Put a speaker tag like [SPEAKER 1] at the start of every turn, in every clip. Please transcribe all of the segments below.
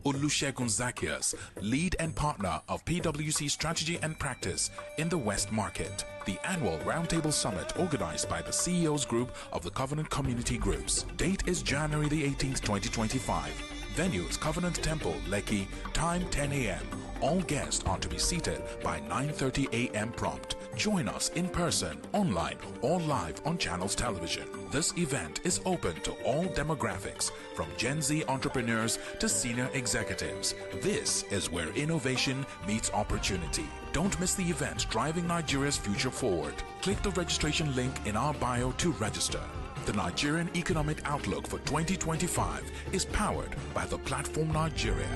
[SPEAKER 1] Olusegun Zacchaeus, lead and partner of PwC Strategy and Practice in the West Market. The annual Roundtable Summit organized by the CEOs Group of the Covenant Community Groups. Date is January the 18th, 2025. Venue is Covenant Temple, Lekki. Time 10 a.m. All guests are to be seated by 9:30 a.m. prompt. Join us in person, online, or live on Channels Television. This event is open to all demographics, from Gen Z entrepreneurs to senior executives. This is where innovation meets opportunity. Don't miss the event driving Nigeria's future forward. Click the registration link in our bio to register. The Nigerian Economic Outlook for 2025 is powered by the Platform Nigeria.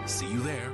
[SPEAKER 1] See you there.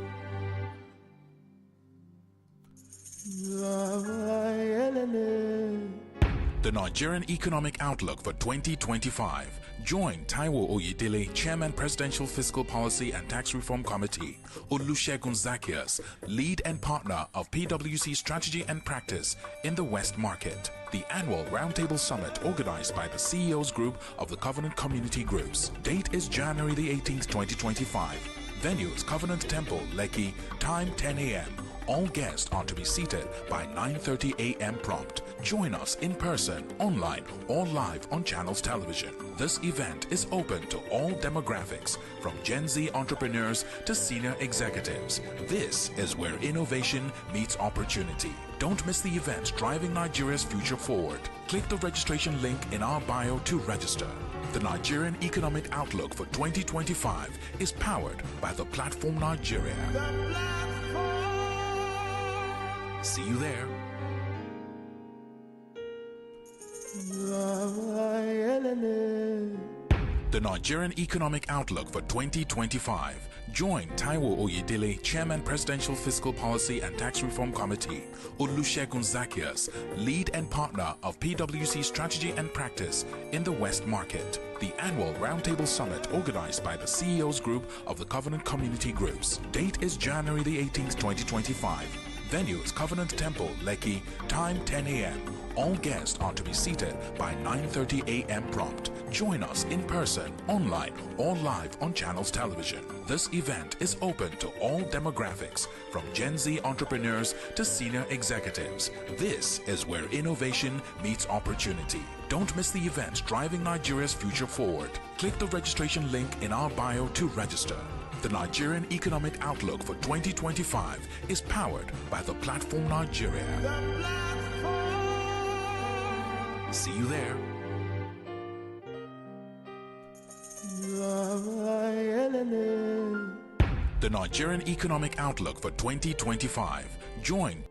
[SPEAKER 1] The Nigerian Economic Outlook for 2025. Join Taiwo Oyedele, Chairman Presidential Fiscal Policy and Tax Reform Committee, Olusegun Zacchaeus, lead and partner of PwC Strategy and Practice in the West Market. The annual Roundtable Summit organized by the CEOs Group of the Covenant Community Groups. Date is January the 18th, 2025. Venue is Covenant Temple, Lekki. Time 10 a.m. All guests are to be seated by 9:30 a.m. prompt. Join us in person, online, or live on Channels Television. This event is open to all demographics, from Gen Z entrepreneurs to senior executives. This is where innovation meets opportunity. Don't miss the event driving Nigeria's future forward. Click the registration link in our bio to register. The Nigerian Economic Outlook for 2025 is powered by the Platform Nigeria. See you there. The Nigerian Economic Outlook for 2025. Join Taiwo Oyedele, Chairman Presidential Fiscal Policy and Tax Reform Committee, Olusegun Zacchaeus, lead and partner of PwC Strategy and Practice in the West Market. The annual Roundtable Summit organized by the CEOs Group of the Covenant Community Groups. Date is January the 18th, 2025. Venue is Covenant Temple, Lekki. Time 10 a.m. All guests are to be seated by 9:30 a.m. prompt. Join us in person, online, or live on Channels Television. This event is open to all demographics, from Gen Z entrepreneurs to senior executives. This is where innovation meets opportunity. Don't miss the event driving Nigeria's future forward. Click the registration link in our bio to register. The Nigerian Economic Outlook for 2025 is powered by the Platform Nigeria. See you there. The Nigerian Economic Outlook for 2025. Join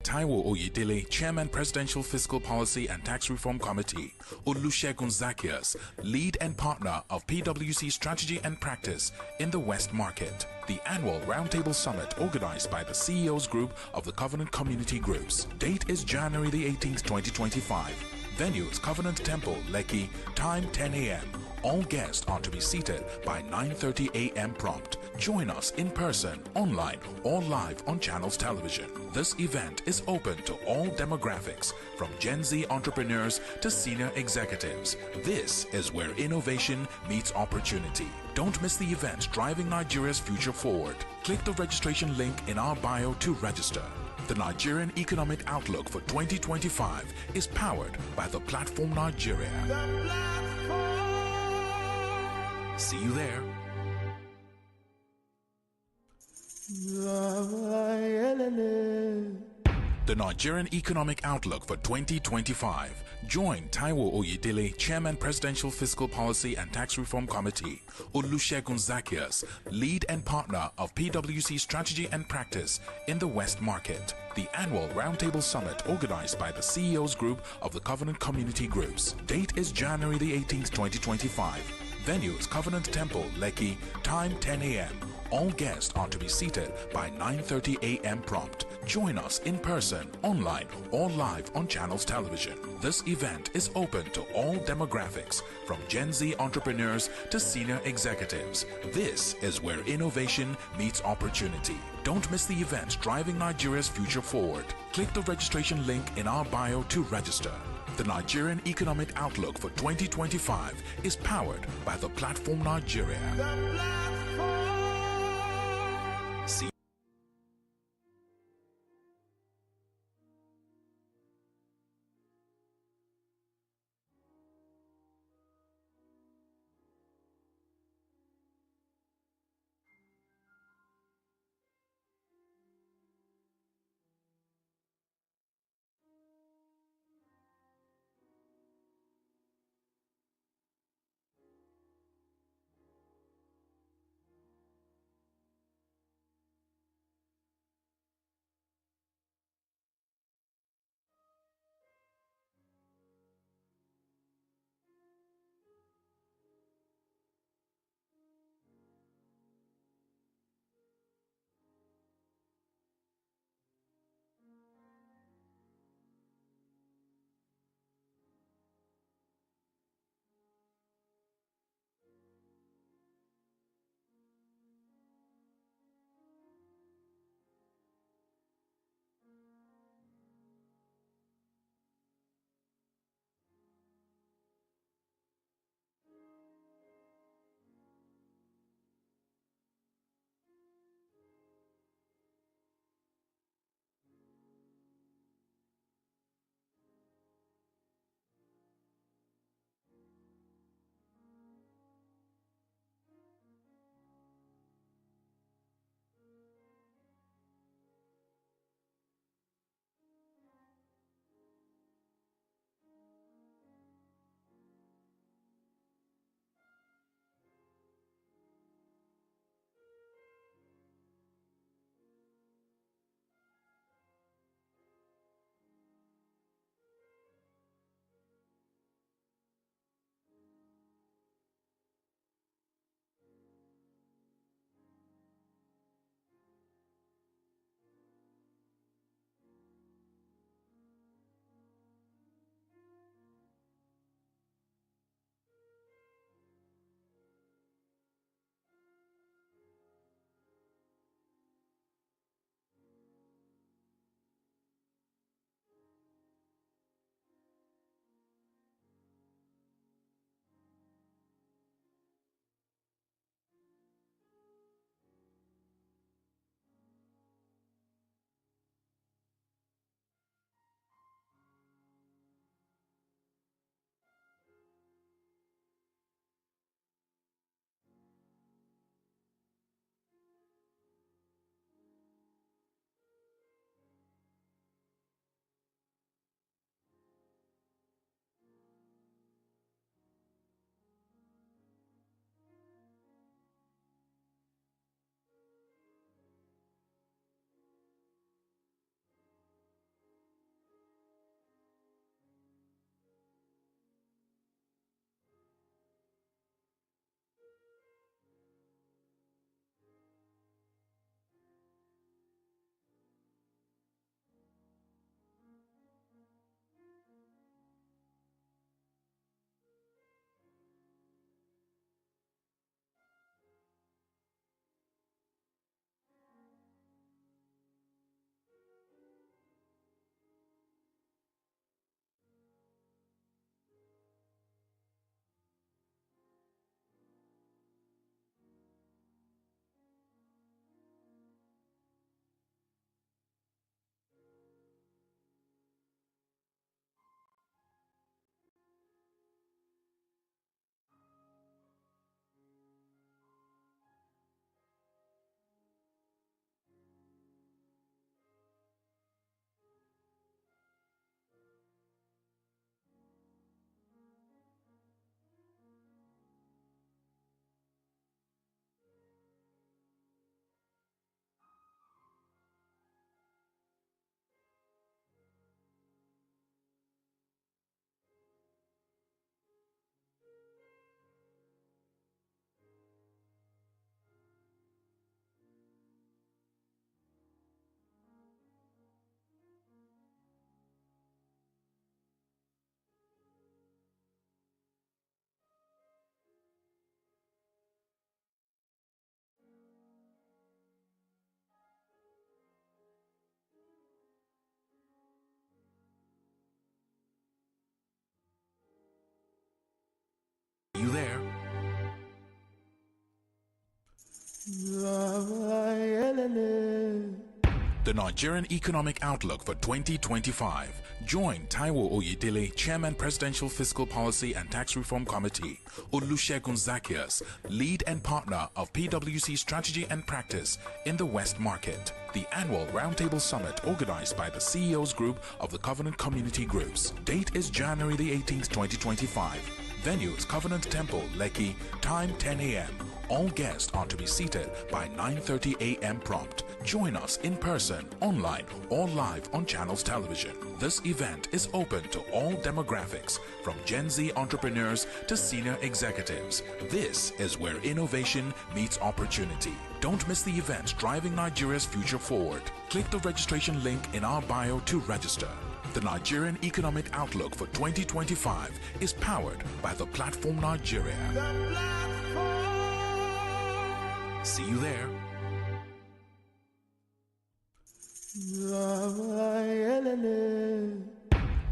[SPEAKER 1] Taiwo Oyedele, Chairman Presidential Fiscal Policy and Tax Reform Committee, Olusegun Zacchaeus, Lead and Partner of PwC Strategy and Practice in the West Market. The annual Roundtable Summit organized by the CEOs Group of the Covenant Community Groups. Date is January the 18th, 2025. Venue is Covenant Temple, Lekki. Time 10 a.m. All guests are to be seated by 9:30 a.m. prompt. Join us in person, online, or live on Channels Television. This event is open to all demographics, from Gen Z entrepreneurs to senior executives. This is where innovation meets opportunity. Don't miss the event driving Nigeria's future forward. Click the registration link in our bio to register. The Nigerian Economic Outlook for 2025 is powered by the Platform Nigeria. See you there. The Nigerian Economic Outlook for 2025. Join Taiwo Oyedele, Chairman Presidential Fiscal Policy and Tax Reform Committee, Olusegun Zacchaeus, Lead and Partner of PwC Strategy and Practice in the West Market. The annual Roundtable Summit organized by the CEOs Group of the Covenant Community Groups. Date is January the 18th, 2025. Venue is Covenant Temple, Lekki. Time 10 a.m. All guests are to be seated by 9:30 a.m. prompt. Join us in person, online, or live on Channels Television. This event is open to all demographics, from Gen Z entrepreneurs to senior executives. This is where innovation meets opportunity. Don't miss the event driving Nigeria's future forward. Click the registration link in our bio to register. The Nigerian Economic Outlook for 2025 is powered by the Platform Nigeria. See You there? The Nigerian Economic Outlook for 2025. Join Taiwo Oyedele, Chairman Presidential Fiscal Policy and Tax Reform Committee, Olusegun Zacchaeus, lead and partner of PwC Strategy and Practice in the West Market, the annual Roundtable Summit organized by the CEOs Group of the Covenant Community Groups. Date is January the 18th, 2025. Venue is Covenant Temple, Lekki. Time 10 a.m. All guests are to be seated by 9:30 a.m. prompt. Join us in person, online, or live on Channels Television. This event is open to all demographics, from Gen Z entrepreneurs to senior executives. This is where innovation meets opportunity. Don't miss the event driving Nigeria's future forward. Click the registration link in our bio to register. The Nigerian Economic Outlook for 2025 is powered by the Platform Nigeria. See you there.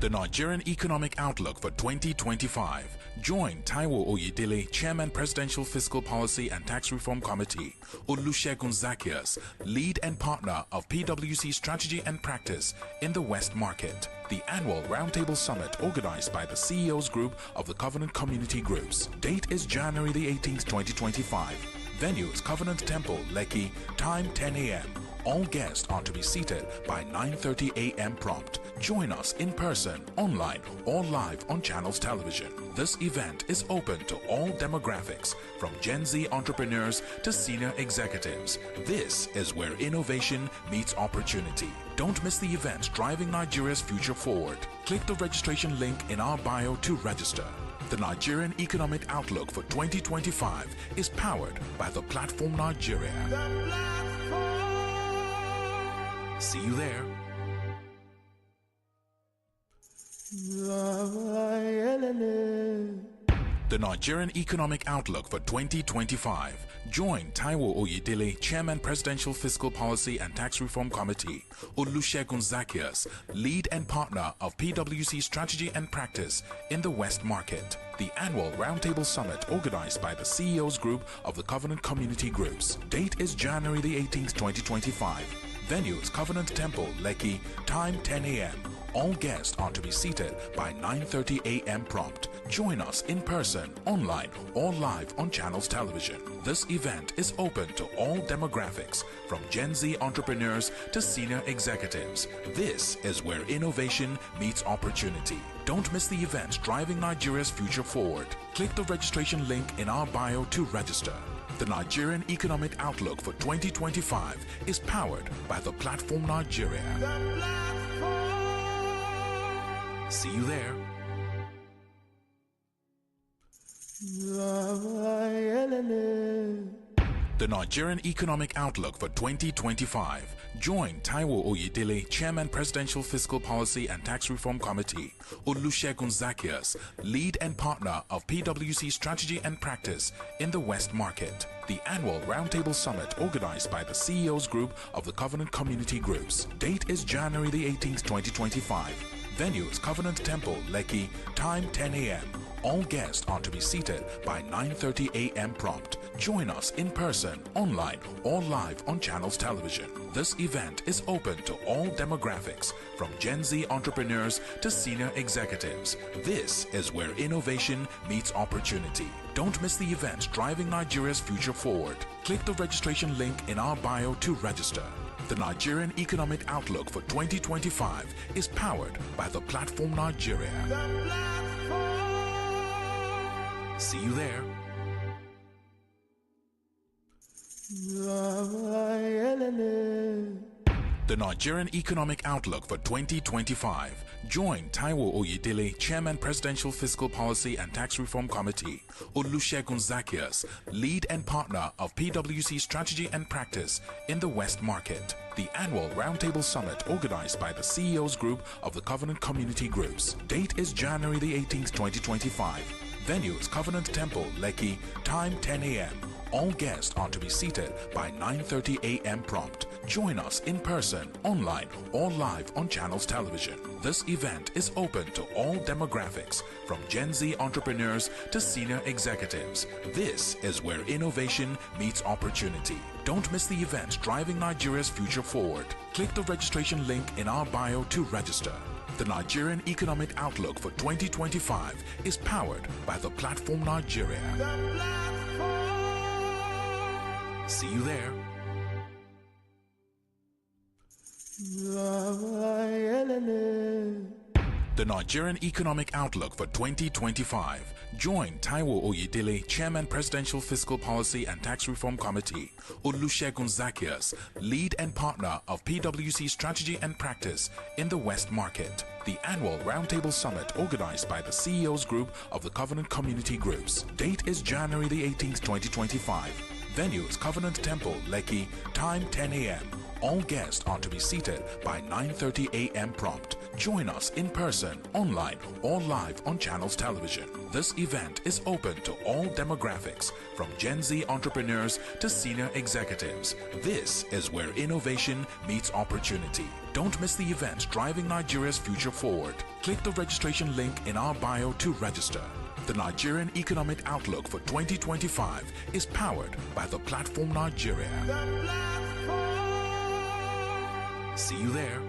[SPEAKER 1] The Nigerian Economic Outlook for 2025. Join Taiwo Oyedele, Chairman Presidential Fiscal Policy and Tax Reform Committee, Olusegun Zacchaeus, lead and partner of PwC Strategy and Practice in the West Market, the annual Roundtable Summit organized by the CEOs Group of the Covenant Community Groups. Date is January the 18th, 2025. Venue is Covenant Temple, Lekki. Time 10 a.m. All guests are to be seated by 9:30 a.m. prompt. Join us in person, online, or live on Channels Television. This event is open to all demographics, from Gen Z entrepreneurs to senior executives. This is where innovation meets opportunity. Don't miss the event driving Nigeria's future forward. Click the registration link in our bio to register. The Nigerian Economic Outlook for 2025 is powered by the Platform Nigeria. See you there. The Nigerian Economic Outlook for 2025. Join Taiwo Oyedele, Chairman Presidential Fiscal Policy and Tax Reform Committee, Olusegun Zacchaeus, lead and partner of PwC Strategy and Practice in the West Market, the annual Roundtable Summit organized by the CEOs Group of the Covenant Community Groups. Date is January the 18th, 2025. Venue is Covenant Temple, Lekki. Time 10 a.m. All guests are to be seated by 9:30 a.m. prompt. Join us in person, online, or live on Channels Television. This event is open to all demographics, from Gen Z entrepreneurs to senior executives. This is where innovation meets opportunity. Don't miss the event driving Nigeria's future forward. Click the registration link in our bio to register. The Nigerian Economic Outlook for 2025 is powered by the Platform Nigeria. See you there. The Nigerian Economic Outlook for 2025. Join Taiwo Oyedele, Chairman Presidential Fiscal Policy and Tax Reform Committee, Olusegun Zacchaeus, lead and partner of PwC Strategy and Practice in the West Market, the annual Roundtable Summit organized by the CEOs Group of the Covenant Community Groups. Date is January the 18th, 2025. Venue is Covenant Temple, Lekki. Time 10 a.m. All guests are to be seated by 9:30 a.m. prompt. Join us in person, online, or live on Channels Television. This event is open to all demographics, from Gen Z entrepreneurs to senior executives. This is where innovation meets opportunity. Don't miss the event driving Nigeria's future forward. Click the registration link in our bio to register. The Nigerian Economic Outlook for 2025 is powered by the Platform Nigeria. See you there. The Nigerian Economic Outlook for 2025. Join Taiwo Oyedele, Chairman Presidential Fiscal Policy and Tax Reform Committee, Olusegun Zacchaeus, lead and partner of PwC Strategy and Practice in the West Market, the annual Roundtable Summit organized by the CEOs Group of the Covenant Community Groups. Date is January the 18th, 2025. Venues Covenant Temple, Lekki. Time 10 a.m. All guests are to be seated by 9:30 a.m. prompt. Join us in person, online, or live on Channels Television. This event is open to all demographics, from Gen Z entrepreneurs to senior executives. This is where innovation meets opportunity. Don't miss the event driving Nigeria's future forward. Click the registration link in our bio to register. The Nigerian Economic Outlook for 2025 is powered by the Platform Nigeria. See you there. The Nigerian Economic Outlook for 2025. Join Taiwo Oyedele, Chairman Presidential Fiscal Policy and Tax Reform Committee, Olusegun Zacchaeus, lead and partner of PwC Strategy and Practice in the West Market. The annual Roundtable Summit organized by the CEOs Group of the Covenant Community Groups. Date is January the 18th, 2025. Venues Covenant Temple, Lekki. Time 10 a.m. All guests are to be seated by 9:30 a.m. prompt. Join us in person, online, or live on Channels Television. This event is open to all demographics, from Gen Z entrepreneurs to senior executives. This is where innovation meets opportunity. Don't miss the event driving Nigeria's future forward. Click the registration link in our bio to register. The Nigerian Economic Outlook for 2025 is powered by the Platform Nigeria. See you there.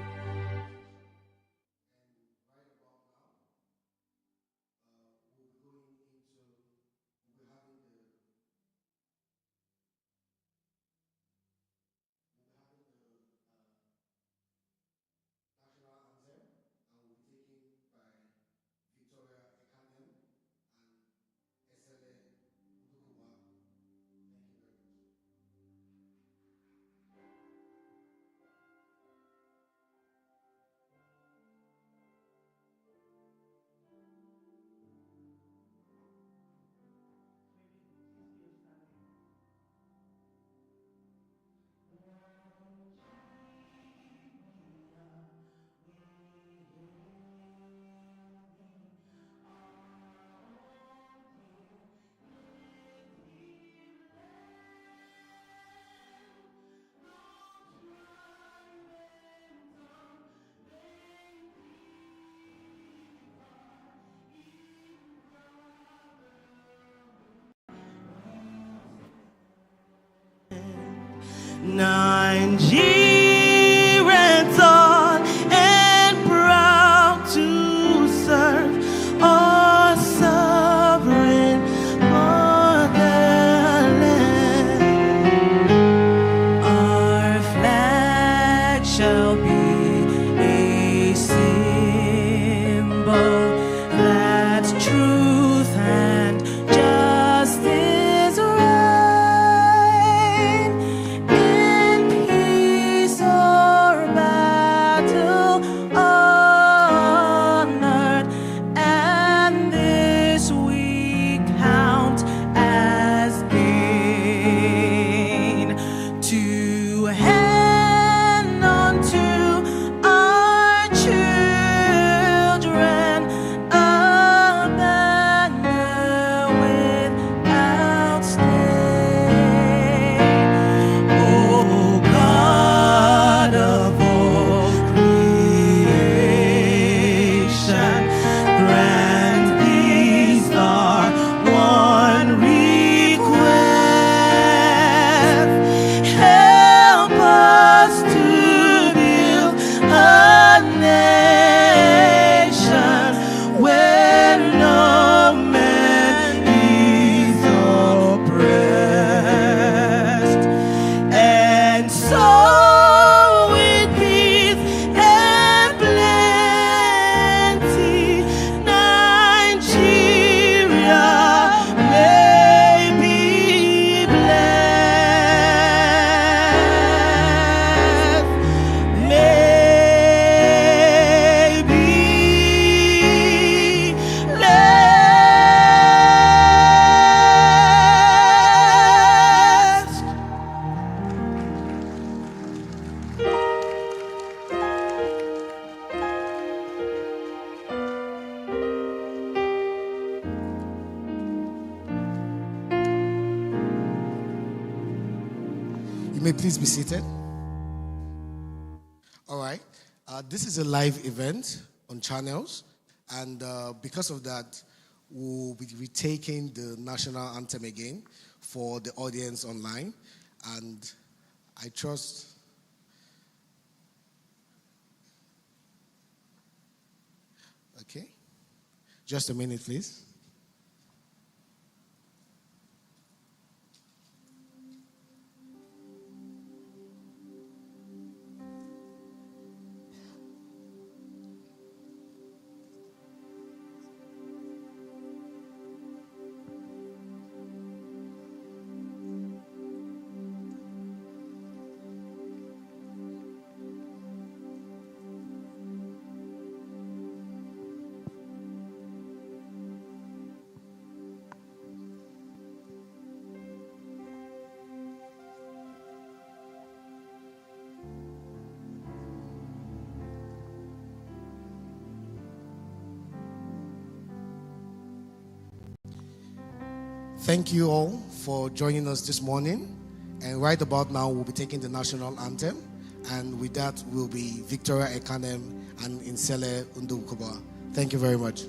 [SPEAKER 2] Nigerians all and proud to serve our sovereign motherland. Our flag shall be a symbol that truth and justice reign in peace.
[SPEAKER 3] may please be seated. All right. This is a live event on channels, and because of that, we'll be retaking the national anthem again for the audience online. And I trust. Okay. Just a minute, please. Thank you all for joining us this morning. And right about now, we'll be taking the national anthem. And with that, will be Victoria Ekanem and Insele Undukuba. Thank you very much.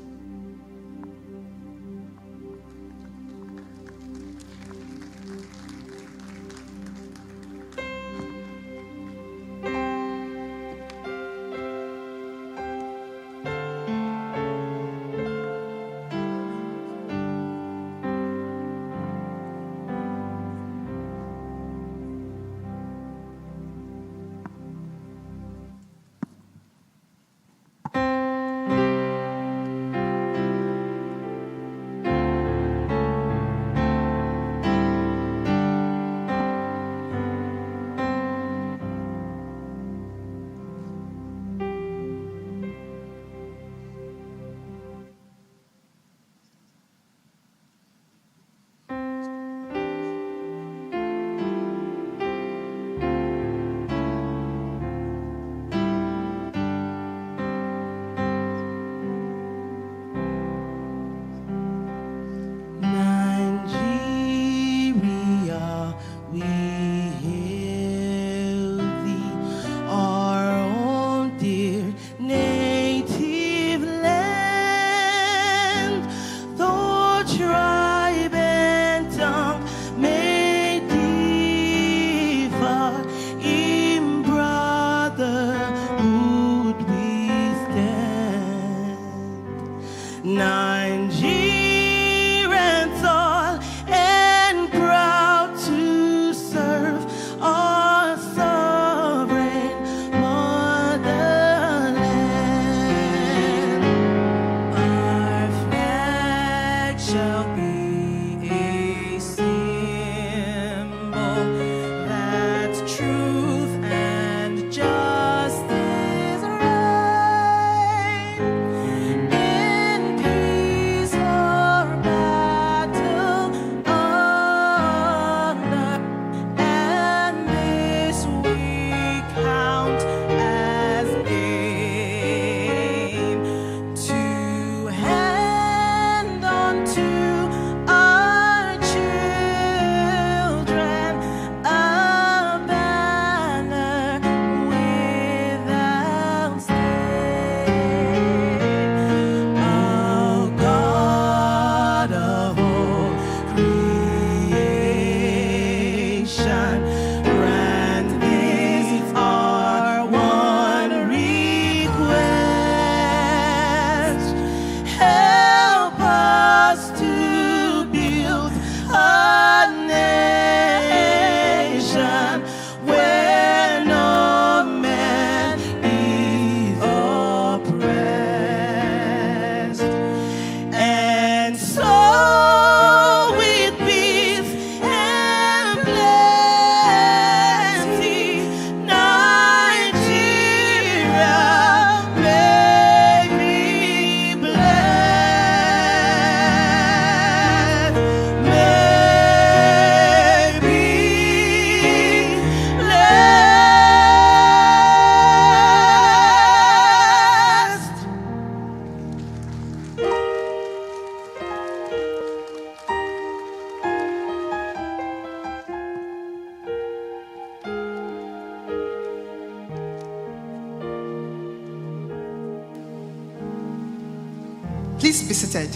[SPEAKER 4] Please be seated.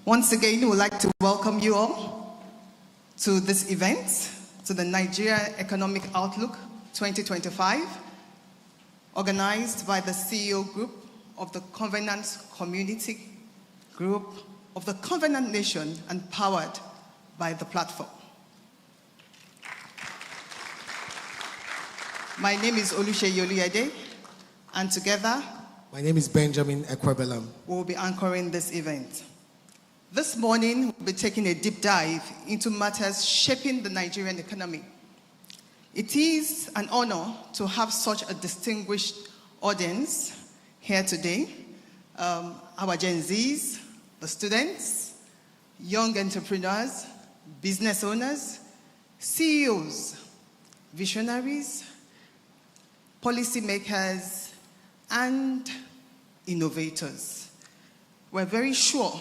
[SPEAKER 4] Once again, we would like to welcome you all to this event, to the Nigerian Economic Outlook 2025, organized by the CEO Group of the Convener Community Group of the Convener Nation and powered by the platform. My name is Olusegun Layade, and together,
[SPEAKER 3] My name is Benjamin Ekwebelam.
[SPEAKER 4] we will be anchoring this event. This morning, we'll be taking a deep dive into matters shaping the Nigerian economy. It is an honor to have such a distinguished audience here today. Our Gen Zs, the students, young entrepreneurs, business owners, CEOs, visionaries, policymakers, and innovators. We're very sure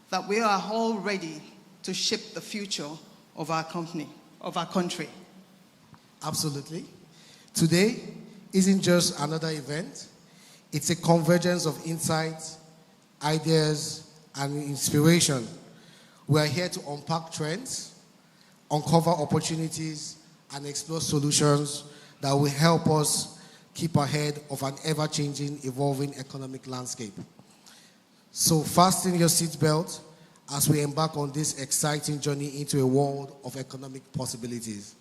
[SPEAKER 4] that we are all ready to shape the future of our country.
[SPEAKER 3] Absolutely. Today isn't just another event. It's a convergence of insights, ideas, and inspiration. We are here to unpack trends, uncover opportunities, and explore solutions that will help us keep ahead of an ever-changing, evolving economic landscape. So fasten your seatbelt as we embark on this exciting journey into a world of economic possibilities.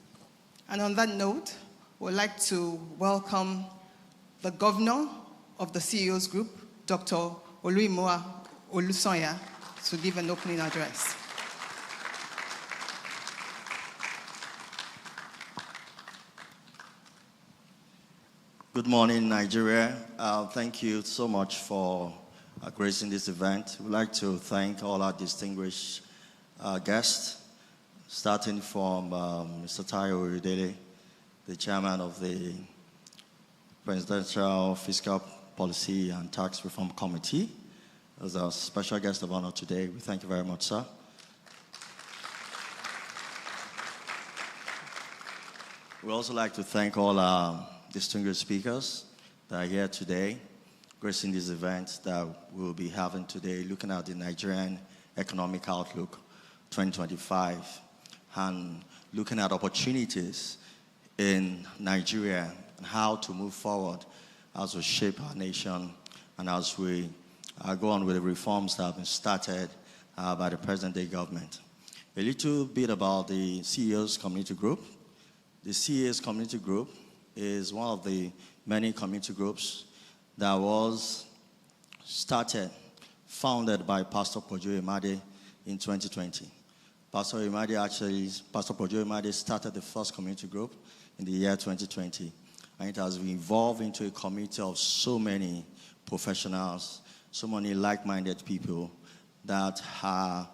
[SPEAKER 4] And on that note, we'd like to welcome the governor of the CEOs Group, Dr. Oluwabusiayo, to give an opening address.
[SPEAKER 5] Good morning, Nigeria. Thank you so much for gracing this event. We'd like to thank all our distinguished guests, starting from Mr. Taiwo, Oyedele, the chairman of the Presidential Fiscal Policy and Tax Reform Committee, as our special guest of honor today. We thank you very much, sir. We'd also like to thank all our distinguished speakers that are here today, gracing this event that we'll be having today, looking at the Nigerian Economic Outlook 2025 and looking at opportunities in Nigeria and how to move forward as we shape our nation and as we go on with the reforms that have been started by the present-day government. A little bit about the CEOs Community Group. The CEOs Community Group is one of the many community groups that was founded by Pastor Poju Oyemade in 2020. Pastor Poju Oyemade started the first community group in the year 2020, and it has evolved into a community of so many professionals, so many like-minded people that are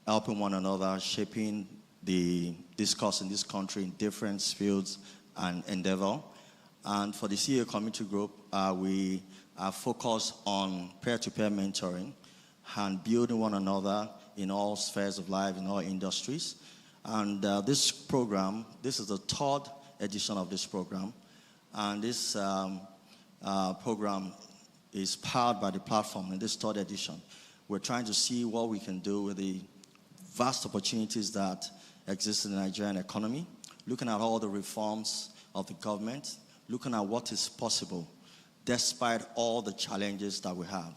[SPEAKER 5] helping one another, shaping the discourse in this country in different fields and endeavor. And for the CEO Community Group, we are focused on peer-to-peer mentoring and building one another in all spheres of life, in all industries. And this program, this is the third edition of this program. And this program is powered by the platform in this third edition. We're trying to see what we can do with the vast opportunities that exist in the Nigerian economy, looking at all the reforms of the government, looking at what is possible despite all the challenges that we have.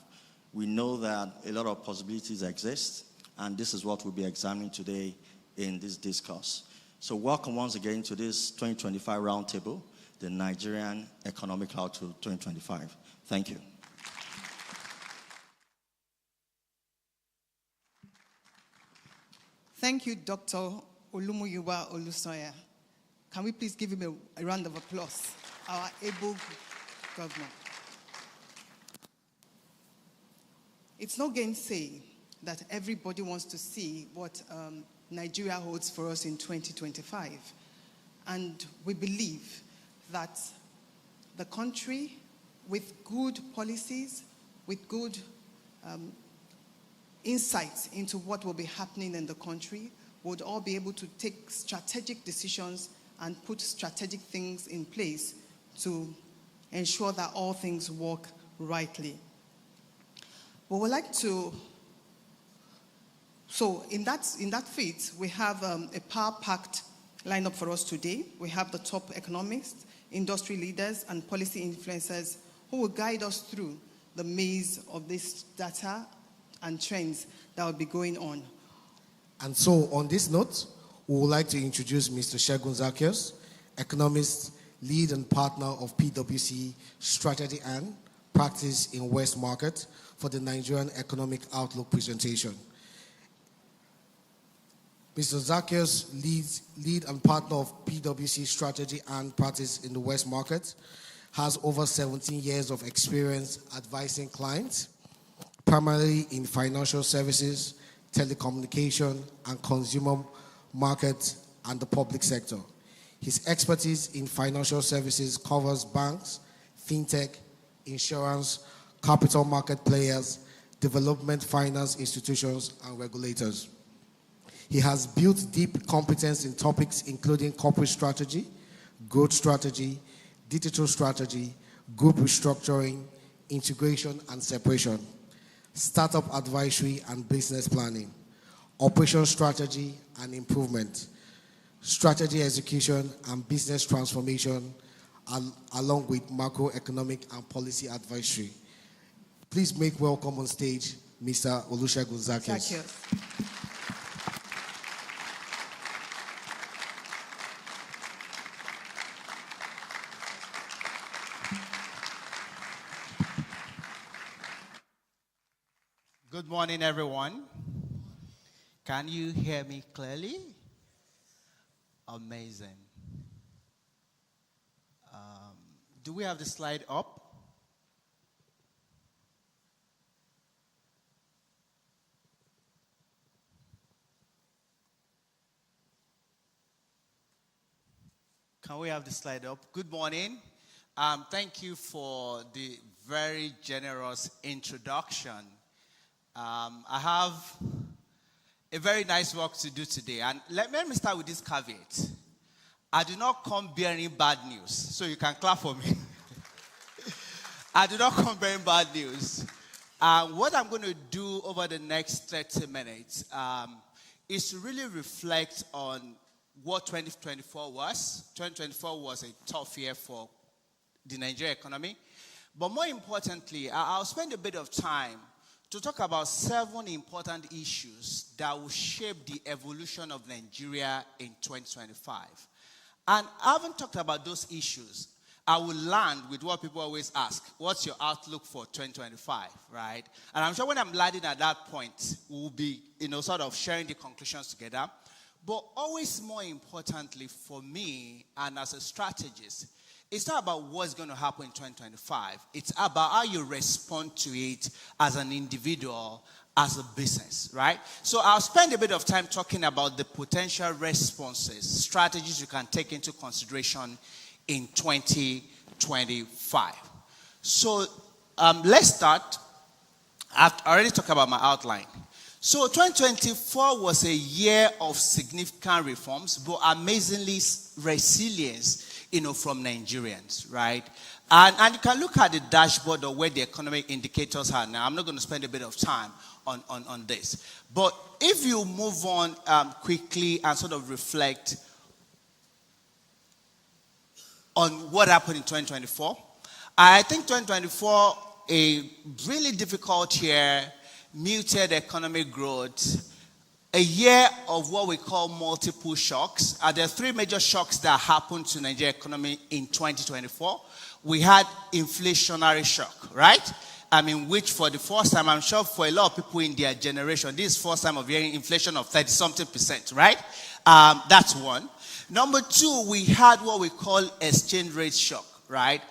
[SPEAKER 5] We know that a lot of possibilities exist, and this is what we'll be examining today in this discourse. So welcome once again to this 2025 roundtable, the Nigerian Economic Outlook 2025. Thank you.
[SPEAKER 4] Thank you, Dr. Oluwabusiayo. Can we please give him a round of applause, our able governor? It's no gainsay that everybody wants to see what Nigeria holds for us in 2025. And we believe that the country, with good policies, with good insights into what will be happening in the country, would all be able to take strategic decisions and put strategic things in place to ensure that all things work rightly. We would like to, so in that feat, we have a power-packed lineup for us today. We have the top economists, industry leaders, and policy influencers who will guide us through the maze of this data and trends that will be going on.
[SPEAKER 3] And so, on this note, we would like to introduce Mr. Zacchaeus, economist, lead and partner of PwC Strategy and Practice in West Market, for the Nigerian Economic Outlook presentation. Mr. Zacchaeus, lead and partner of PwC Strategy and Practice in the West Market, has over 17 years of experience advising clients, primarily in financial services, telecommunication, and consumer market and the public sector. His expertise in financial services covers banks, fintech, insurance, capital market players, development finance institutions, and regulators. He has built deep competence in topics including corporate strategy, growth strategy, digital strategy, group restructuring, integration and separation, startup advisory and business planning, operation strategy and improvement, strategy execution and business transformation, along with macroeconomic and policy advisory. Please make welcome on stage Mr. Olusegun Zacchaeus.
[SPEAKER 6] Good morning, everyone. Can you hear me clearly? Amazing. Do we have the slide up? Can we have the slide up? Good morning. Thank you for the very generous introduction. I have a very nice work to do today. And let me start with this caveat. I do not come bearing bad news. So you can clap for me. I do not come bearing bad news. What I'm going to do over the next 30 minutes is to really reflect on what 2024 was. 2024 was a tough year for the Nigerian economy. But more importantly, I'll spend a bit of time to talk about 7 important issues that will shape the evolution of Nigeria in 2025. And having talked about those issues, I will land with what people always ask: what's your outlook for 2025, right? And I'm sure when I'm landing at that point, we'll be, sort of sharing the conclusions together. But always more importantly for me and as a strategist, it's not about what's going to happen in 2025. It's about how you respond to it as an individual, as a business, right? So I'll spend a bit of time talking about the potential responses, strategies you can take into consideration in 2025. So let's start. I've already talked about my outline. So 2024 was a year of significant reforms, but amazingly resilience, from Nigerians, right? And you can look at the dashboard of where the economic indicators are now. I'm not going to spend a bit of time on this. But if you move on quickly and sort of reflect on what happened in 2024, I think 2024, a really difficult year, muted economic growth, a year of what we call multiple shocks. There are 3 major shocks that happened to Nigerian economy in 2024. We had inflationary shock, right? Which for the first time, I'm sure for a lot of people in their generation, this is the first time of hearing inflation of 30-something%, right? That's one. Number 2, we had what we call exchange rate shock, right?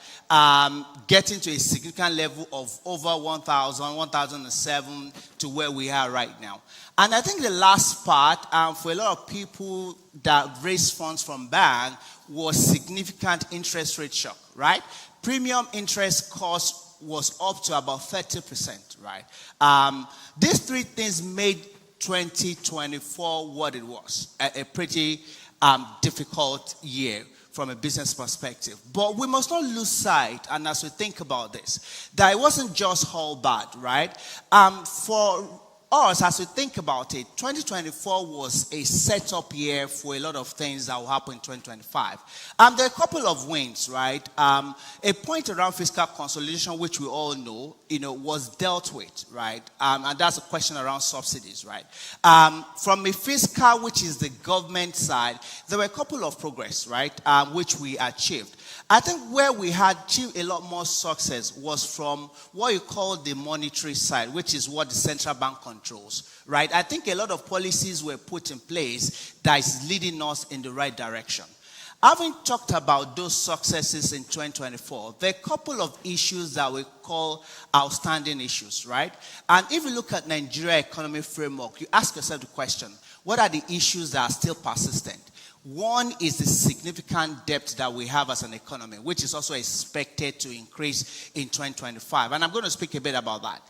[SPEAKER 6] Getting to a significant level of over 1,000, 1,007 to where we are right now. And I think the last part, for a lot of people that raised funds from bank, was significant interest rate shock, right? Premium interest cost was up to about 30%, right? These 3 things made 2024 what it was, a pretty difficult year from a business perspective. But we must not lose sight, and as we think about this, that it wasn't just all bad, right? For us, as we think about it, 2024 was a setup year for a lot of things that will happen in 2025. There are a couple of wins, right? A point around fiscal consolidation, which we all know, was dealt with, right? And that's a question around subsidies, right? From a fiscal, which is the government side, there were a couple of progress, right? Which we achieved. I think where we had achieved a lot more success was from what you call the monetary side, which is what the central bank controls, right? I think a lot of policies were put in place that is leading us in the right direction. Having talked about those successes in 2024, there are a couple of issues that we call outstanding issues, right? And if you look at Nigeria Economic Framework, you ask yourself the question, what are the issues that are still persistent? One is the significant debt that we have as an economy, which is also expected to increase in 2025. And I'm going to speak a bit about that.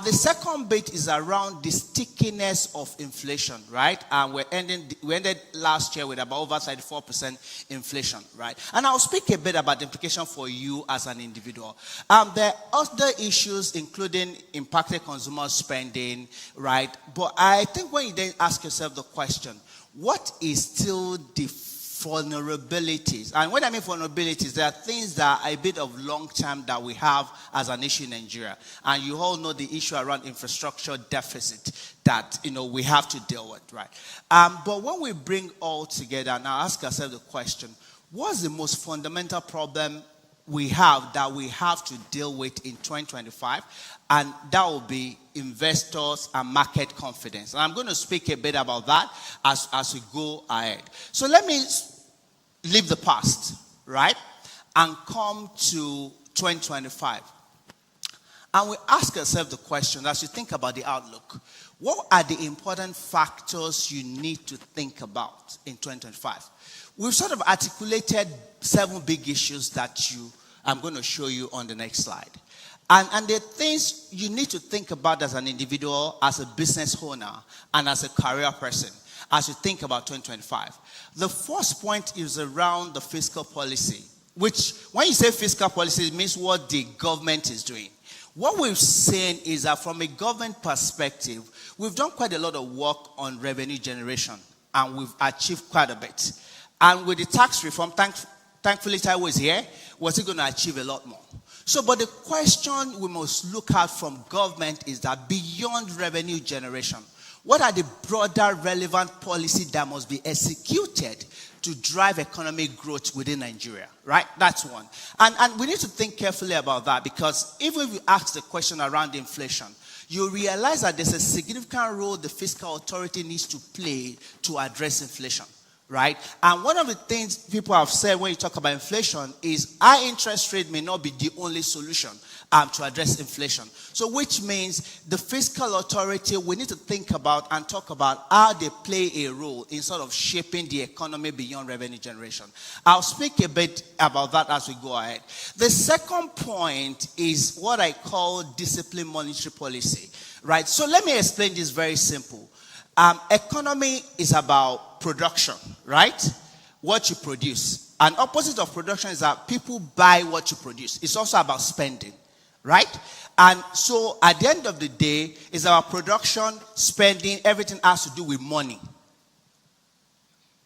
[SPEAKER 6] The second bit is around the stickiness of inflation, right? We ended last year with about over 34% inflation, right? And I'll speak a bit about the implication for you as an individual. There are other issues, including impacted consumer spending, right? But I think when you then ask yourself the question, what is still the vulnerabilities? And when I mean vulnerabilities, there are things that are a bit of long term that we have as an issue in Nigeria. And you all know the issue around infrastructure deficit that, we have to deal with, right? But when we bring all together, now ask ourselves the question, what's the most fundamental problem we have to deal with in 2025? And that will be investors and market confidence. And I'm going to speak a bit about that as we go ahead. So let me leave the past, right? And come to 2025. And we ask ourselves the question, as you think about the outlook, what are the important factors you need to think about in 2025? We've sort of articulated 7 big issues that I'm going to show you on the next slide. And the things you need to think about as an individual, as a business owner, and as a career person, as you think about 2025. The first point is around the fiscal policy, which, when you say fiscal policy, it means what the government is doing. What we've seen is that from a government perspective, we've done quite a lot of work on revenue generation, and we've achieved quite a bit. And with the tax reform, thankfully Taiwo is here, was he going to achieve a lot more? So, but the question we must look at from government is that beyond revenue generation, what are the broader relevant policies that must be executed to drive economic growth within Nigeria, right? That's one. And we need to think carefully about that, because even if you ask the question around inflation, you realize that there's a significant role the fiscal authority needs to play to address inflation. Right? And one of the things people have said when you talk about inflation is high interest rate may not be the only solution to address inflation. So which means the fiscal authority, we need to think about and talk about how they play a role in sort of shaping the economy beyond revenue generation. I'll speak a bit about that as we go ahead. The second point is what I call disciplined monetary policy. Right? So let me explain this very simple. Economy is about production, right? What you produce. And opposite of production is that people buy what you produce. It's also about spending, right? And so at the end of the day, it's our production, spending, everything has to do with money,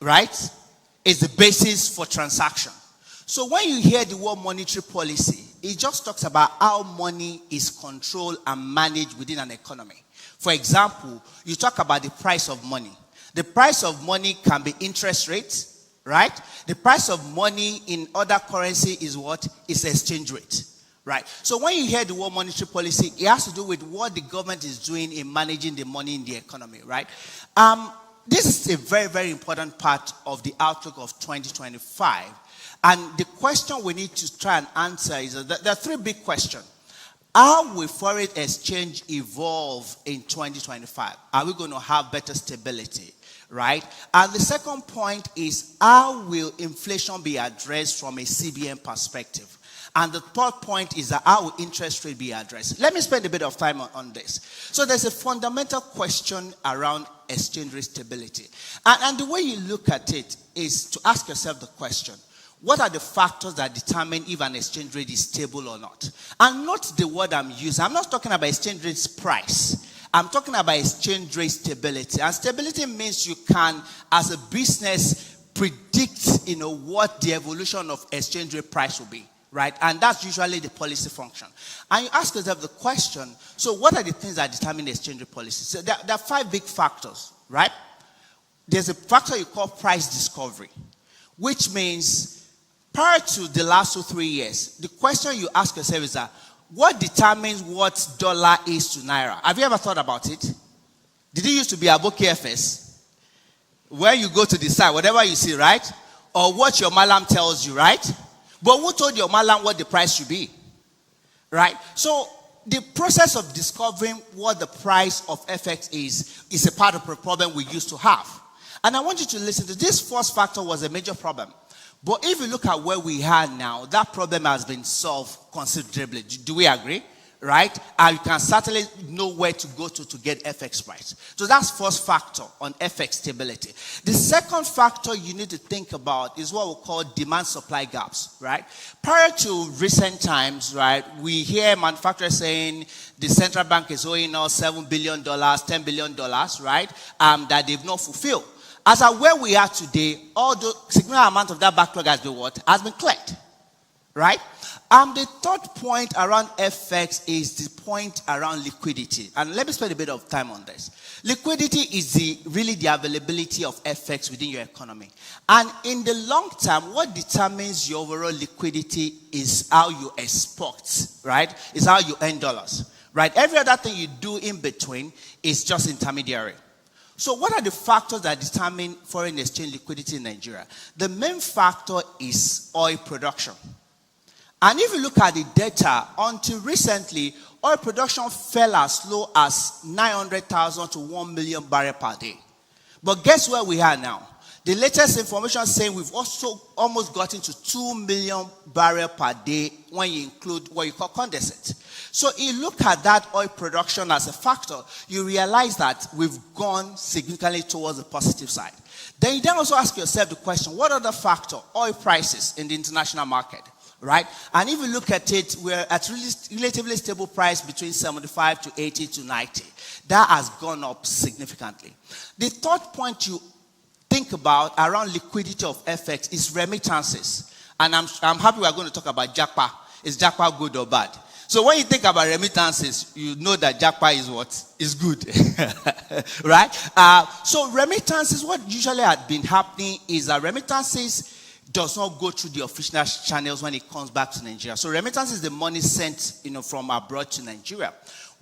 [SPEAKER 6] right? It's the basis for transaction. So when you hear the word monetary policy, it just talks about how money is controlled and managed within an economy. For example, you talk about the price of money. The price of money can be interest rates, right? The price of money in other currency is what? It's exchange rate, right? So when you hear the word monetary policy, it has to do with what the government is doing in managing the money in the economy, right? This is a very, very important part of the outlook of 2025. And the question we need to try and answer is that there are 3 big questions. How will foreign exchange evolve in 2025? Are we going to have better stability, right? And the second point is, how will inflation be addressed from a CBN perspective? And the third point is that how will interest rate be addressed? Let me spend a bit of time on this. So there's a fundamental question around exchange rate stability. And the way you look at it is to ask yourself the question, what are the factors that determine if an exchange rate is stable or not? And note the word I'm using. I'm not talking about exchange rate's price. I'm talking about exchange rate stability. And stability means you can, as a business, predict, what the evolution of exchange rate price will be, right? And that's usually the policy function. And you ask yourself the question, so what are the things that determine the exchange rate policy? So there are 5 big factors, right? There's a factor you call price discovery, which means prior to the last 2-3 years, the question you ask yourself is that, what determines what dollar is to naira? Have you ever thought about it? Did it used to be Adegoke FS? Where you go to decide whatever you see, right? Or what your malam tells you, right? But who told your malam what the price should be? Right? So the process of discovering what the price of FX is a part of the problem we used to have. And I want you to listen to this. First factor was a major problem. But if you look at where we are now, that problem has been solved considerably. Do we agree? Right? And you can certainly know where to go to get FX price. So that's first factor on FX stability. The second factor you need to think about is what we call demand-supply gaps, right? Prior to recent times, right, we hear manufacturers saying the central bank is owing us $7 billion, $10 billion, right, that they've not fulfilled. As at where we are today, all the significant amount of that backlog has been what? Has been cleared. Right? The third point around FX is the point around liquidity. And let me spend a bit of time on this. Liquidity is really the availability of FX within your economy. And in the long term, what determines your overall liquidity is how you export, right? Is how you earn dollars, right? Every other thing you do in between is just intermediary. So what are the factors that determine foreign exchange liquidity in Nigeria? The main factor is oil production. And if you look at the data, until recently, oil production fell as low as 900,000 to 1 million barrels per day. But guess where we are now? The latest information saying we've also almost gotten to 2 million barrels per day when you include what you call condensate. So you look at that oil production as a factor, you realize that we've gone significantly towards the positive side. Then you also ask yourself the question, what other factor? Oil prices in the international market, right? And if you look at it, we're at relatively stable price between 75 to 80 to 90. That has gone up significantly. The third point you think about around liquidity of FX is remittances. And I'm happy we're going to talk about JAPA. Is JAPA good or bad? So when you think about remittances, you know that JAPA is what? Is good. Right? So remittances, what usually had been happening is that remittances does not go through the official channels when it comes back to Nigeria. So remittance is the money sent, from abroad to Nigeria.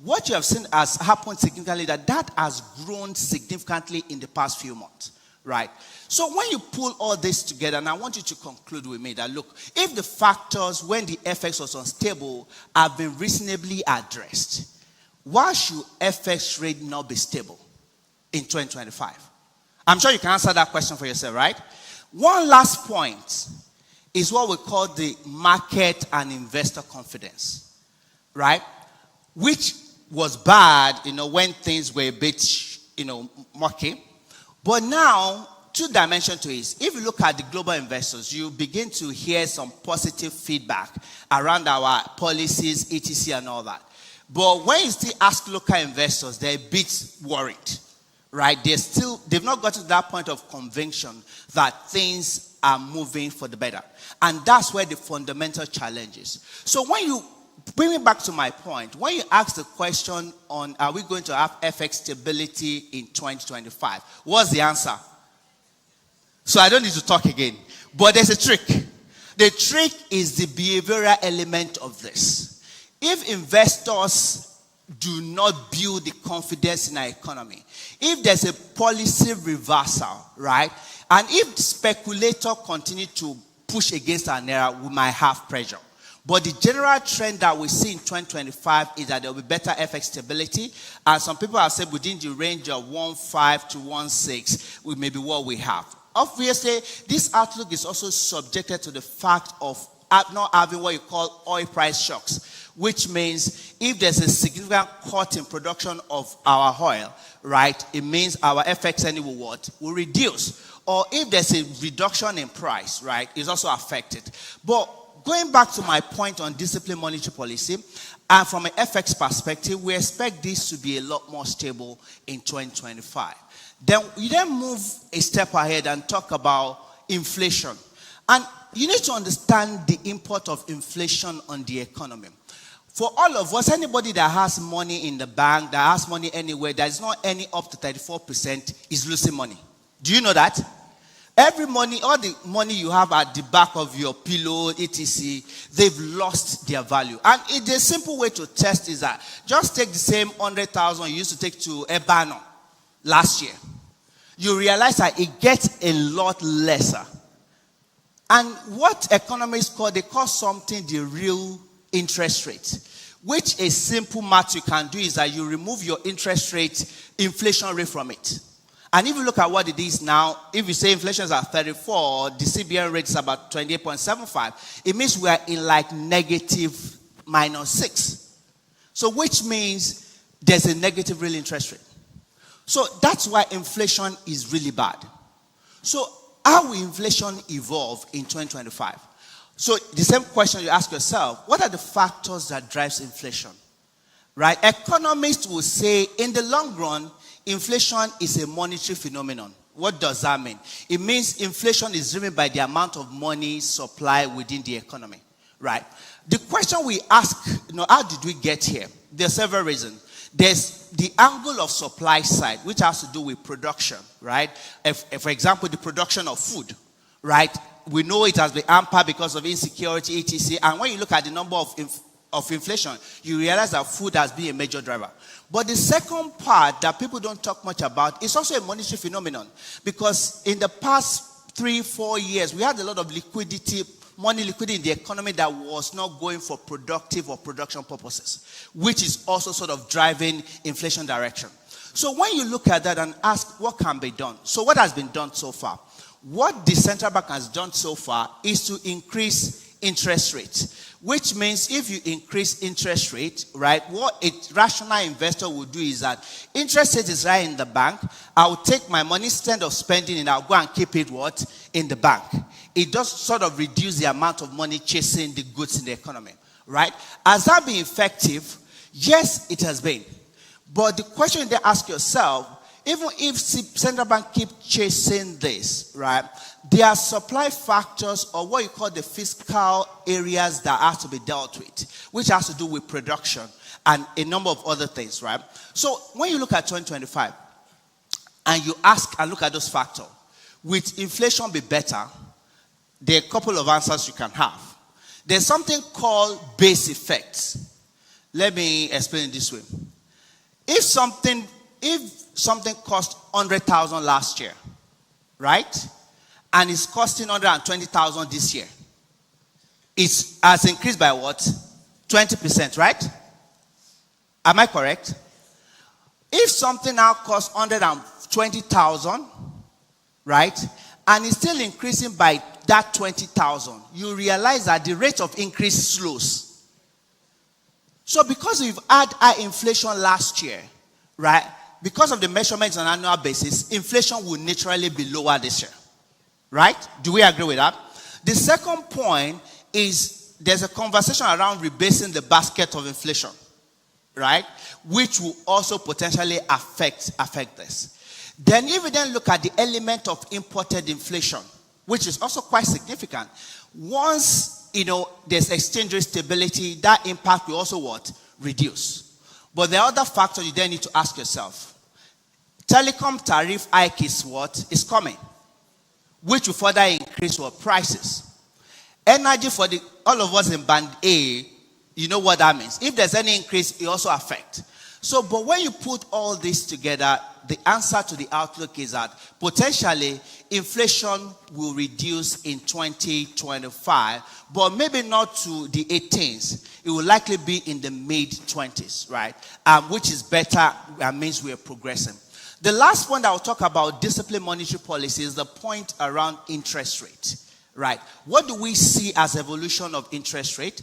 [SPEAKER 6] What you have seen has happened significantly, that has grown significantly in the past few months. Right? So when you pull all this together, and I want you to conclude with me that, look, if the factors when the FX was unstable have been reasonably addressed, why should FX rate not be stable in 2025? I'm sure you can answer that question for yourself, right? One last point is what we call the market and investor confidence, right? Which was bad, when things were a bit, murky. But now, two dimensions to it. If you look at the global investors, you begin to hear some positive feedback around our policies, etc. and all that. But when you still ask local investors, they're a bit worried, right? They've not gotten to that point of conviction that things are moving for the better. And that's where the fundamental challenge is. So when you bring me back to my point, when you ask the question on are we going to have FX stability in 2025, what's the answer? So I don't need to talk again. But there's a trick. The trick is the behavioral element of this. If investors do not build the confidence in our economy, if there's a policy reversal, right, and if speculators continue to push against our naira, we might have pressure. But the general trend that we see in 2025 is that there will be better FX stability. And some people have said within the range of 1.5 to 1.6, we may be what we have. Obviously, this outlook is also subjected to the fact of not having what you call oil price shocks, which means if there's a significant cut in production of our oil, right, it means our FXN will reduce. Or if there's a reduction in price, right, it's also affected. But going back to my point on disciplined monetary policy, and from an FX perspective, we expect this to be a lot more stable in 2025. Then we move a step ahead and talk about inflation. And you need to understand the impact of inflation on the economy. For all of us, anybody that has money in the bank, that has money anywhere, that is not earning up to 34% is losing money. Do you know that? Every money, all the money you have at the back of your pillow, etc., they've lost their value. And the simple way to test is that just take the same 100,000 you used to take to Ebano last year. You realize that it gets a lot lesser. And what economists they call something the real interest rate, which a simple math you can do is that you remove your interest rate, inflation rate from it. And if you look at what it is now, if you say inflation is at 34, the CBN rate is about 28.75, it means we are in like negative -6. So which means there's a negative real interest rate. So that's why inflation is really bad. So how will inflation evolve in 2025? So the same question you ask yourself, what are the factors that drives inflation? Right? Economists will say in the long run, inflation is a monetary phenomenon. What does that mean? It means inflation is driven by the amount of money supply within the economy, right? The question we ask, how did we get here? There are several reasons. There's the angle of supply side, which has to do with production, right? If, for example, the production of food, right? We know it has been hampered because of insecurity, etc. And when you look at the number of inflation, you realize that food has been a major driver. But the second part that people don't talk much about is also a monetary phenomenon. Because in the past 3-4 years, we had a lot of money liquidity in the economy that was not going for productive or production purposes, which is also sort of driving inflation direction. So when you look at that and ask what can be done, so what has been done so far? What the central bank has done so far is to increase interest rates. Which means if you increase interest rate, right, what a rational investor will do is that interest rate is right in the bank. I'll take my money instead of spending it, I'll go and keep it in the bank. It does sort of reduce the amount of money chasing the goods in the economy, right? Has that been effective? Yes, it has been. But the question you then ask yourself, even if central bank keep chasing this, right, there are supply factors or what you call the fiscal areas that have to be dealt with, which has to do with production and a number of other things, right? So when you look at 2025 and you ask and look at those factors, will inflation be better? There are a couple of answers you can have. There's something called base effects. Let me explain it this way. If something cost 100,000 last year, right? And it's costing 120,000 this year. It has increased by what? 20%, right? Am I correct? If something now costs 120,000, right? And it's still increasing by that 20,000, you realize that the rate of increase slows. So because we've had high inflation last year, right? Because of the measurements on an annual basis, inflation will naturally be lower this year. Right? Do we agree with that? The second point is there's a conversation around rebasing the basket of inflation, right? Which will also potentially affect this. Then if we then look at the element of imported inflation, which is also quite significant, once there's exchange rate stability, that impact will also reduce. But the other factor you then need to ask yourself, telecom tariff hike is coming, which will further increase prices. Energy for all of us in band A, you know what that means. If there's any increase, it also affects. So, but when you put all this together, the answer to the outlook is that potentially inflation will reduce in 2025, but maybe not to the 18s. It will likely be in the mid-20s, right? Which is better and means we are progressing. The last point I will talk about disciplined monetary policy is the point around interest rate, Right. What do we see as evolution of interest rate?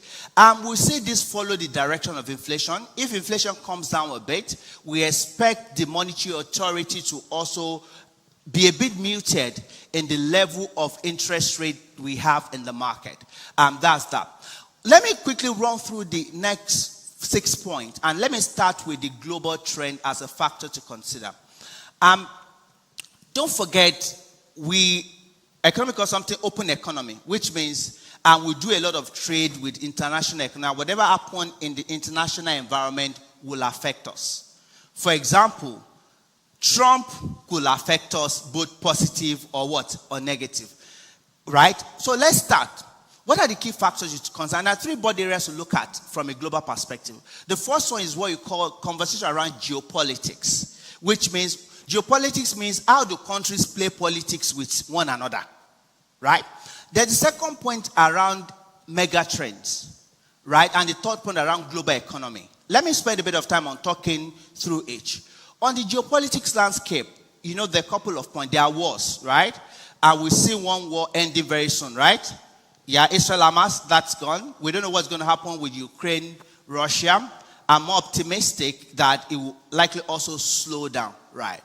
[SPEAKER 6] We see this follow the direction of inflation. If inflation comes down a bit, we expect the monetary authority to also be a bit muted in the level of interest rate we have in the market. That's that. Let me quickly run through the next 6 points, and let me start with the global trend as a factor to consider. Don't forget, economic or something open economy, which means we do a lot of trade with international economy. Whatever happens in the international environment will affect us. For example, Trump could affect us both positive or what? Or negative. Right? So let's start. What are the key factors you consider? There are 3 broad areas to look at from a global perspective. The first one is what you call conversation around geopolitics, which means geopolitics means how do countries play politics with one another. Right? Then the second point around mega trends. Right? And the third point around global economy. Let me spend a bit of time on talking through each. On the geopolitics landscape, there are a couple of points. There are wars, right? And we see one war ending very soon, right? Yeah, Israel-Hamas, that's gone. We don't know what's going to happen with Ukraine, Russia. I'm more optimistic that it will likely also slow down, right?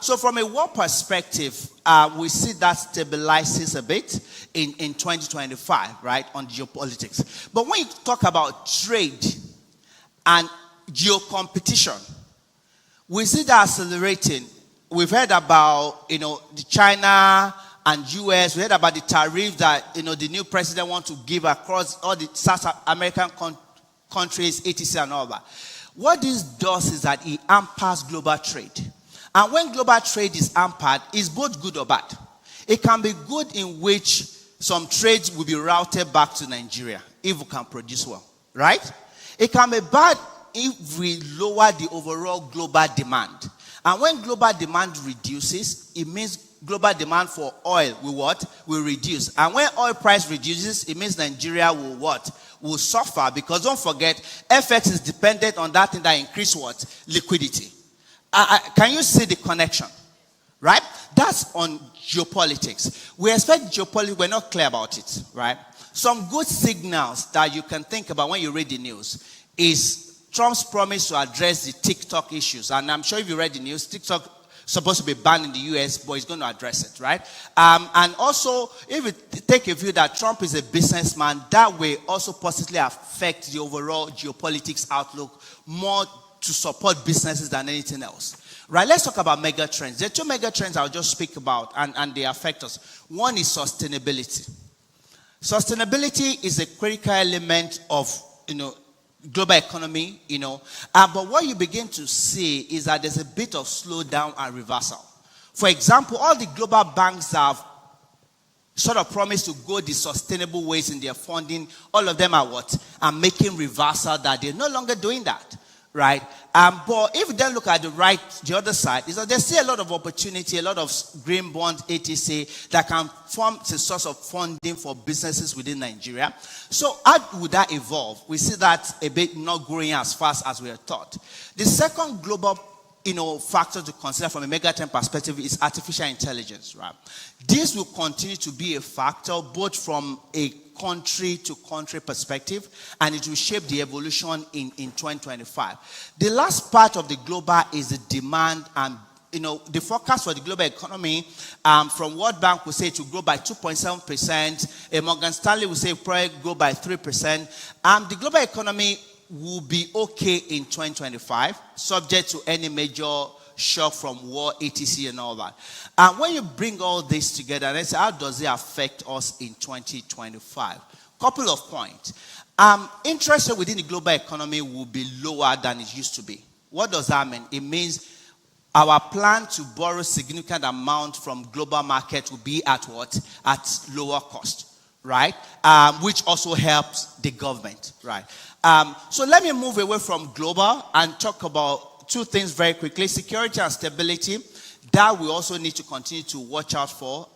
[SPEAKER 6] So from a war perspective, we see that stabilizes a bit in 2025, right, on geopolitics. But when you talk about trade and geocompetition, we see that accelerating. We've heard about, the China and US. We heard about the tariff that, the new president wants to give across all the South American countries, etc. and all that. What this does is that it hampers global trade. And when global trade is hampered, it's both good or bad. It can be good in which some trades will be routed back to Nigeria if we can produce well, right? It can be bad if we lower the overall global demand. And when global demand reduces, it means global demand for oil will reduce. And when oil price reduces, it means Nigeria will suffer, because don't forget, FX is dependent on that thing that increase liquidity. Can you see the connection? Right? That's on geopolitics. We expect geopolitics, we're not clear about it, right? Some good signals that you can think about when you read the news is Trump's promise to address the TikTok issues. And I'm sure if you read the news, TikTok is supposed to be banned in the US, but he's going to address it, right? And also, if you take a view that Trump is a businessman, that will also positively affect the overall geopolitics outlook more to support businesses than anything else. Right, let's talk about mega trends. There are 2 mega trends I'll just speak about, and they affect us. One is sustainability. Sustainability is a critical element of, global economy, but what you begin to see is that there's a bit of slowdown and reversal. For example, all the global banks have sort of promised to go the sustainable ways in their funding. All of them are making reversal, that they're no longer doing that, right? But if you then look at the other side, is that there's still a lot of opportunity, a lot of green bonds, etc., that can form a source of funding for businesses within Nigeria. So how would that evolve? We see that a bit not growing as fast as we had thought. The second global factor to consider from a megatrend perspective is artificial intelligence, right? This will continue to be a factor both from a country to country perspective, and it will shape the evolution in 2025. The last part of the global is the demand, and the forecast for the global economy from World Bank will say it will grow by 2.7%. Morgan Stanley will say it will probably grow by 3%. The global economy will be okay in 2025, subject to any major shock from war, etc. and all that. And when you bring all this together, let's say, how does it affect us in 2025? Couple of points. Interest rate within the global economy will be lower than it used to be. What does that mean? It means our plan to borrow significant amount from global market will be at lower cost, right? Which also helps the government, right? So let me move away from global and talk about 2 things very quickly. Security and stability, that we also need to continue to watch out for.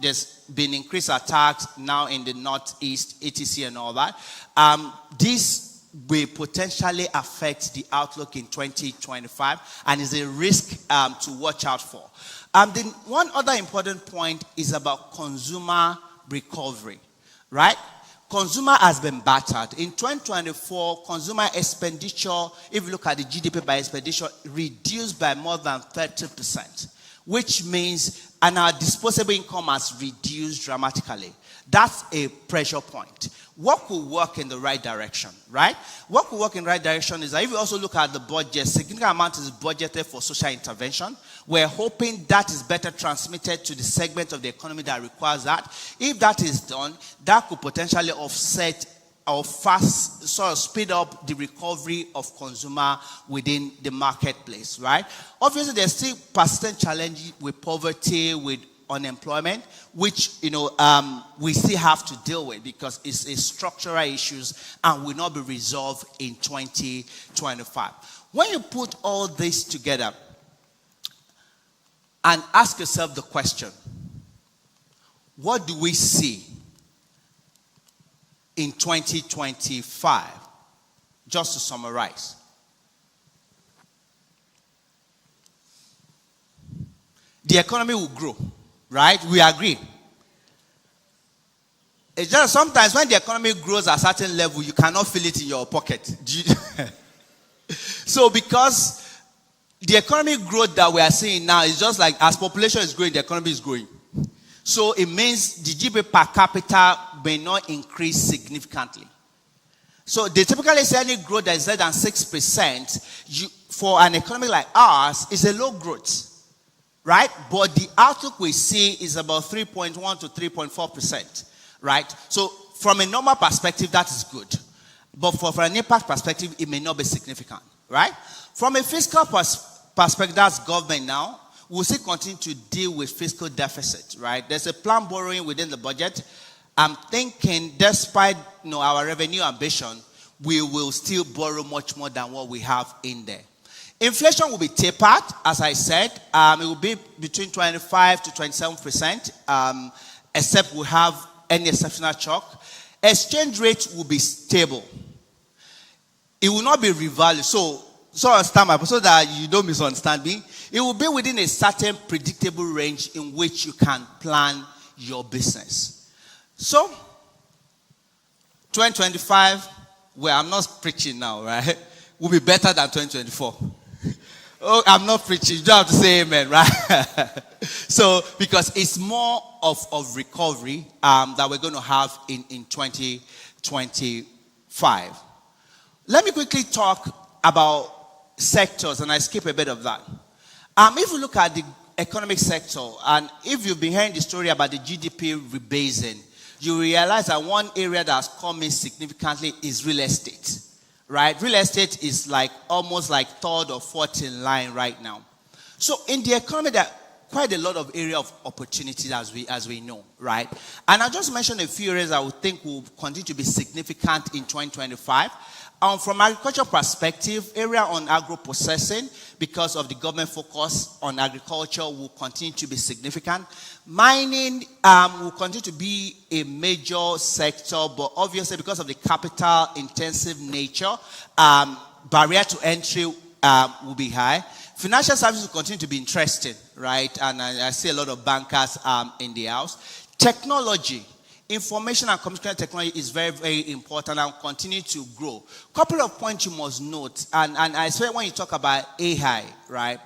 [SPEAKER 6] There's been increased attacks now in the northeast, etc. and all that. This will potentially affect the outlook in 2025 and is a risk to watch out for. The one other important point is about consumer recovery, right? Consumer has been battered. In 2024, consumer expenditure, if you look at the GDP by expenditure, reduced by more than 30%, which means, and our disposable income has reduced dramatically. That's a pressure point. What could work in the right direction, right? What could work in the right direction is that if you also look at the budget, significant amount is budgeted for social intervention. We're hoping that is better transmitted to the segment of the economy that requires that. If that is done, that could potentially offset or fast sort of speed up the recovery of consumer within the marketplace, right? Obviously, there's still persistent challenge with poverty, with unemployment, which we still have to deal with because it's a structural issues and will not be resolved in 2025. When you put all this together and ask yourself the question, what do we see in 2025? Just to summarize. The economy will grow, right? We agree. It's just sometimes when the economy grows at a certain level, you cannot feel it in your pocket. So because the economic growth that we are seeing now is just like as population is growing, the economy is growing. So it means the GDP per capita may not increase significantly. So they typically say any growth that is less than 6%, for an economy like ours, is a low growth. Right? But the outlook we see is about 3.1 to 3.4%. Right? So from a normal perspective, that is good. But for an impact perspective, it may not be significant. Right? From a fiscal perspective, that's government now. We'll still continue to deal with fiscal deficit. Right? There's a planned borrowing within the budget. I'm thinking, despite our revenue ambition, we will still borrow much more than what we have in there. Inflation will be tapered, as I said. It will be between 25 to 27%, except we have any exceptional shock. Exchange rate will be stable. It will not be revalued. So understand so that you don't misunderstand me. It will be within a certain predictable range in which you can plan your business. So, 2025, well, I'm not preaching now, right? Will be better than 2024. Oh, I'm not preaching. You don't have to say amen, right? So, because it's more of recovery that we're going to have in 2025. Let me quickly talk about sectors, and I skip a bit of that. If you look at the economic sector, and if you've been hearing the story about the GDP rebasing, you realize that one area that has come in significantly is real estate. Right? Real estate is almost like third or fourth in line right now. So in the economy, there are quite a lot of area of opportunities as we know, right? And I just mentioned a few areas I would think will continue to be significant in 2025. From agriculture perspective, area on agro-processing, because of the government focus on agriculture, will continue to be significant. Mining will continue to be a major sector, but obviously because of the capital-intensive nature, barrier to entry will be high. Financial services will continue to be interesting, right? And I see a lot of bankers in the house. Technology. Information and communication technology is very, very important and will continue to grow. Couple of points you must note, and I swear when you talk about AI, right?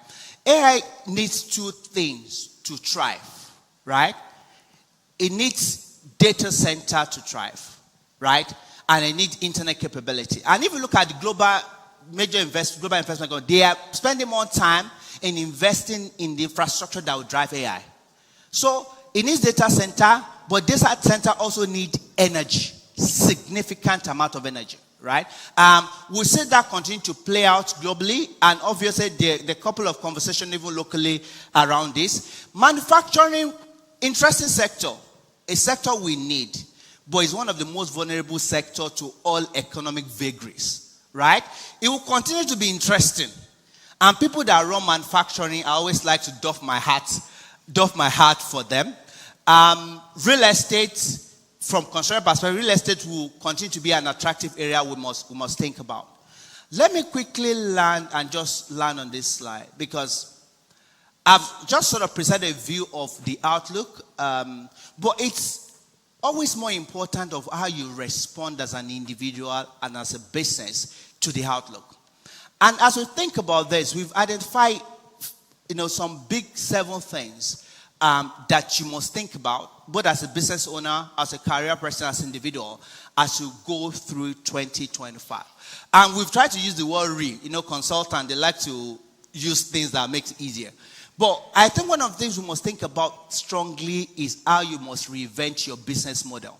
[SPEAKER 6] AI needs two things to thrive, right? It needs data center to thrive, right? And it needs internet capability. And if you look at the global investment, they are spending more time in investing in the infrastructure that will drive AI. So it needs data center, but data center also need energy, significant amount of energy, right? We'll see that continue to play out globally, and obviously there are a couple of conversations even locally around this. Manufacturing, interesting sector, a sector we need, but it's one of the most vulnerable sectors to all economic vagaries, right? It will continue to be interesting, and people that run manufacturing, I always like to doff my hat for them. Real estate, from construction perspective, real estate will continue to be an attractive area we must think about. Let me quickly land on this slide because I've just sort of presented a view of the outlook, but it's always more important of how you respond as an individual and as a business to the outlook. And as we think about this, we've identified, some big 7 things that you must think about, both as a business owner, as a career person, as an individual, as you go through 2025. And we've tried to use the word consultant, they like to use things that makes it easier. But I think one of the things we must think about strongly is how you must reinvent your business model,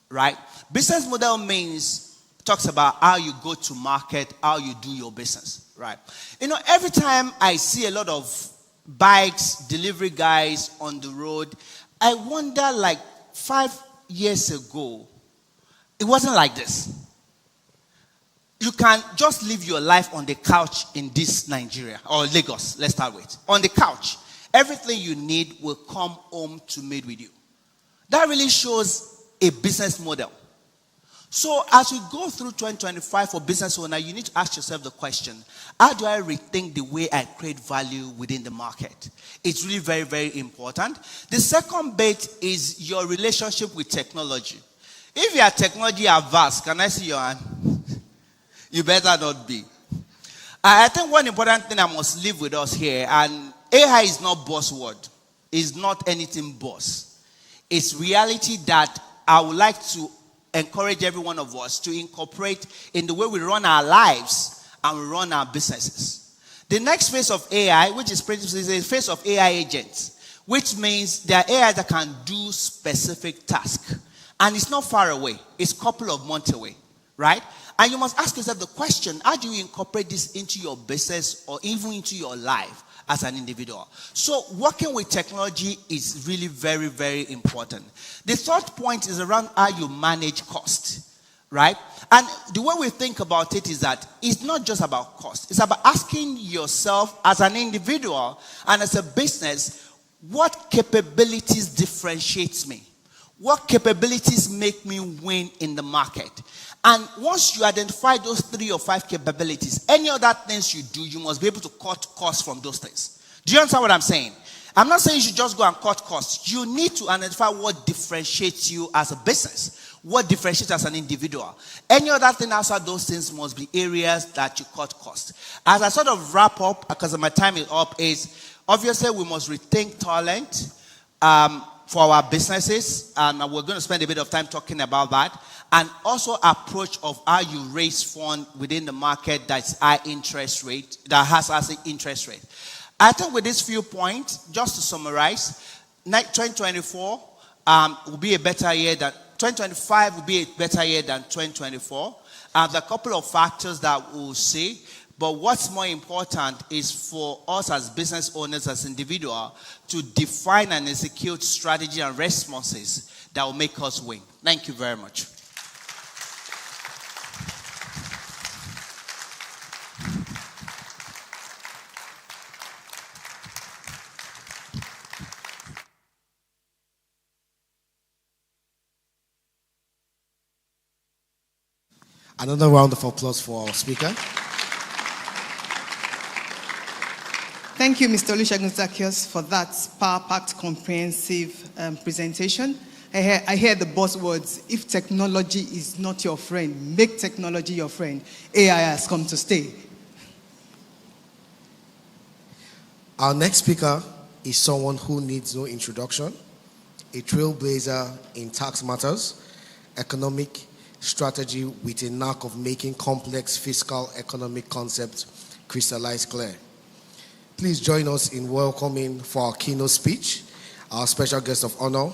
[SPEAKER 6] right? Business model talks about how you go to market, how you do your business, right? Every time I see a lot of bikes, delivery guys on the road, I wonder, 5 years ago, it wasn't like this. You can just live your life on the couch in this Nigeria, or Lagos, let's start with. On the couch, everything you need will come home to made with you. That really shows a business model. So as we go through 2025 for business owner, you need to ask yourself the question, how do I rethink the way I create value within the market? It's really very, very important. The second bit is your relationship with technology. If you are technology averse, can I see your hand? You better not be. I think one important thing I must leave with us here, and AI is not buzzword. It's not anything boss. It's reality that I would like to encourage every one of us to incorporate in the way we run our lives and we run our businesses. The next phase of AI, which is a phase of AI agents, which means there are AI that can do specific tasks. And it's not far away. It's a couple of months away, right? And you must ask yourself the question, how do you incorporate this into your business or even into your life as an individual? So working with technology is really very, very important. The third point is around how you manage cost, right? And the way we think about it is that it's not just about cost. It's about asking yourself as an individual and as a business, what capabilities differentiates me? What capabilities make me win in the market? And once you identify those 3 or 5 capabilities, any other things you do, you must be able to cut costs from those things. Do you understand what I'm saying? I'm not saying you should just go and cut costs. You need to identify what differentiates you as a business, what differentiates as an individual. Any other thing outside those things must be areas that you cut costs. As I sort of wrap up, because my time is up, is obviously we must rethink talent for our businesses, and we're going to spend a bit of time talking about that. And also approach of how you raise funds within the market that's high interest rate, that has an interest rate. I think with these few points, just to summarize, 2024 will be a better year than 2025 will be a better year than 2024. There are a couple of factors that we'll see, but what's more important is for us as business owners, as individuals, to define and execute strategy and responses that will make us win. Thank you very much.
[SPEAKER 3] Another round of applause for our speaker.
[SPEAKER 4] Thank you, Mr. Olusegun Zacchaeus, for that power-packed, comprehensive presentation. I hear the buzzwords, if technology is not your friend, make technology your friend. AI has come to stay.
[SPEAKER 3] Our next speaker is someone who needs no introduction, a trailblazer in tax matters, economic strategy with a knack of making complex fiscal economic concepts crystallize clear. Please join us in welcoming for our keynote speech our special guest of honor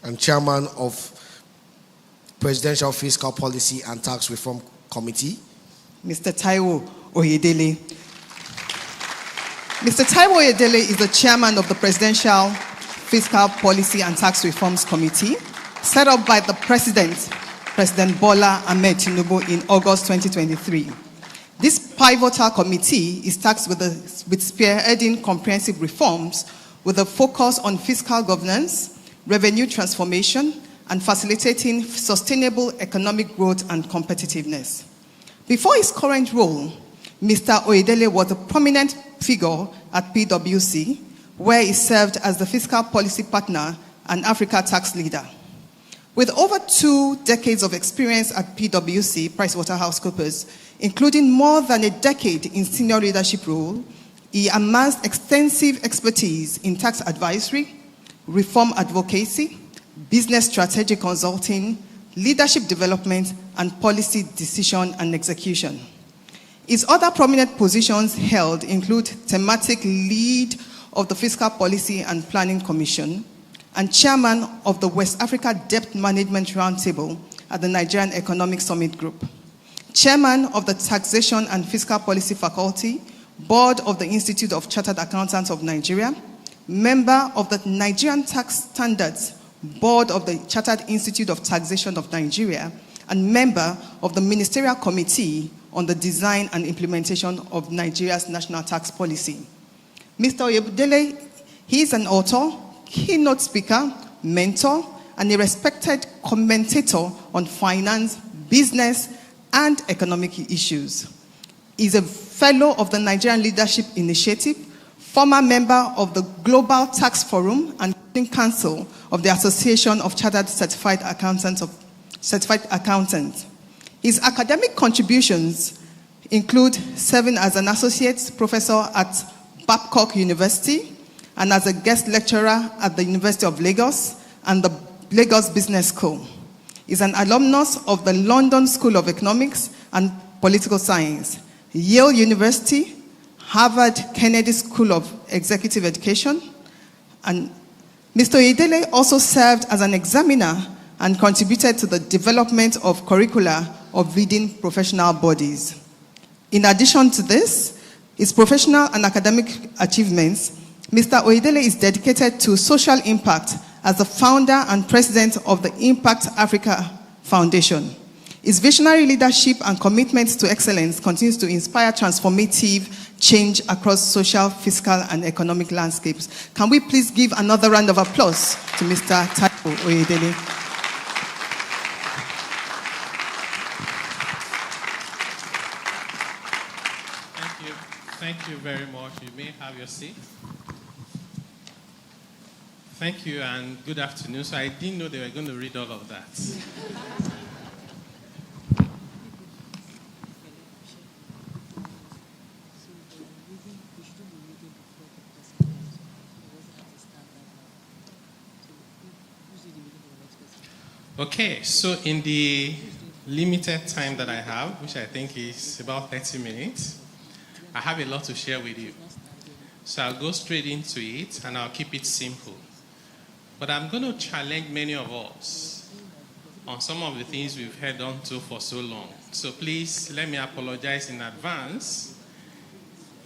[SPEAKER 3] and chairman of Presidential Fiscal Policy and Tax Reform Committee,
[SPEAKER 4] Mr. Taiwo Oyedele. Mr. Taiwo Oyedele is the chairman of the Presidential Fiscal Policy and Tax Reforms Committee, set up by the President Bola Ahmed Tinubu in August 2023. This pivotal committee is tasked with spearheading comprehensive reforms with a focus on fiscal governance, revenue transformation, and facilitating sustainable economic growth and competitiveness. Before his current role, Mr. Oyedele was a prominent figure at PwC, where he served as the fiscal policy partner and Africa tax leader. With over 2 decades of experience at PwC, PricewaterhouseCoopers, including more than a decade in senior leadership role, he amassed extensive expertise in tax advisory, reform advocacy, business strategy consulting, leadership development, and policy decision and execution. His other prominent positions held include thematic lead of the Fiscal Policy and Planning Commission and chairman of the West Africa Debt Management Roundtable at the Nigerian Economic Summit Group, chairman of the Taxation and Fiscal Policy Faculty, board of the Institute of Chartered Accountants of Nigeria, member of the Nigerian Tax Standards board of the Chartered Institute of Taxation of Nigeria, and member of the Ministerial Committee on the Design and Implementation of Nigeria's National Tax Policy. Mr. Oyedele, he is an author, keynote speaker, mentor, and a respected commentator on finance, business, and economic issues. He is a fellow of the Nigerian Leadership Initiative, former member of the Global Tax Forum and Council of the Association of Chartered Certified Accountants. His academic contributions include serving as an associate professor at Babcock University and as a guest lecturer at the University of Lagos and the Lagos Business School. He's an alumnus of the London School of Economics and Political Science, Yale University, Harvard Kennedy School of Executive Education, and Mr. Oyedele also served as an examiner and contributed to the development of curricula of leading professional bodies. In addition to this, his professional and academic achievements, Mr. Oyedele is dedicated to social impact as the founder and president of the Impact Africa Foundation. His visionary leadership and commitment to excellence continues to inspire transformative change across social, fiscal, and economic landscapes. Can we please give another round of applause to Mr. Taiwo Oyedele?
[SPEAKER 7] Thank you. Thank you very much. You may have your seat. Thank you and good afternoon. So I didn't know they were going to read all of that. Okay, so in the limited time that I have, which I think is about 30 minutes, I have a lot to share with you. So I'll go straight into it and I'll keep it simple. But I'm going to challenge many of us on some of the things we've held on to for so long. So please let me apologize in advance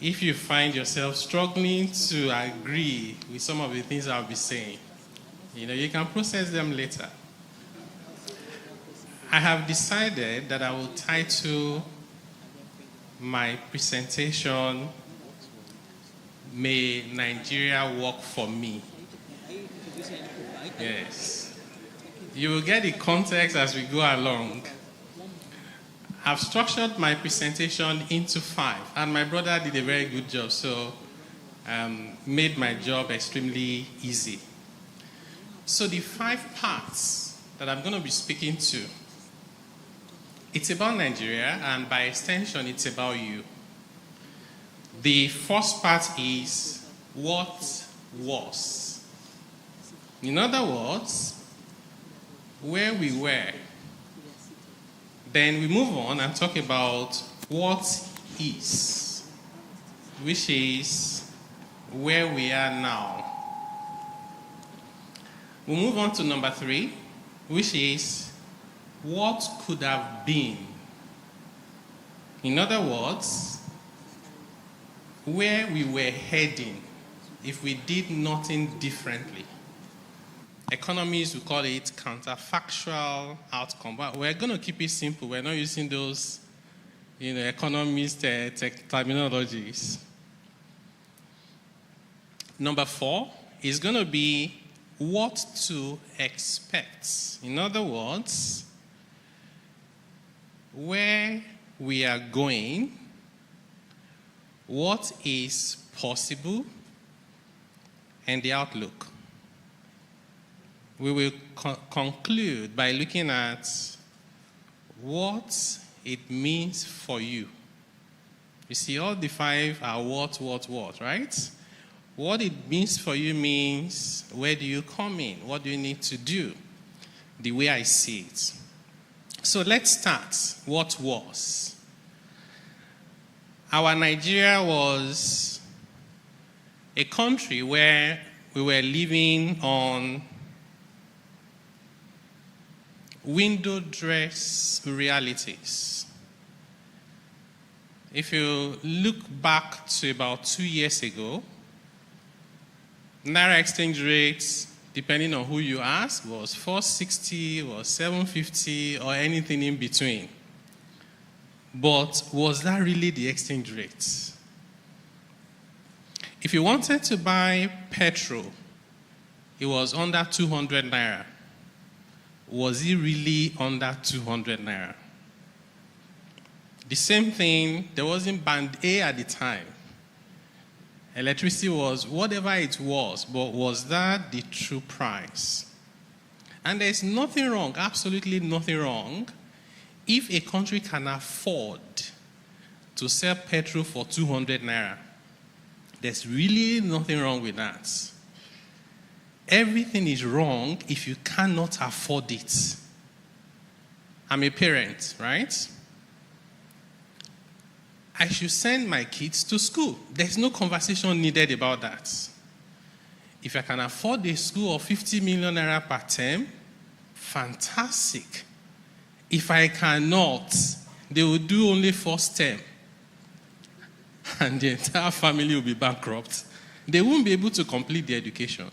[SPEAKER 7] if you find yourself struggling to agree with some of the things I'll be saying. You can process them later. I have decided that I will title my presentation, May Nigeria Work for Me. Yes. You will get the context as we go along. I've structured my presentation into 5, and my brother did a very good job, so made my job extremely easy. So the 5 parts that I'm going to be speaking to, it's about Nigeria, and by extension, it's about you. The first part is what was. In other words, where we were. Then we move on and talk about what is, which is where we are now. We move on to number 3, which is what could have been. In other words, where we were heading if we did nothing differently. Economists will call it counterfactual outcome, but we're going to keep it simple. We're not using those, economist terminologies. Number 4 is going to be what to expect. In other words, where we are going, what is possible, and the outlook. we will conclude by looking at what it means for you. You see, all the 5 are what, right? What it means for you means, where do you come in? What do you need to do? The way I see it. So let's start. What was? Our Nigeria was a country where we were living on window dress realities. If you look back to about 2 years ago, Naira exchange rates, depending on who you ask, was 460, was 750, or anything in between. But was that really the exchange rate? If you wanted to buy petrol, it was under 200 naira. Was it really under 200 naira? The same thing, there wasn't band A at the time. Electricity was whatever it was, but was that the true price? And there's nothing wrong, absolutely nothing wrong, if a country can afford to sell petrol for 200 naira. There's really nothing wrong with that. Everything is wrong if you cannot afford it. I'm a parent, right? I should send my kids to school. There's no conversation needed about that. If I can afford a school of 50 million naira per term, fantastic. If I cannot, they will do only first term. And the entire family will be bankrupt. They won't be able to complete their education.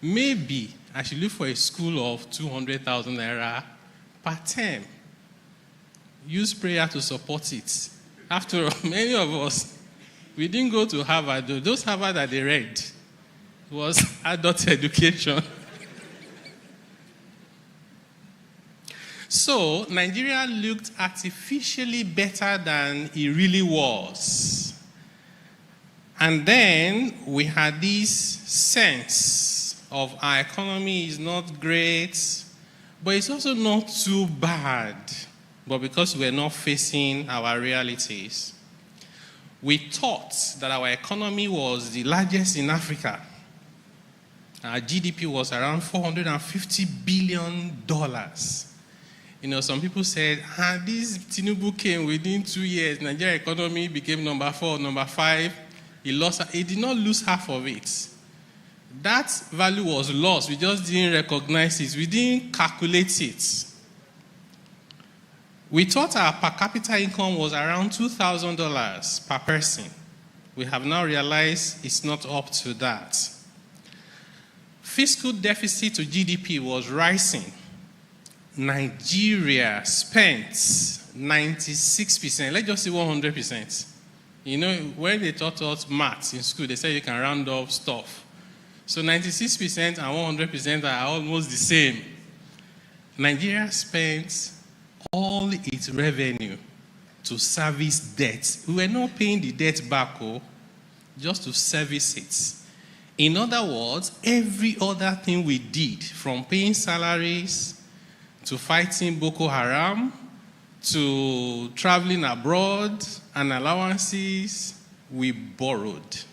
[SPEAKER 7] Maybe I should look for a school of 200,000 naira per term. Use prayer to support it. After all, many of us, we didn't go to Harvard. Those Harvard that they read was adult education. So, Nigeria looked artificially better than it really was. And then we had this sense of our economy is not great, but it's also not too bad. But because we're not facing our realities, we thought that our economy was the largest in Africa. Our GDP was around $450 billion. You know, some people said, this Tinubu came within 2 years, Nigerian economy became number 4, number 5. He did not lose half of it. That value was lost. We just didn't recognize it. We didn't calculate it. We thought our per capita income was around $2,000 per person. We have now realized it's not up to that. Fiscal deficit to GDP was rising. Nigeria spent 96%. Let's just say 100%. You know, when they taught us maths in school, they said you can round up stuff. So 96% and 100% are almost the same. Nigeria spent all its revenue to service debt. We were not paying the debt back, just to service it. In other words, every other thing we did, from paying salaries, to fighting Boko Haram, to traveling abroad, and allowances, we borrowed.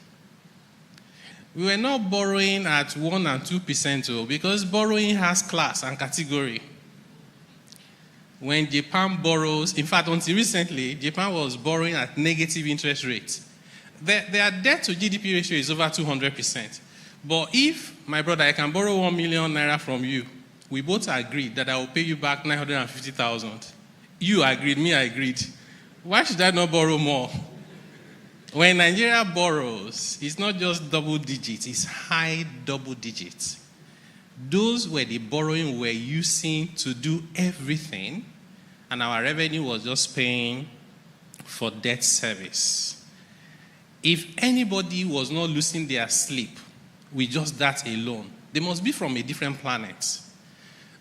[SPEAKER 7] We were not borrowing at 1 and 2%, because borrowing has class and category. When Japan borrows, in fact, until recently, Japan was borrowing at negative interest rates. Their debt to GDP ratio is over 200%. But if, my brother, I can borrow 1 million naira from you, we both agreed that I will pay you back 950,000. You agreed, me agreed. Why should I not borrow more? When Nigeria borrows, it's not just double digits, it's high double digits. Those were the borrowing we're using to do everything, and our revenue was just paying for debt service. If anybody was not losing their sleep with just that alone, they must be from a different planet.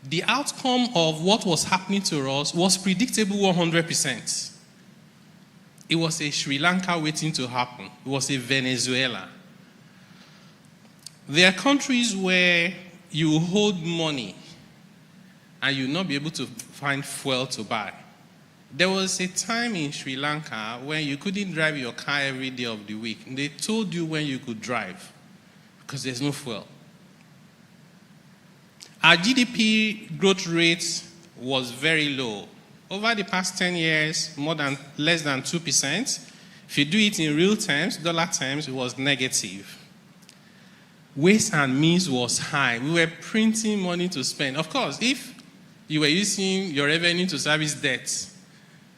[SPEAKER 7] The outcome of what was happening to us was predictable 100%. It was a Sri Lanka waiting to happen. It was a Venezuela. There are countries where you hold money and you'll not be able to find fuel to buy. There was a time in Sri Lanka when you couldn't drive your car every day of the week. They told you when you could drive because there's no fuel. Our GDP growth rate was very low. Over the past 10 years, less than 2%. If you do it in real terms, dollar terms, it was negative. Waste and means was high. We were printing money to spend. Of course, if you were using your revenue to service debt,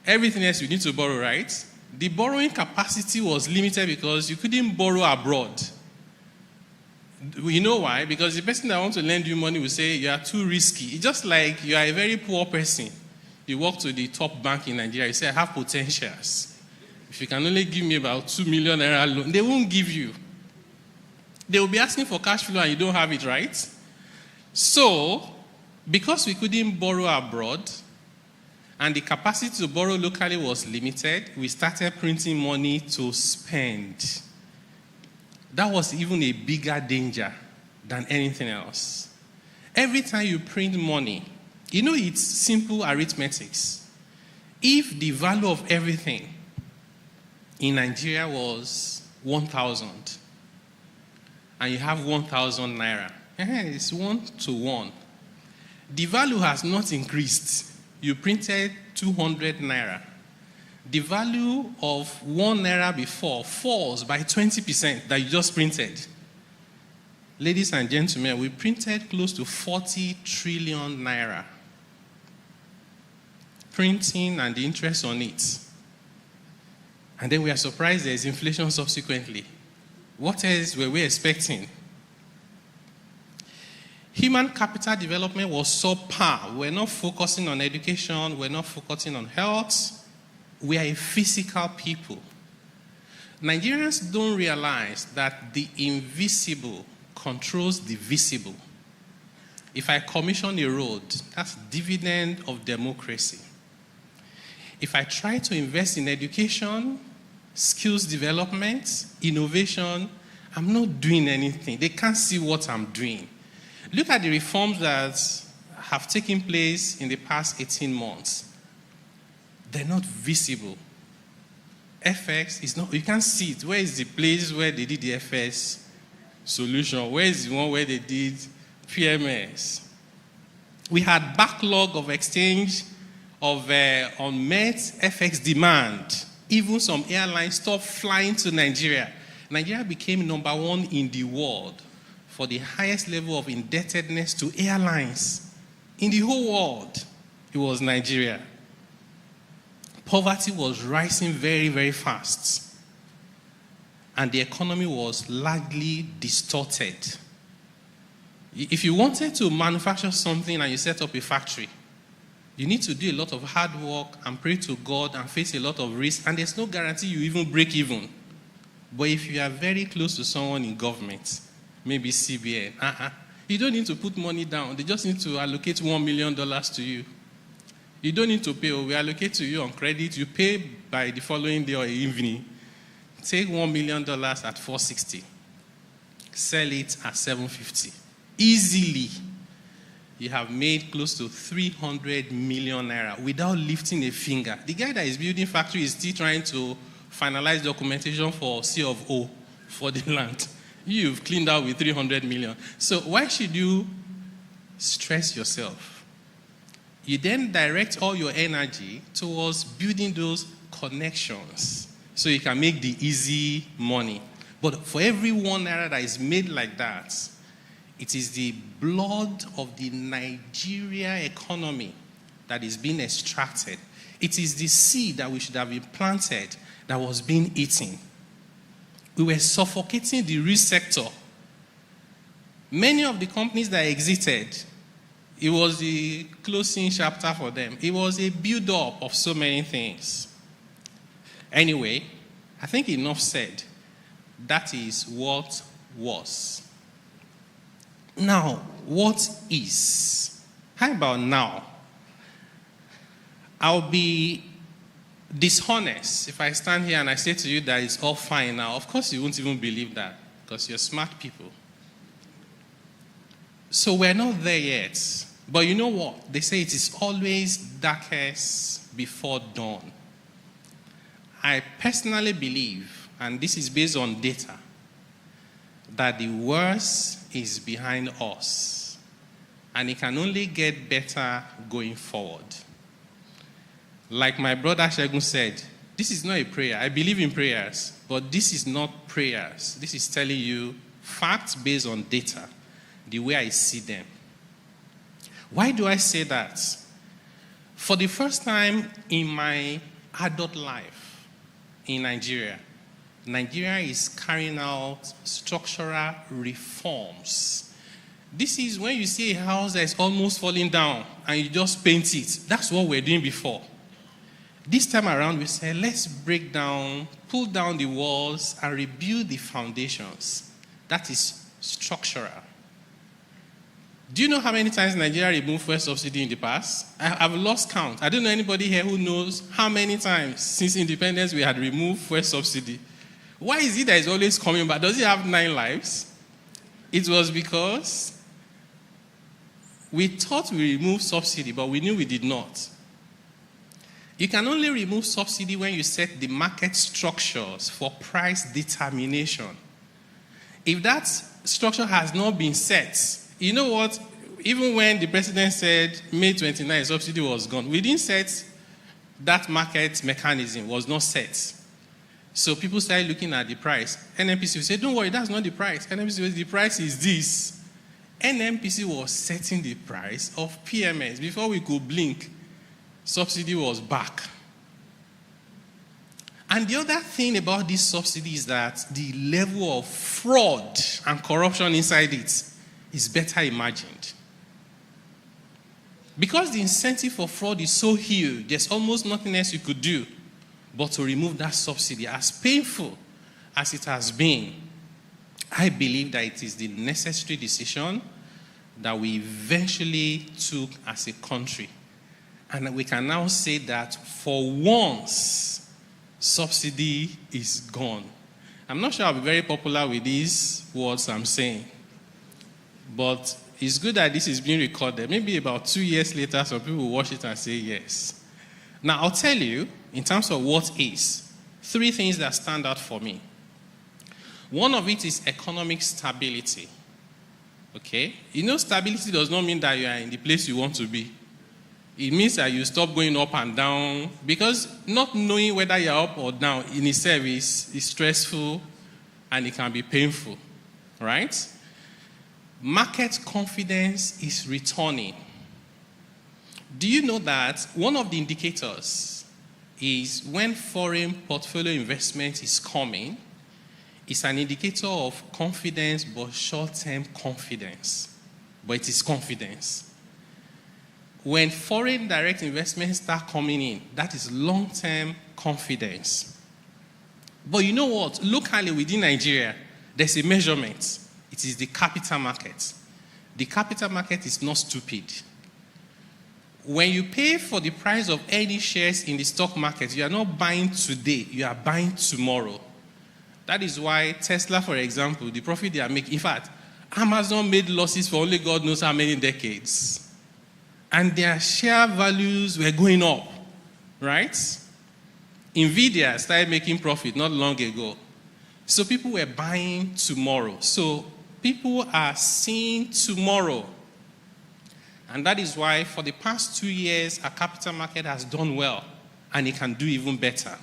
[SPEAKER 7] everything else you need to borrow, right? The borrowing capacity was limited because you couldn't borrow abroad. You know why? Because the person that wants to lend you money will say you are too risky. It's just like you are a very poor person. You walk to the top bank in Nigeria, you say, I have potentials. If you can only give me about 2 million naira loan, they won't give you. They will be asking for cash flow and you don't have it, right? So, because we couldn't borrow abroad and the capacity to borrow locally was limited, we started printing money to spend. That was even a bigger danger than anything else. Every time you print money, you know it's simple arithmetics. If the value of everything in Nigeria was 1,000, and you have 1,000 naira, it's 1 to 1. The value has not increased. You printed 200 naira. The value of 1 naira before falls by 20% that you just printed. Ladies and gentlemen, we printed close to 40 trillion naira. Printing and the interest on it. And then we are surprised there is inflation subsequently. What else were we expecting? Human capital development was subpar. We're not focusing on education. We're not focusing on health. We are a physical people. Nigerians don't realize that the invisible controls the visible. If I commission a road, that's dividend of democracy. If I try to invest in education, skills development, innovation, I'm not doing anything. They can't see what I'm doing. Look at the reforms that have taken place in the past 18 months. They're not visible. FX is not, you can't see it. Where is the place where they did the FS solution? Where is the one where they did PMS? We had backlog of exchange of unmet FX demand. Even some airlines stopped flying to Nigeria. Nigeria became number 1 in the world for the highest level of indebtedness to airlines. In the whole world, it was Nigeria. Poverty was rising very, very fast. And the economy was largely distorted. If you wanted to manufacture something and you set up a factory, you need to do a lot of hard work and pray to God and face a lot of risk, and there's no guarantee you even break even. But if you are very close to someone in government, maybe CBN, you don't need to put money down. They just need to allocate $1 million to you. You don't need to pay. We allocate to you on credit. You pay by the following day or evening. Take $1 million at 460. Sell it at 750. Easily. You have made close to 300 million naira without lifting a finger. The guy that is building factory is still trying to finalize documentation for C of O for the land. You've cleaned out with 300 million. So why should you stress yourself? You then direct all your energy towards building those connections so you can make the easy money. But for every 1 naira that is made like that, it is the blood of the Nigeria economy that is being extracted. It is the seed that we should have been planted that was being eaten. We were suffocating the real sector. Many of the companies that exited, it was the closing chapter for them. It was a build-up of so many things. Anyway, I think enough said. That is what was. Now, what is? How about now? I'll be dishonest if I stand here and I say to you that it's all fine now. Of course, you won't even believe that because you're smart people. So we're not there yet. But you know what? They say it is always darkest before dawn. I personally believe, and this is based on data, that the worst is behind us. And it can only get better going forward. Like my brother Shegun said, this is not a prayer. I believe in prayers, but this is not prayers. This is telling you facts based on data, the way I see them. Why do I say that? For the first time in my adult life in Nigeria, Nigeria is carrying out structural reforms. This is when you see a house that is almost falling down and you just paint it. That's what we're doing before. This time around, we say, let's break down, pull down the walls, and rebuild the foundations. That is structural. Do you know how many times Nigeria removed fuel subsidy in the past? I've lost count. I don't know anybody here who knows how many times since independence we had removed fuel subsidy. Why is it that it's always coming back? Does it have 9 lives? It was because we thought we removed subsidy, but we knew we did not. You can only remove subsidy when you set the market structures for price determination. If that structure has not been set, you know what? Even when the president said May 29, subsidy was gone, we didn't set that market mechanism, was not set. So people started looking at the price. NNPC will say, don't worry, that's not the price. NNPC will say, the price is this. NNPC was setting the price of PMS. Before we could blink, subsidy was back. And the other thing about this subsidy is that the level of fraud and corruption inside it is better imagined. Because the incentive for fraud is so huge, there's almost nothing else you could do but to remove that subsidy. As painful as it has been, I believe that it is the necessary decision that we eventually took as a country. And we can now say that for once, subsidy is gone. I'm not sure I'll be very popular with these words I'm saying. But it's good that this is being recorded. Maybe about 2 years later, some people will watch it and say yes. Now, I'll tell you, in terms of what is, 3 things that stand out for me. One of it is economic stability. Okay? You know, stability does not mean that you are in the place you want to be. It means that you stop going up and down, because not knowing whether you're up or down in itself is stressful and it can be painful, right? Market confidence is returning. Do you know that one of the indicators is when foreign portfolio investment is coming, it's an indicator of confidence, but short-term confidence. But it is confidence. When foreign direct investments start coming in, that is long-term confidence. But you know what? Locally within Nigeria, there's a measurement. It is the capital market. The capital market is not stupid. When you pay for the price of any shares in the stock market, you are not buying today, you are buying tomorrow. That is why Tesla, for example, the profit they are making, in fact, Amazon made losses for only God knows how many decades. And their share values were going up, right? Nvidia started making profit not long ago. So people were buying tomorrow. So people are seeing tomorrow. And that is why for the past 2 years, our capital market has done well, and it can do even better.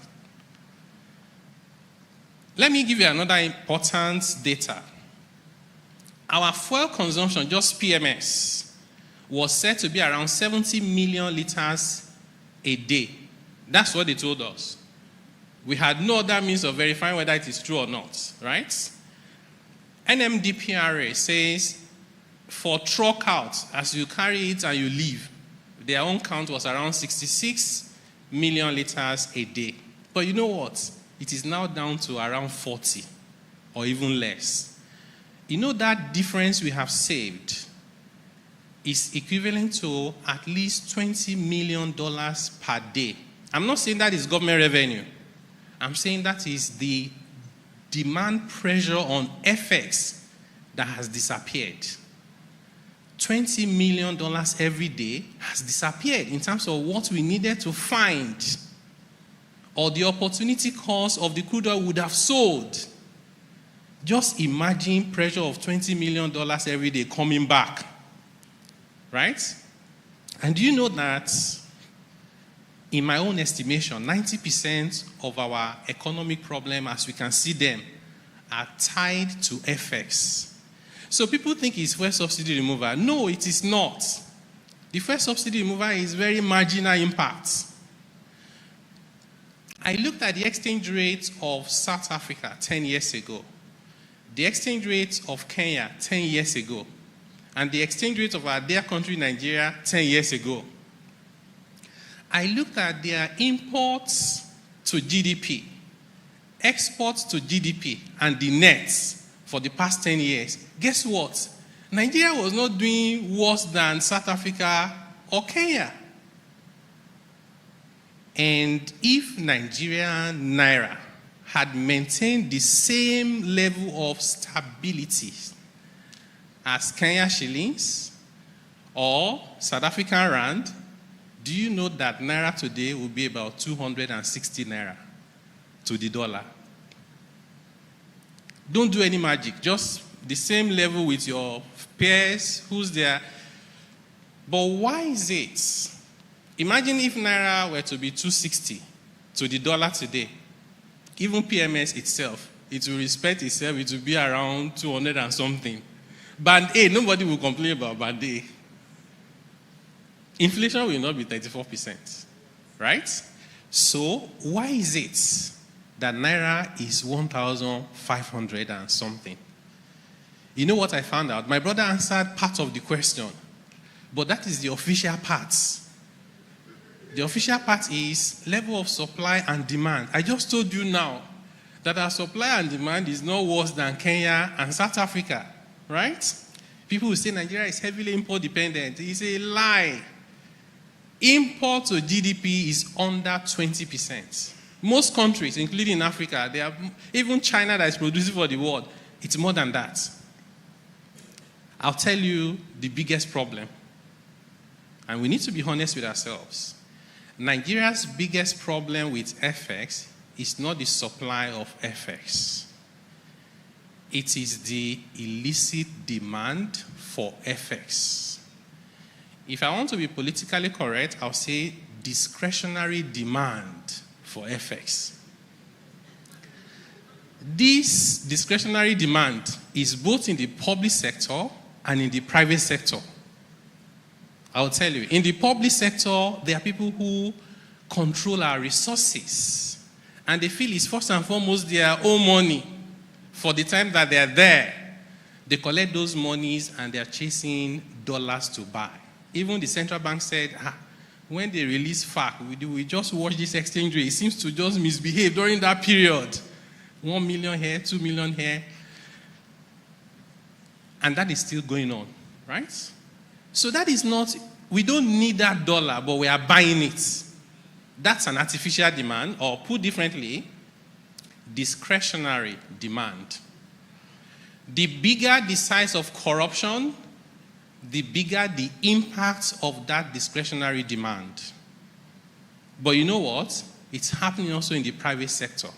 [SPEAKER 7] Let me give you another important data. Our fuel consumption, just PMS, was said to be around 70 million liters a day. That's what they told us. We had no other means of verifying whether it is true or not, right? NMDPRA says for truck out, as you carry it and you leave, their own count was around 66 million liters a day. But you know what? It is now down to around 40 or even less. You know that difference we have saved is equivalent to at least $20 million per day. I'm not saying that is government revenue. I'm saying that is the demand pressure on FX that has disappeared. $20 million every day has disappeared in terms of what we needed to find, or the opportunity cost of the crude oil would have sold. Just imagine pressure of $20 million every day coming back, right? And do you know that, in my own estimation, 90% of our economic problems, as we can see them, are tied to FX. So people think it's fuel subsidy removal. No, it is not. The fuel subsidy removal is very marginal impact. I looked at the exchange rate of South Africa 10 years ago, the exchange rate of Kenya 10 years ago, and the exchange rate of our dear country, Nigeria, 10 years ago. I looked at their imports to GDP, exports to GDP, and the nets for the past 10 years. Guess what? Nigeria was not doing worse than South Africa or Kenya. And if Nigerian Naira had maintained the same level of stability as Kenya shillings or South African rand, do you know that Naira today will be about 260 Naira to the dollar? Don't do any magic. Just the same level with your peers, who's there. But why is it? Imagine if Naira were to be 260 to the dollar today. Even PMS itself, it will respect itself, it will be around 200 and something. Band A, nobody will complain about Band A. Inflation will not be 34%, right? So why is it that Naira is 1,500 and something? You know what I found out? My brother answered part of the question, but that is the official part. The official part is level of supply and demand. I just told you now that our supply and demand is no worse than Kenya and South Africa, right? People will say Nigeria is heavily import dependent. It's a lie. Import to GDP is under 20%. Most countries, including Africa, they have, even China that is producing for the world, it's more than that. I'll tell you the biggest problem. And we need to be honest with ourselves. Nigeria's biggest problem with FX is not the supply of FX. It is the illicit demand for FX. If I want to be politically correct, I'll say discretionary demand for FX. This discretionary demand is both in the public sector and in the private sector. I'll tell you, in the public sector, there are people who control our resources, and they feel it's first and foremost their own money. For the time that they're there, they collect those monies and they're chasing dollars to buy. Even the central bank said, when they release FAC, we just watch this exchange rate. It seems to just misbehave during that period. 1 million here, 2 million here. And that is still going on, right? So that is not, we don't need that dollar, but we are buying it. That's an artificial demand, or put differently, discretionary demand. The bigger the size of corruption, the bigger the impact of that discretionary demand. But you know what? It's happening also in the private sector.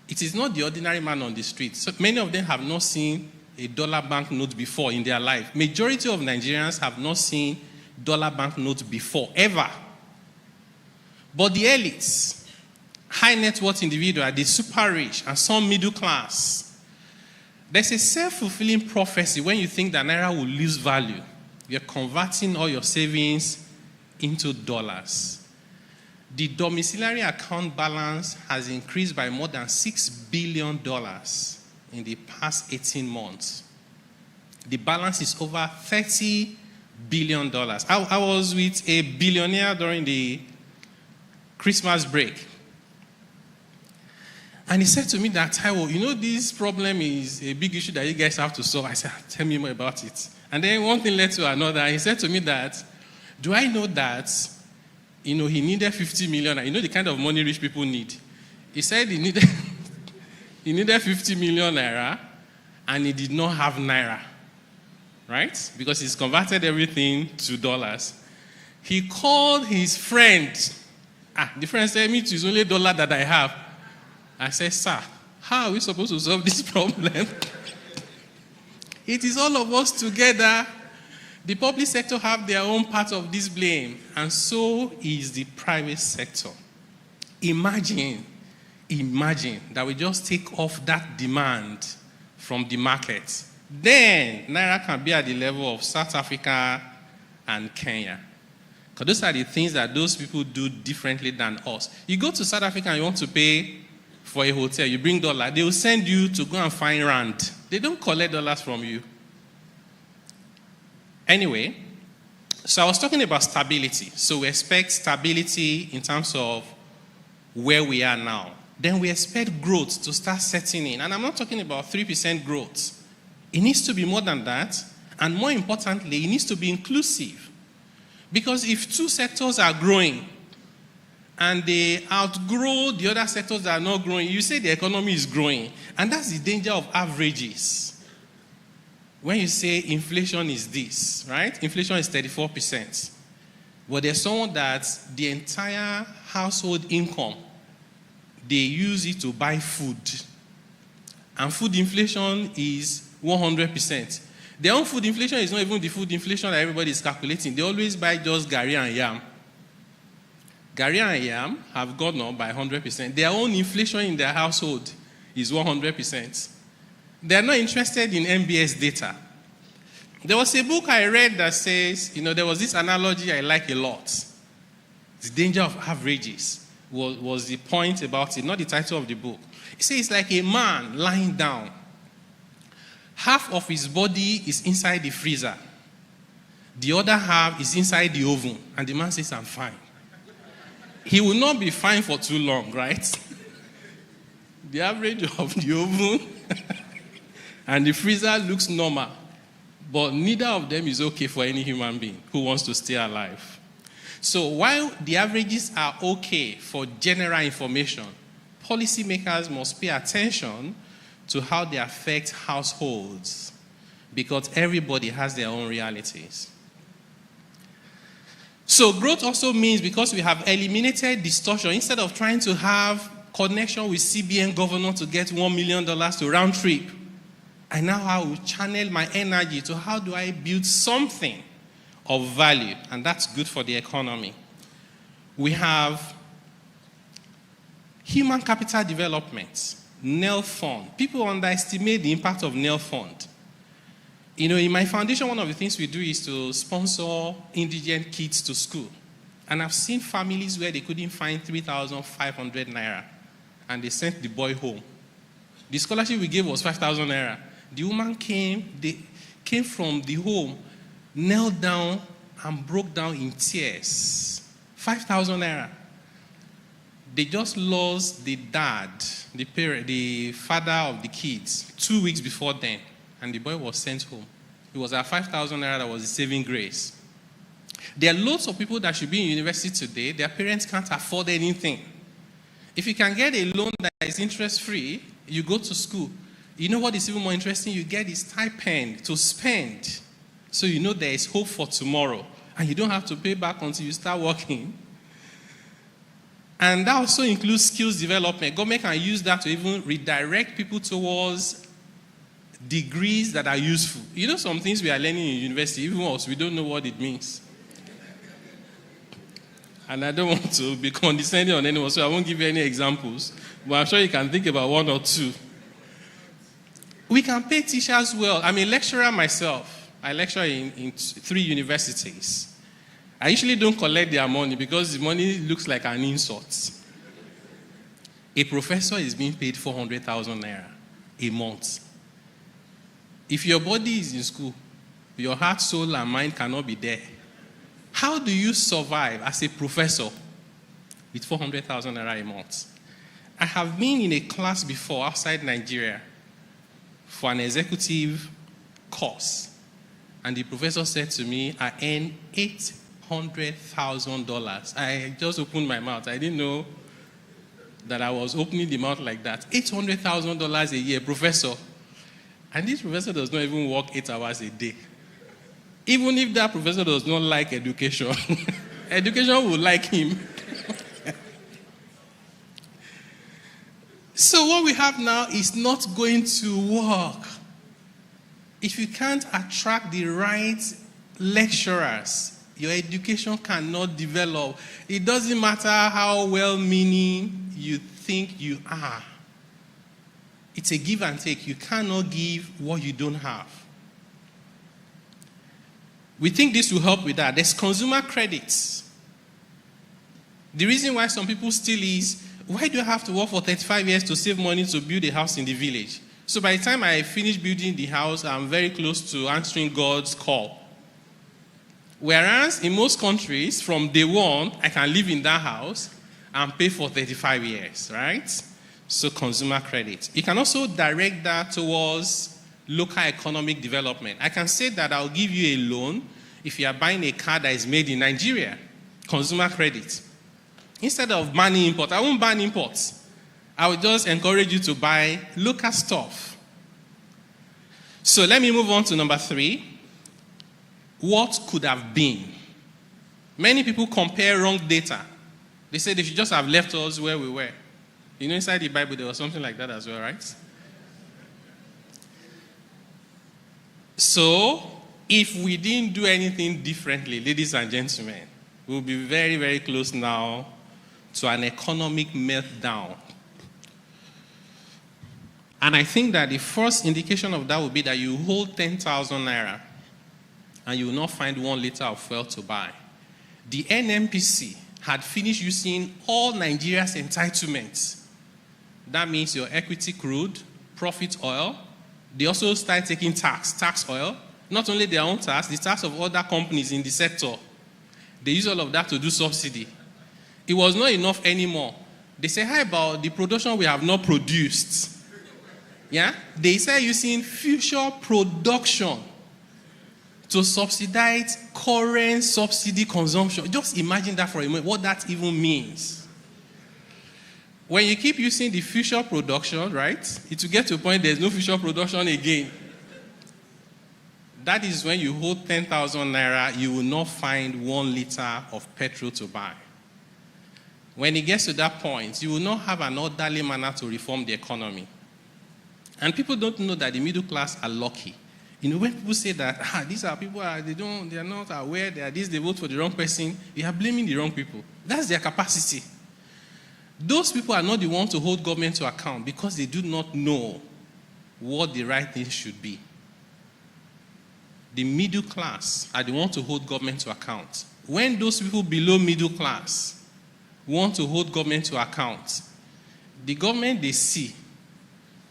[SPEAKER 7] It is not the ordinary man on the street. So many of them have not seen a dollar banknote before in their life. Majority of Nigerians have not seen dollar banknote before, ever. But the elites, high net worth individuals, the super rich, and some middle class, there's a self-fulfilling prophecy when you think that Naira will lose value. You're converting all your savings into dollars. The domiciliary account balance has increased by more than $6 billion in the past 18 months. The balance is over $30 billion. I was with a billionaire during the Christmas break. And he said to me that, Taiwo, you know this problem is a big issue that you guys have to solve. I said, tell me more about it. And then one thing led to another. He said to me that, do I know that, he needed 50 million. You know the kind of money rich people need. He said he needed 50 million naira, and he did not have naira, right? Because he's converted everything to dollars. He called his friend. The friend said, me too, it's only $1 that I have. I said, sir, how are we supposed to solve this problem? It is all of us together. The public sector have their own part of this blame, and so is the private sector. Imagine that we just take off that demand from the market. Then Naira can be at the level of South Africa and Kenya. Because those are the things that those people do differently than us. You go to South Africa and you want to pay for a hotel, you bring $1, they will send you to go and find rand. They don't collect dollars from you. Anyway, so I was talking about stability. So we expect stability in terms of where we are now. Then we expect growth to start setting in. And I'm not talking about 3% growth. It needs to be more than that. And more importantly, it needs to be inclusive. Because if two sectors are growing and they outgrow the other sectors that are not growing, you say the economy is growing. And that's the danger of averages. When you say inflation is this, right? Inflation is 34%. But there's someone that the entire household income, they use it to buy food. And food inflation is 100%. Their own food inflation is not even the food inflation that everybody is calculating. They always buy just Gari and Yam. Gari and Yam have gone up by 100%. Their own inflation in their household is 100%. They are not interested in MBS data. There was a book I read that says, there was this analogy I like a lot. The danger of averages was the point about it, not the title of the book. It says it's like a man lying down. Half of his body is inside the freezer. The other half is inside the oven. And the man says, I'm fine. He will not be fine for too long, right? The average of the oven and the freezer looks normal, but neither of them is okay for any human being who wants to stay alive. So while the averages are okay for general information, policymakers must pay attention to how they affect households, because everybody has their own realities. So growth also means, because we have eliminated distortion, instead of trying to have connection with CBN governor to get $1 million to round trip, I now have to channel my energy to how do I build something of value, and that's good for the economy. We have human capital development, NEL fund. People underestimate the impact of NEL fund. In my foundation, one of the things we do is to sponsor indigent kids to school. And I've seen families where they couldn't find 3,500 naira, and they sent the boy home. The scholarship we gave was 5,000 naira. The woman came from the home, knelt down and broke down in tears. 5,000 naira. They just lost the dad, the parent, the father of the kids, 2 weeks before then, and the boy was sent home. It was at 5,000 naira that was the saving grace. There are lots of people that should be in university today. Their parents can't afford anything. If you can get a loan that is interest-free, you go to school. You know what is even more interesting? You get a stipend to spend. So there is hope for tomorrow. And you don't have to pay back until you start working. And that also includes skills development. Government can use that to even redirect people towards degrees that are useful. Some things we are learning in university, even us, we don't know what it means. And I don't want to be condescending on anyone, so I won't give you any examples. But I'm sure you can think about one or two. We can pay teachers well. I'm a lecturer myself. I lecture in 3 universities. I usually don't collect their money because the money looks like an insult. A professor is being paid 400,000 naira a month. If your body is in school, your heart, soul, and mind cannot be there. How do you survive as a professor with 400,000 naira a month? I have been in a class before outside Nigeria for an executive course. And the professor said to me, I earn $800,000. I just opened my mouth. I didn't know that I was opening the mouth like that. $800,000 a year, professor. And this professor does not even work 8 hours a day. Even if that professor does not like education, education will like him. So what we have now is not going to work. If you can't attract the right lecturers, your education cannot develop. It doesn't matter how well-meaning you think you are. It's a give and take. You cannot give what you don't have. We think this will help with that. There's consumer credits. The reason why some people steal is, why do I have to work for 35 years to save money to build a house in the village? So by the time I finish building the house, I'm very close to answering God's call. Whereas in most countries, from day one, I can live in that house and pay for 35 years, right? So consumer credit. You can also direct that towards local economic development. I can say that I'll give you a loan if you are buying a car that is made in Nigeria. Consumer credit. Instead of banning imports, I won't ban imports. I will just encourage you to buy local stuff. So let me move on to number 3. What could have been? Many people compare wrong data. They say they should just have left us where we were. You know, inside the Bible, there was something like that as well, right? So, if we didn't do anything differently, ladies and gentlemen, we'll be very, very close now to an economic meltdown. And I think that the first indication of that would be that you hold 10,000 naira and you will not find 1 liter of fuel to buy. The NNPC had finished using all Nigeria's entitlements. That means your equity crude, profit oil. They also started taking tax oil. Not only their own tax, the tax of other companies in the sector. They use all of that to do subsidy. It was not enough anymore. They say, how about the production we have not produced? Yeah? They started using future production to subsidize current subsidy consumption. Just imagine that for a moment, what that even means. When you keep using the future production, right, it will get to a point there's no future production again. That is when you hold 10,000 naira, you will not find 1 liter of petrol to buy. When it gets to that point, you will not have an orderly manner to reform the economy. And people don't know that the middle class are lucky. You know, when people say that, these are people, they are not aware, they are this, they vote for the wrong person, you are blaming the wrong people. That's their capacity. Those people are not the ones to hold government to account because they do not know what the right thing should be. The middle class are the ones to hold government to account. When those people below middle class want to hold government to account, the government they see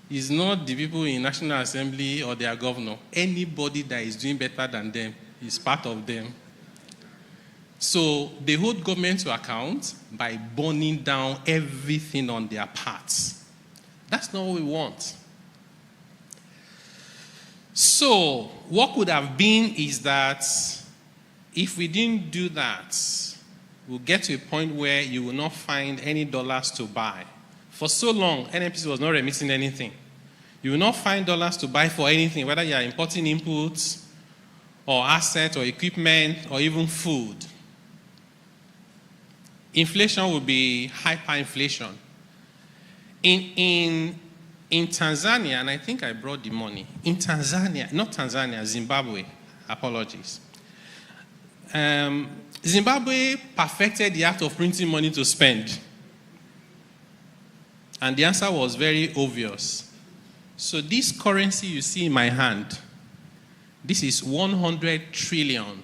[SPEAKER 7] is not the people in National Assembly or their governor. Anybody that is doing better than them is part of them. So they hold government to account by burning down everything on their parts. That's not what we want. So what could have been is that if we didn't do that, we'll get to a point where you will not find any dollars to buy. For so long, NNPC was not remitting anything. You will not find dollars to buy for anything, whether you are importing inputs or assets or equipment or even food. Inflation will be hyperinflation. In Tanzania, and I think I brought the money. In Tanzania, not Tanzania, Zimbabwe, apologies. Zimbabwe perfected the art of printing money to spend. And the answer was very obvious. So this currency you see in my hand, this is 100 trillion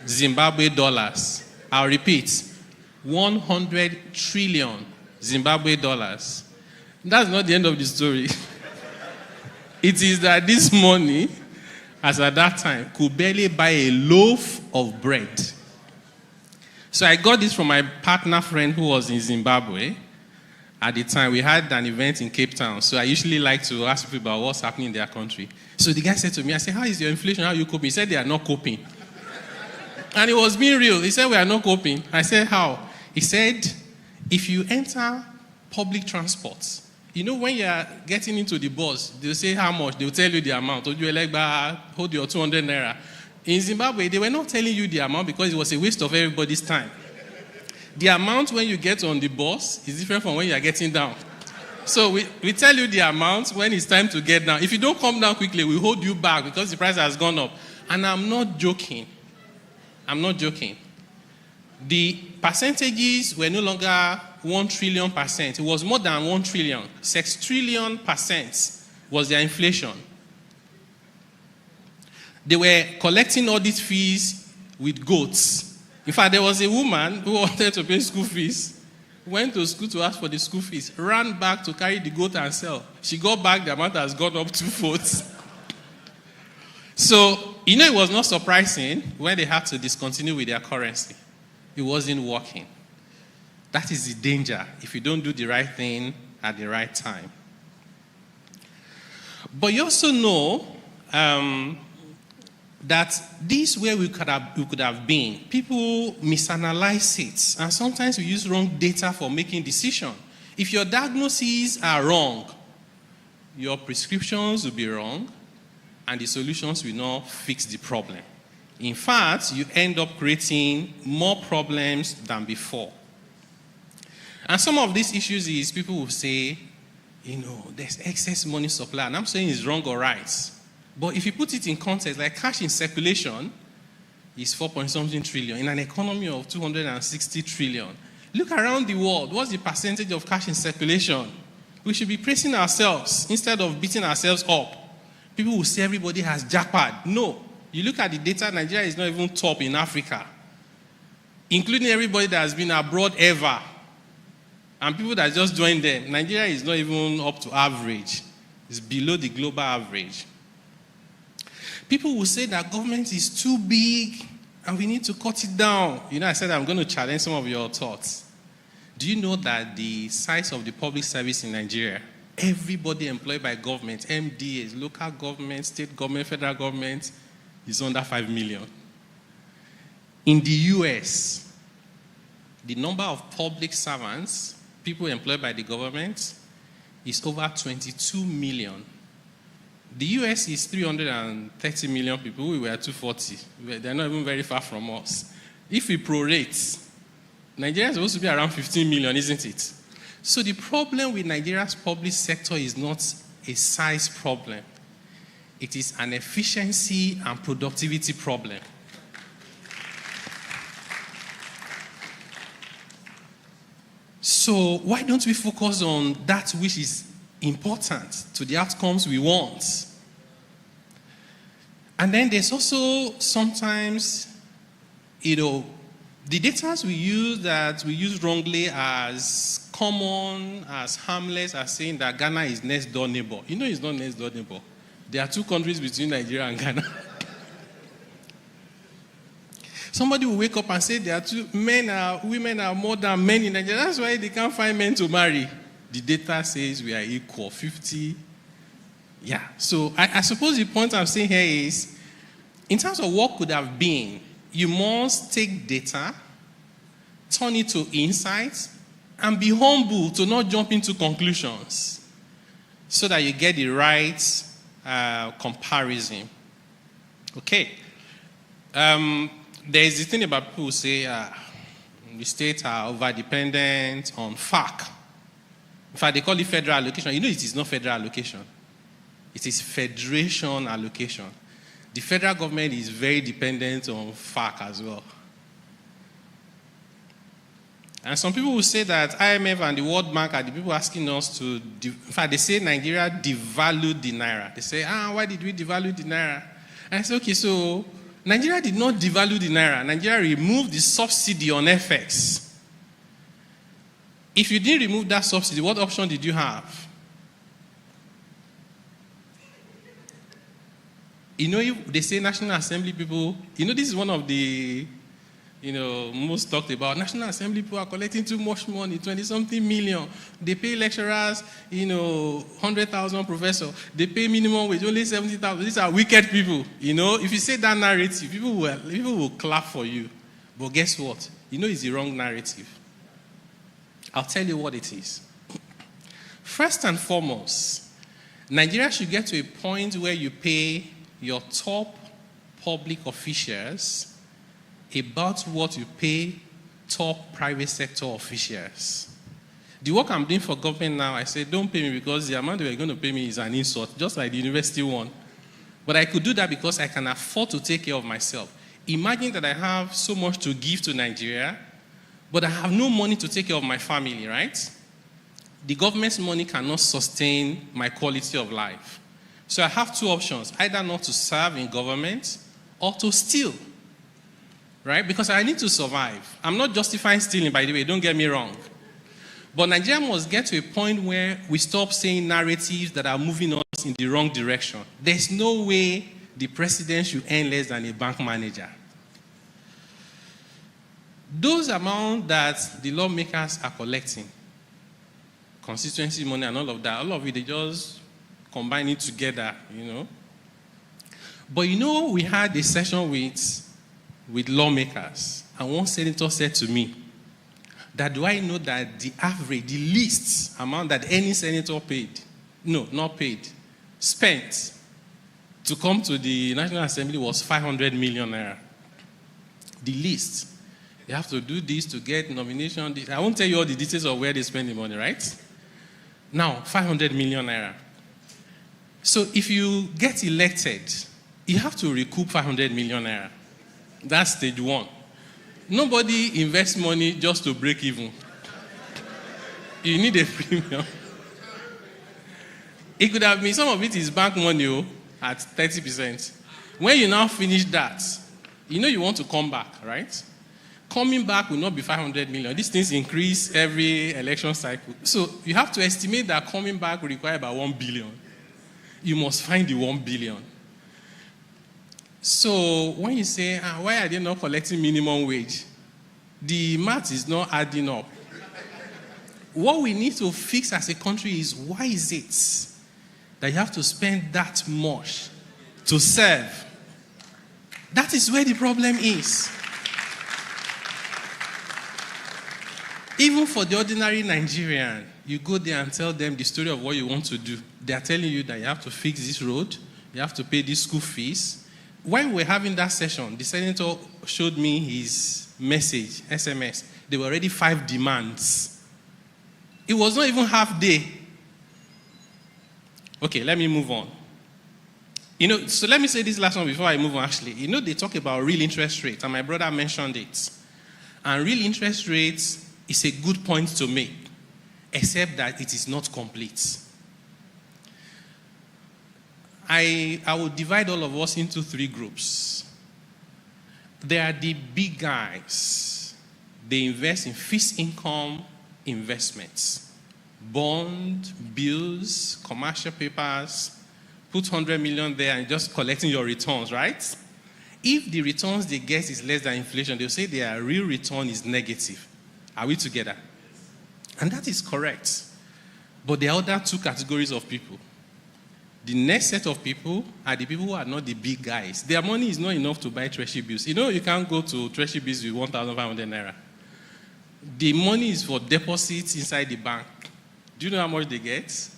[SPEAKER 7] Zimbabwe dollars. I'll repeat, 100 trillion Zimbabwe dollars. That's not the end of the story. It is that this money, as at that time, could barely buy a loaf of bread. So I got this from my partner friend who was in Zimbabwe. At the time, we had an event in Cape Town. So I usually like to ask people about what's happening in their country. So the guy said to me, I said, how is your inflation? How are you coping? He said, they are not coping. And it was being real. He said, we are not coping. I said, how? He said, if you enter public transport, you know, when you are getting into the bus, they'll say how much. They'll tell you the amount. Hold your 200 naira. In Zimbabwe, they were not telling you the amount because it was a waste of everybody's time. The amount when you get on the bus is different from when you are getting down. So we tell you the amount when it's time to get down. If you don't come down quickly, we hold you back because the price has gone up. And I'm not joking. The percentages were no longer 1 trillion percent. It was more than 1 trillion. 6 trillion percent was their inflation. They were collecting audit fees with goats. In fact, there was a woman who wanted to pay school fees, went to school to ask for the school fees, ran back to carry the goat and sell. She got back, the amount has gone up 2-fold. So, it was not surprising when they had to discontinue with their currency. It wasn't working. That is the danger if you don't do the right thing at the right time. But you also know that this where we could have been. People misanalyze it, and sometimes we use wrong data for making decisions. If your diagnoses are wrong, your prescriptions will be wrong, and the solutions will not fix the problem. In fact, you end up creating more problems than before. And some of these issues is people will say, there's excess money supply. And I'm saying it's wrong or right. But if you put it in context, like cash in circulation is 4-something trillion in an economy of 260 trillion. Look around the world. What's the percentage of cash in circulation? We should be praising ourselves instead of beating ourselves up. People will say everybody has jackpot. No. You look at the data, Nigeria is not even top in Africa, including everybody that has been abroad ever. And people that just joined them. Nigeria is not even up to average. It's below the global average. People will say that government is too big and we need to cut it down. I said I'm going to challenge some of your thoughts. Do you know that the size of the public service in Nigeria, everybody employed by government, MDAs, local government, state government, federal government, is under 5 million? In the US, the number of public servants, people employed by the government, is over 22 million. The US is 330 million people. We were 240. They're not even very far from us. If we prorate, Nigeria is supposed to be around 15 million, isn't it? So the problem with Nigeria's public sector is not a size problem. It is an efficiency and productivity problem. So why don't we focus on that which is important to the outcomes we want? And then there's also sometimes, the data we use wrongly as common, as harmless, as saying that Ghana is next door neighbor. It's not next door neighbor. There are 2 countries between Nigeria and Ghana. Somebody will wake up and say there are women are more than men in Nigeria. That's why they can't find men to marry. The data says we are equal, 50. Yeah. So I suppose the point I'm saying here is, in terms of what could have been, you must take data, turn it to insights, and be humble to not jump into conclusions so that you get the right comparison. Okay. There is this thing about people who say the states are over-dependent on FAC. In fact, they call it federal allocation. It is not federal allocation. It is federation allocation. The federal government is very dependent on FAC as well. And some people will say that IMF and the World Bank are the people asking us to, in fact, they say Nigeria devalued the Naira. They say, why did we devalue the Naira? And I say, okay, so Nigeria did not devalue the Naira. Nigeria removed the subsidy on FX. If you didn't remove that subsidy, what option did you have? They say National Assembly people, this is one of the, most talked about. National Assembly people are collecting too much money, 20-something million. They pay lecturers, 100,000 professors. They pay minimum wage, only 70,000. These are wicked people, If you say that narrative, people will clap for you. But guess what? It's the wrong narrative. I'll tell you what it is. First and foremost, Nigeria should get to a point where you pay your top public officials about what you pay top private sector officials. The work I'm doing for government now, I say, don't pay me because the amount they're going to pay me is an insult, just like the university one. But I could do that because I can afford to take care of myself. Imagine that I have so much to give to Nigeria, but I have no money to take care of my family, right? The government's money cannot sustain my quality of life. So I have two options, either not to serve in government or to steal, right? Because I need to survive. I'm not justifying stealing, by the way, don't get me wrong. But Nigeria must get to a point where we stop saying narratives that are moving us in the wrong direction. There's no way the president should earn less than a bank manager. Those amounts that the lawmakers are collecting, constituency money and all of it, they just combine it together, you know. But you know, we had a session with lawmakers, and one senator said to me, that do I know that the average, the least amount that any senator paid, no, not paid, spent to come to the National Assembly was 500 million naira. The least. You have to do this to get nomination. I won't tell you all the details of where they spend the money, right? Now, 500 million naira. So if you get elected, you have to recoup 500 million naira. That's stage one. Nobody invests money just to break even. You need a premium. It could have been, some of it is bank money at 30%. When you now finish that, you know you want to come back, right? Coming back will not be 500 million. These things increase every election cycle. So you have to estimate that coming back will require about 1 billion. You must find the 1 billion. So when you say, why are they not collecting minimum wage? The math is not adding up. What we need to fix as a country is, why is it that you have to spend that much to serve? That is where the problem is. Even for the ordinary Nigerian, you go there and tell them the story of what you want to do. They are telling you that you have to fix this road, you have to pay this school fees. When we were having that session, the senator showed me his message, SMS. There were already 5 demands. It was not even half day. Okay, let me move on. You know, so let me say this last one before I move on, actually. You know, they talk about real interest rates, and my brother mentioned it. And real interest rates is a good point to make, except that it is not complete. I will divide all of us into 3 groups. There are the big guys. They invest in fixed income investments. Bond, bills, commercial papers, put 100 million there and just collecting your returns, right? If the returns they get is less than inflation, they'll say their real return is negative. Are we together? And that is correct. But there are other 2 categories of people. The next set of people are the people who are not the big guys. Their money is not enough to buy treasury bills. You know, you can't go to treasury bills with 1,500 naira. The money is for deposits inside the bank. Do you know how much they get?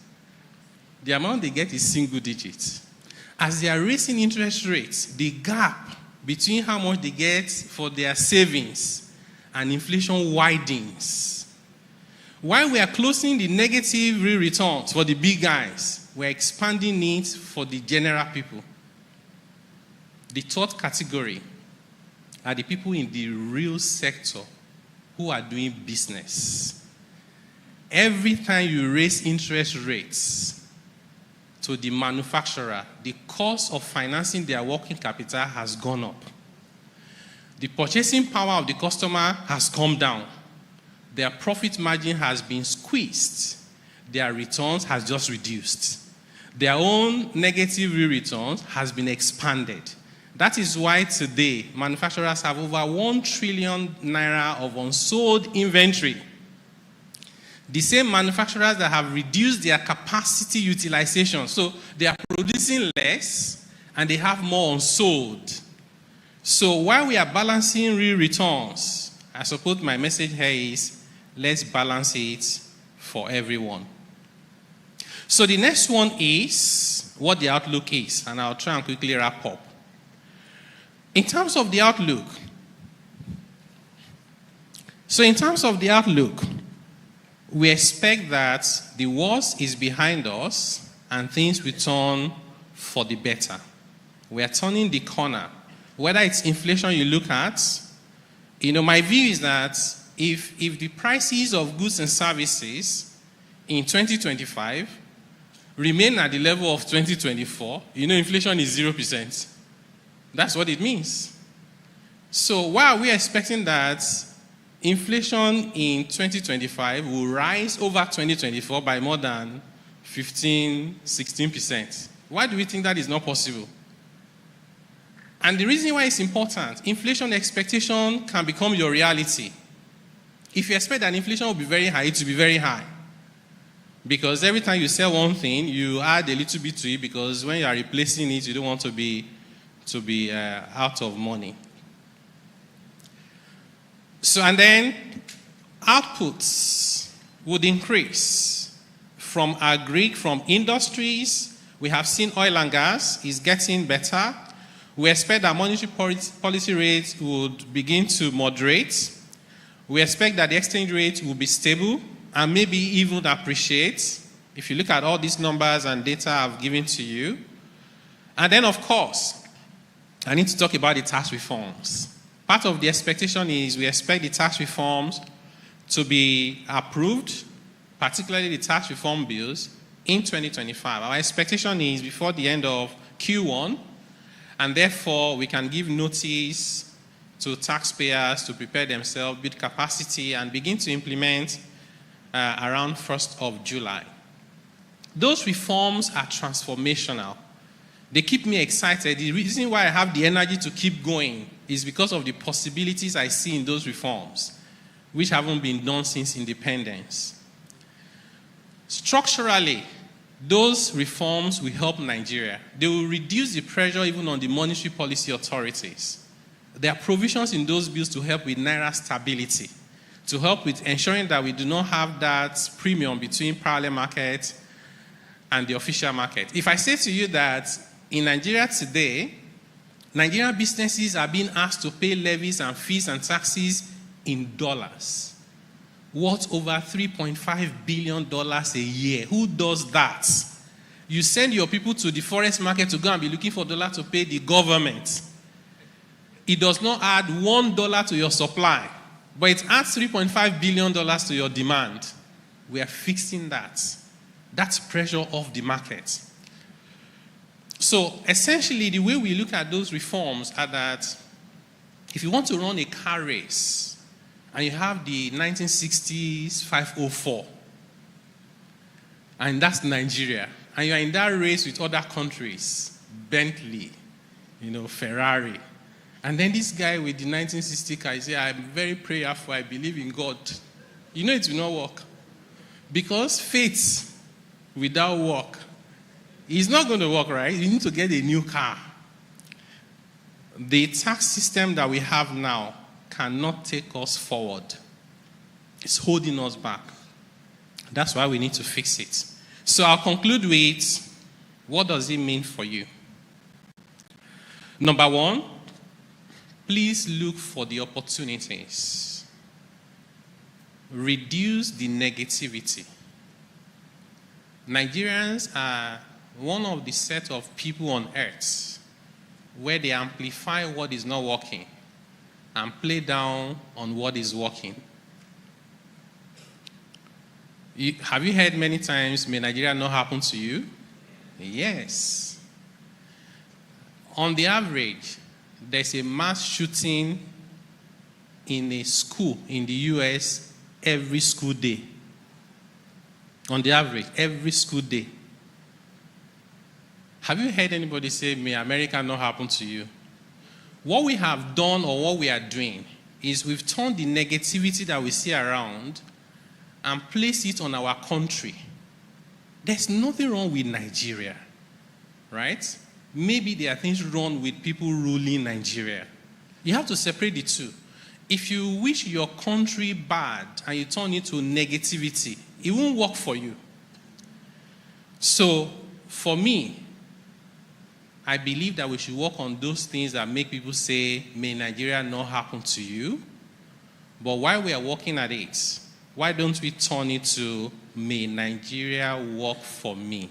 [SPEAKER 7] The amount they get is single digits. As they are raising interest rates, the gap between how much they get for their savings and inflation widens. While we are closing the negative real returns for the big guys, we're expanding it for the general people. The 3rd category are the people in the real sector who are doing business. Every time you raise interest rates to the manufacturer, the cost of financing their working capital has gone up. The purchasing power of the customer has come down. Their profit margin has been squeezed. Their returns has just reduced. Their own negative real returns has been expanded. That is why today manufacturers have over 1 trillion naira of unsold inventory. The same manufacturers that have reduced their capacity utilization, so they are producing less and they have more unsold. So while we are balancing real returns, I suppose my message here is, let's balance it for everyone. So the next one is what the outlook is, and I'll try and quickly wrap up. In terms of the outlook, we expect that the worst is behind us and things will turn for the better. We are turning the corner. Whether it's inflation you look at, my view is that if the prices of goods and services in 2025 remain at the level of 2024, inflation is 0%. That's what it means. So why are we expecting that inflation in 2025 will rise over 2024 by more than 16%? Why do we think that is not possible? And the reason why it's important, inflation expectation can become your reality. If you expect that inflation will be very high, it will be very high. Because every time you sell one thing, you add a little bit to it because when you are replacing it, you don't want to be out of money. So, and then outputs would increase from agri, from industries. We have seen oil and gas is getting better. We expect that monetary policy rates would begin to moderate. We expect that the exchange rate will be stable and maybe even appreciate. If you look at all these numbers and data I've given to you. And then, of course, I need to talk about the tax reforms. Part of the expectation is we expect the tax reforms to be approved, particularly the tax reform bills, in 2025. Our expectation is before the end of Q1, and therefore we can give notice to taxpayers to prepare themselves, build capacity, and begin to implement around 1st of July. Those reforms are transformational. They keep me excited. The reason why I have the energy to keep going is because of the possibilities I see in those reforms, which haven't been done since independence. Structurally, those reforms will help Nigeria. They will reduce the pressure even on the monetary policy authorities. There are provisions in those bills to help with Naira stability, to help with ensuring that we do not have that premium between parallel market and the official market. If I say to you that in Nigeria today, Nigerian businesses are being asked to pay levies and fees and taxes in dollars, worth over $3.5 billion a year. Who does that? You send your people to the forex market to go and be looking for dollars to pay the government. It does not add $1 to your supply, but it adds $3.5 billion to your demand. We are fixing that. That's pressure off the market. So essentially, the way we look at those reforms are that if you want to run a car race and you have the 1960s 504, and that's Nigeria, and you're in that race with other countries, Bentley, Ferrari, and then this guy with the 1960 car, he says, I'm very prayerful, I believe in God. It will not work. Because faith without work is not going to work, right? You need to get a new car. The tax system that we have now cannot take us forward. It's holding us back. That's why we need to fix it. So I'll conclude with, what does it mean for you? Number one, please look for the opportunities. Reduce the negativity. Nigerians are one of the set of people on earth where they amplify what is not working and play down on what is working. Have you heard many times, may Nigeria not happen to you? Yes. On the average, there's a mass shooting in a school in the US every school day. On the average, every school day. Have you heard anybody say, may America not happen to you? What we have done or what we are doing is we've turned the negativity that we see around and placed it on our country. There's nothing wrong with Nigeria, right? Maybe there are things wrong with people ruling Nigeria. You have to separate the two. If you wish your country bad and you turn it to negativity, it won't work for you. So, for me, I believe that we should work on those things that make people say, may Nigeria not happen to you. But while we are working at it, why don't we turn it to, may Nigeria work for me?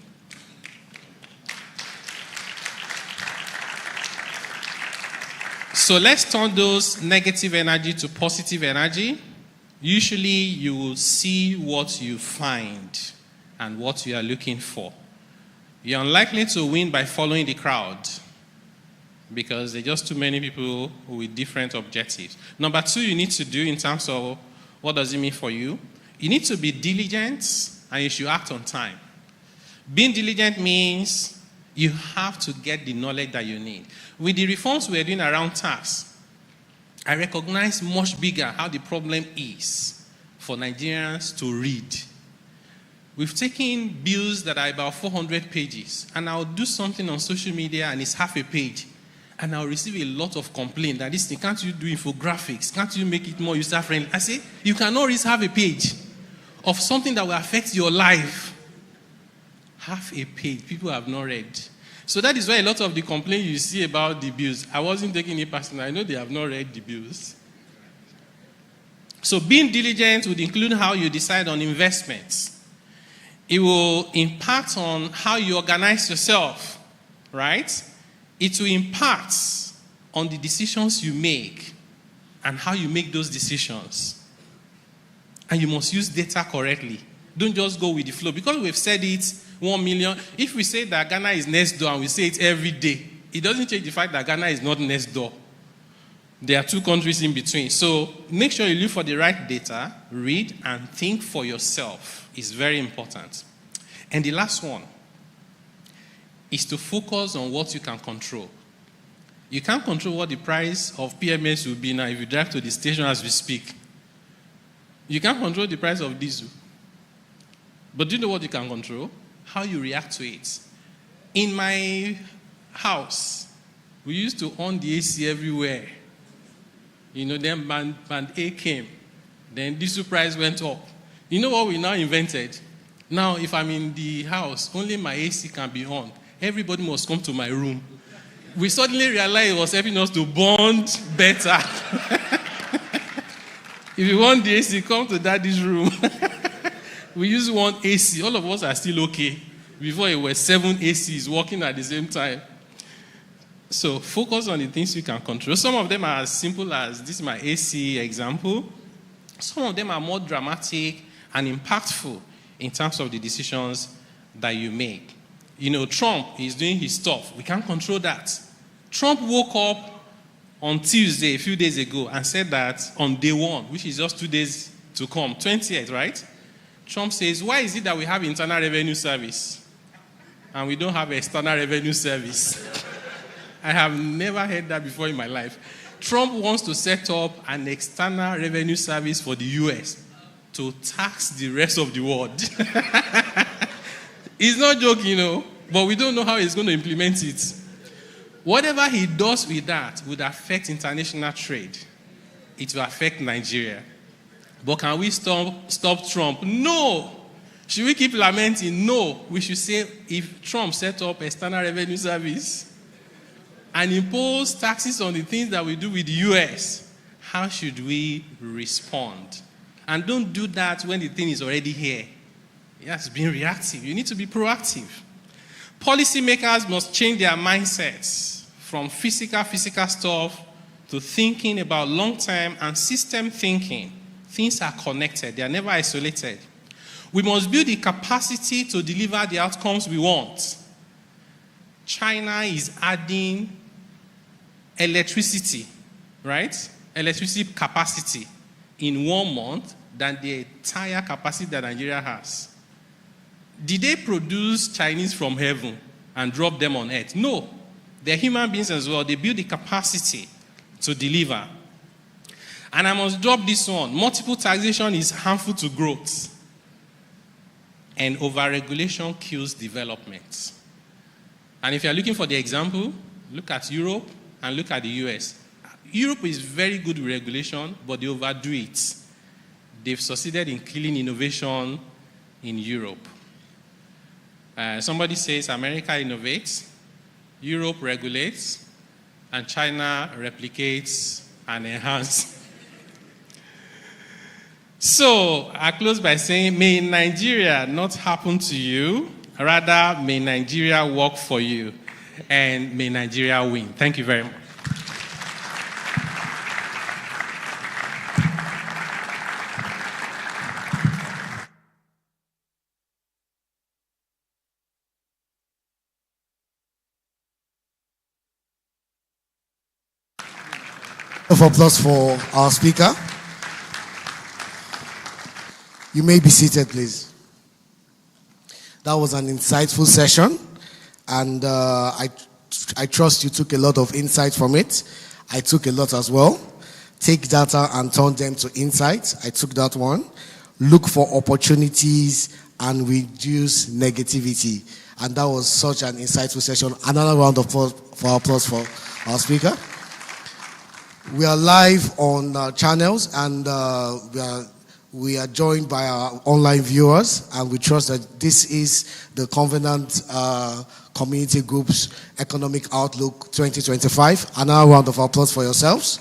[SPEAKER 7] So let's turn those negative energy to positive energy. Usually you will see what you find and what you are looking for. You're unlikely to win by following the crowd because there are just too many people with different objectives. Number two, you need to do in terms of what does it mean for you? You need to be diligent and you should act on time. Being diligent means you have to get the knowledge that you need. With the reforms we're doing around tax, I recognize much bigger how the problem is for Nigerians to read. We've taken bills that are about 400 pages, and I'll do something on social media and it's half a page. And I'll receive a lot of complaint that this thing, can't you do infographics? Can't you make it more user-friendly? I say, you cannot read half a page of something that will affect your life. Half a page, people have not read. So that is why a lot of the complaints you see about the bills, I wasn't taking it personal. I know they have not read the bills. So being diligent would include how you decide on investments. It will impact on how you organize yourself, right? It will impact on the decisions you make and how you make those decisions. And you must use data correctly. Don't just go with the flow. Because we've said it 1 million. If we say that Ghana is next door and we say it every day, it doesn't change the fact that Ghana is not next door. There are two countries in between. So make sure you look for the right data, read, and think for yourself. It's very important. And the last one is to focus on what you can control. You can't control what the price of PMS will be now if you drive to the station as we speak. You can't control the price of diesel. But do you know what you can control? How you react to it. In my house, we used to on the AC everywhere. Then band A came. Then diesel price went up. You know what we now invented? Now, if I'm in the house, only my AC can be on. Everybody must come to my room. We suddenly realized it was helping us to bond better. If you want the AC, come to daddy's room. We use one AC. All of us are still okay. Before it was 7 ACs working at the same time. So focus on the things you can control. Some of them are as simple as this is my AC example. Some of them are more dramatic and impactful in terms of the decisions that you make. Trump is doing his stuff. We can't control that. Trump woke up on Tuesday, a few days ago, and said that on day 1, which is just 2 days to come, 20th, right? Trump says, why is it that we have internal revenue service and we don't have external revenue service? I have never heard that before in my life. Trump wants to set up an external revenue service for the US to tax the rest of the world. He's not joking, but we don't know how he's going to implement it. Whatever he does with that would affect international trade. It will affect Nigeria. But can we stop Trump? No. Should we keep lamenting? No. We should say, if Trump set up external revenue service and impose taxes on the things that we do with the US, how should we respond? And don't do that when the thing is already here. Yes, being reactive. You need to be proactive. Policymakers must change their mindsets from physical stuff to thinking about long-term and system thinking. Things are connected. They are never isolated. We must build the capacity to deliver the outcomes we want. China is adding electricity, right? Electricity capacity in 1 month than the entire capacity that Nigeria has. Did they produce Chinese from heaven and drop them on earth? No. They're human beings as well. They build the capacity to deliver. And I must drop this one. Multiple taxation is harmful to growth. And overregulation kills development. And if you're looking for the example, look at Europe and look at the US. Europe is very good with regulation, but they overdo it. They've succeeded in killing innovation in Europe. Somebody says America innovates, Europe regulates, and China replicates and enhances. So I close by saying, may Nigeria not happen to you, rather may Nigeria work for you, and may Nigeria win. Thank you very much.
[SPEAKER 3] Of applause for our speaker. You may be seated, please. That was an insightful session, and I trust you took a lot of insight from it. I took a lot as well. Take data and turn them to insights. I took that one. Look for opportunities and reduce negativity. And that was such an insightful session. Another round of applause for our speaker. We are live on channels, and we are joined by our online viewers, and we trust that this is the Convener Community Group's Economic Outlook 2025. Another round of applause for yourselves.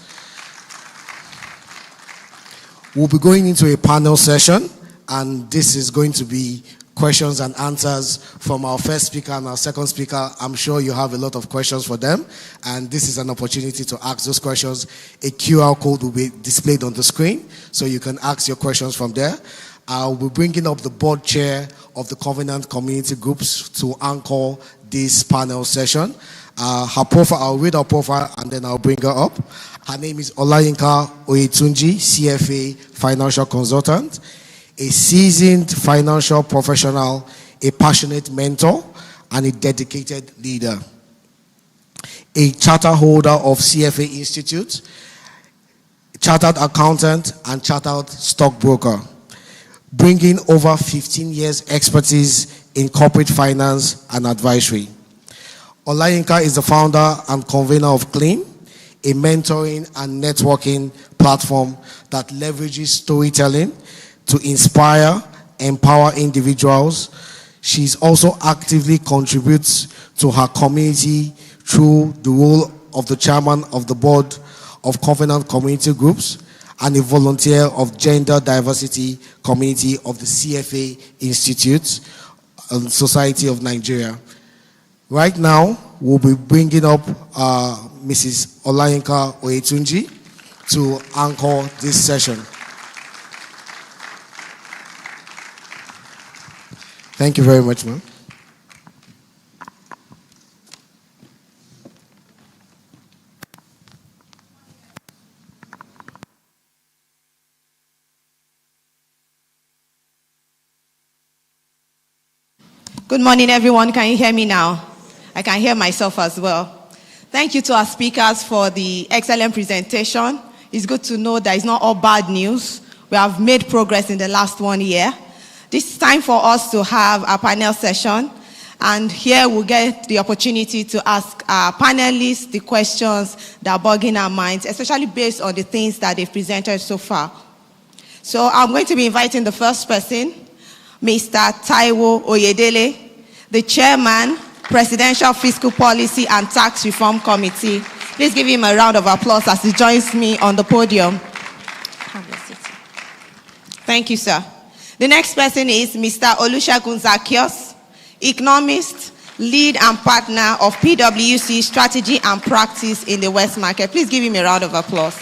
[SPEAKER 3] We'll be going into a panel session, and this is going to be questions and answers from our first speaker and our second speaker. I'm sure you have a lot of questions for them, and this is an opportunity to ask those questions. A QR code will be displayed on the screen, so you can ask your questions from there. I'll be bringing up the board chair of the Covenant Community Groups to anchor this panel session. Her profile, I'll read her profile and then I'll bring her up. Her name is Olayinka Oyetunji, CFA Financial Consultant, a seasoned financial professional, a passionate mentor, and a dedicated leader. A charter holder of CFA Institute, chartered accountant, and chartered stockbroker, bringing over 15 years expertise in corporate finance and advisory. Olayinka is the founder and convener of Clean, a mentoring and networking platform that leverages storytelling to inspire, empower individuals. She's also actively contributes to her community through the role of the chairman of the board of Covenant Community Groups and a volunteer of Gender Diversity Community of the CFA Institute and Society of Nigeria. Right now, we'll be bringing up Mrs. Olayinka Oyetunji to anchor this session. Thank you very much, ma'am.
[SPEAKER 8] Good morning, everyone. Can you hear me now? I can hear myself as well. Thank you to our speakers for the excellent presentation. It's good to know that it's not all bad news. We have made progress in the last 1 year. This is time for us to have a panel session, and here we'll get the opportunity to ask our panelists the questions that are bugging our minds, especially based on the things that they've presented so far. So I'm going to be inviting the first person, Mr. Taiwo Oyedele, the Chairman, Presidential Fiscal Policy and Tax Reform Committee. Please give him a round of applause as he joins me on the podium. Thank you, sir. The next person is Mr. Olusegun Zacchaeus, economist, lead and partner of PwC Strategy and Practice in the West Market. Please give him a round of applause.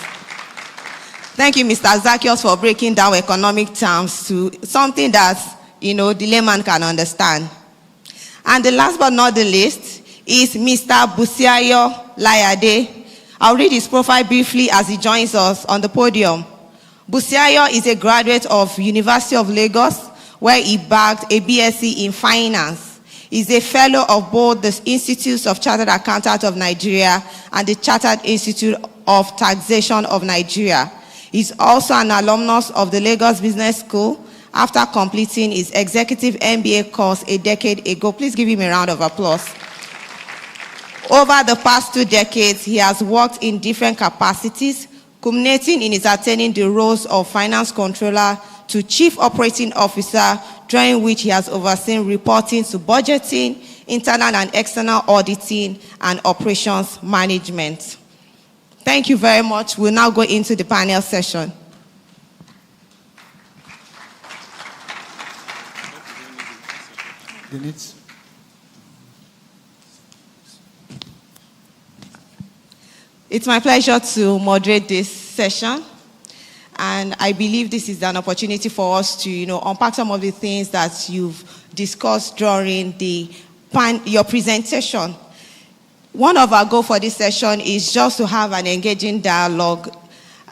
[SPEAKER 8] Thank you, Mr. Zacchaeus, for breaking down economic terms to something that, the layman can understand. And the last but not the least is Mr. Busiayo Layade. I'll read his profile briefly as he joins us on the podium. Busiayo is a graduate of University of Lagos, where he bagged a BSc in finance. He's a fellow of both the Institute of Chartered Accountants of Nigeria and the Chartered Institute of Taxation of Nigeria. He's also an alumnus of the Lagos Business School after completing his executive MBA course a decade ago. Please give him a round of applause. Over the past 2 decades, he has worked in different capacities, culminating in his attaining the roles of finance controller to chief operating officer, during which he has overseen reporting to budgeting, internal and external auditing, and operations management. Thank you very much. We'll now go into the panel session. It's my pleasure to moderate this session. And I believe this is an opportunity for us to, unpack some of the things that you've discussed during your presentation. One of our goals for this session is just to have an engaging dialogue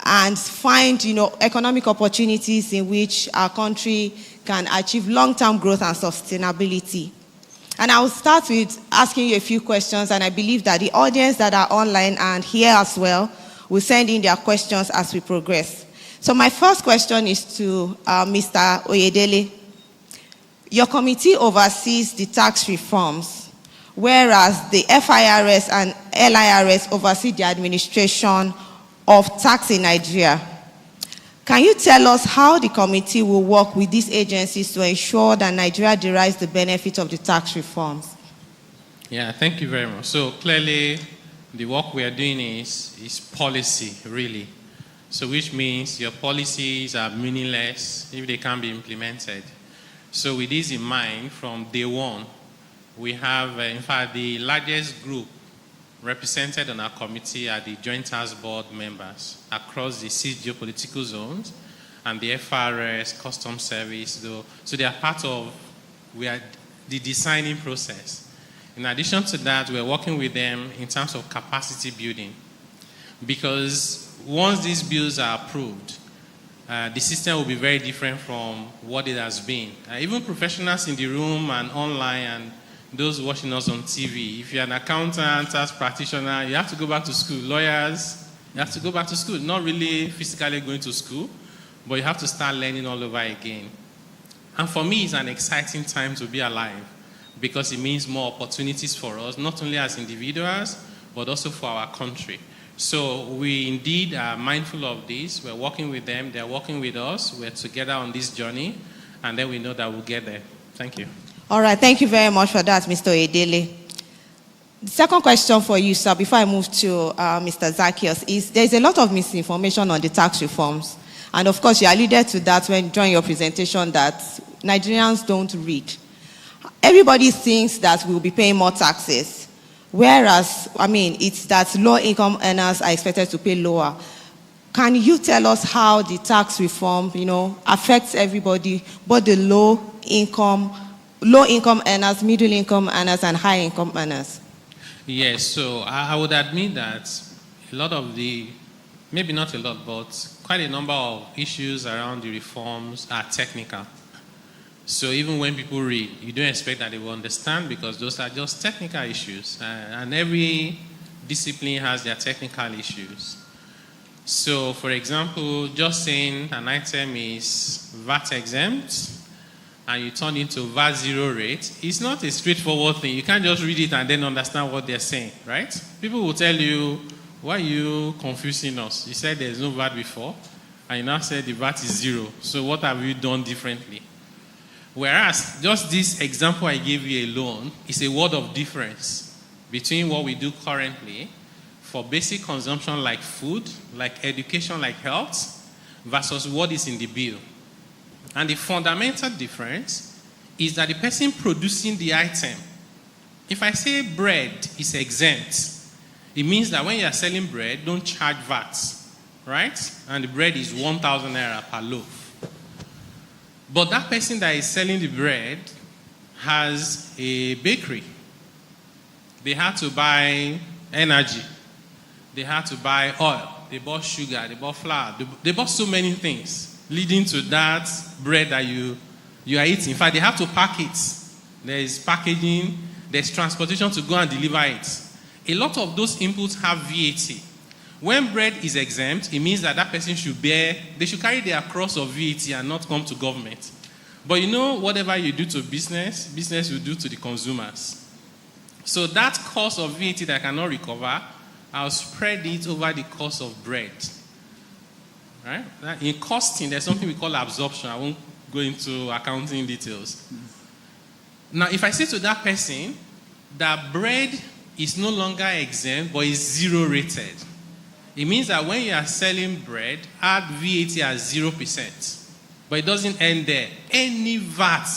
[SPEAKER 8] and find, economic opportunities in which our country can achieve long-term growth and sustainability. And I will start with asking you a few questions, and I believe that the audience that are online and here as well will send in their questions as we progress. So my first question is to Mr. Oyedele. Your committee oversees the tax reforms, whereas the FIRS and LIRS oversee the administration of tax in Nigeria. Can you tell us how the committee will work with these agencies to ensure that Nigeria derives the benefit of the tax reforms?
[SPEAKER 7] Yeah, thank you very much. So clearly, the work we are doing is policy, really. So which means your policies are meaningless if they can't be implemented. So with this in mind, from day one, we have, in fact, the largest group represented on our committee are the Joint Task Board members across the 6 geopolitical zones and the FRS, Customs Service. So they are part of the designing process. In addition to that, we're working with them in terms of capacity building. Because once these bills are approved, the system will be very different from what it has been. Even professionals in the room and online and those watching us on TV, if you're an accountant, tax practitioner, you have to go back to school. Lawyers, you have to go back to school. Not really physically going to school, but you have to start learning all over again. And for me, it's an exciting time to be alive because it means more opportunities for us, not only as individuals, but also for our country. So we indeed are mindful of this. We're working with them. They're working with us. We're together on this journey, and then we know that we'll get there. Thank you.
[SPEAKER 8] All right, thank you very much for that, Mr. Oyedele. The second question for you, sir, before I move to Mr. Zacchaeus, is there's a lot of misinformation on the tax reforms. And of course, you alluded to that during your presentation that Nigerians don't read. Everybody thinks that we'll be paying more taxes, whereas, it's that low-income earners are expected to pay lower. Can you tell us how the tax reform, affects everybody, both the low-income earners, middle-income earners, and high-income earners?
[SPEAKER 7] Yes, so I would admit that a lot of maybe not a lot, but quite a number of issues around the reforms are technical. So even when people read, you don't expect that they will understand because those are just technical issues. And every discipline has their technical issues. So for example, just saying an item is VAT exempt, and you turn into VAT zero rate, it's not a straightforward thing. You can't just read it and then understand what they're saying, right? People will tell you, why are you confusing us? You said there's no VAT before, and you now said the VAT is zero. So what have you done differently? Whereas, just this example I gave you alone is a world of difference between what we do currently for basic consumption like food, like education, like health, versus what is in the bill. And the fundamental difference is that the person producing the item, if I say bread is exempt, it means that when you are selling bread, don't charge VAT, right? And the bread is 1,000 naira per loaf. But that person that is selling the bread has a bakery. They had to buy energy. They had to buy oil. They bought sugar. They bought flour. They bought so many things leading to that bread that you are eating. In fact, they have to pack it. There is packaging. There's transportation to go and deliver it. A lot of those inputs have VAT. When bread is exempt, it means that person they should carry their cross of VAT and not come to government. But whatever you do to business will do to the consumers. So that cost of VAT that I cannot recover, I'll spread it over the cost of bread. Right? In costing, there's something we call absorption. I won't go into accounting details. Now, if I say to that person, that bread is no longer exempt, but is zero rated. It means that when you are selling bread, add VAT at 0%. But it doesn't end there. Any VAT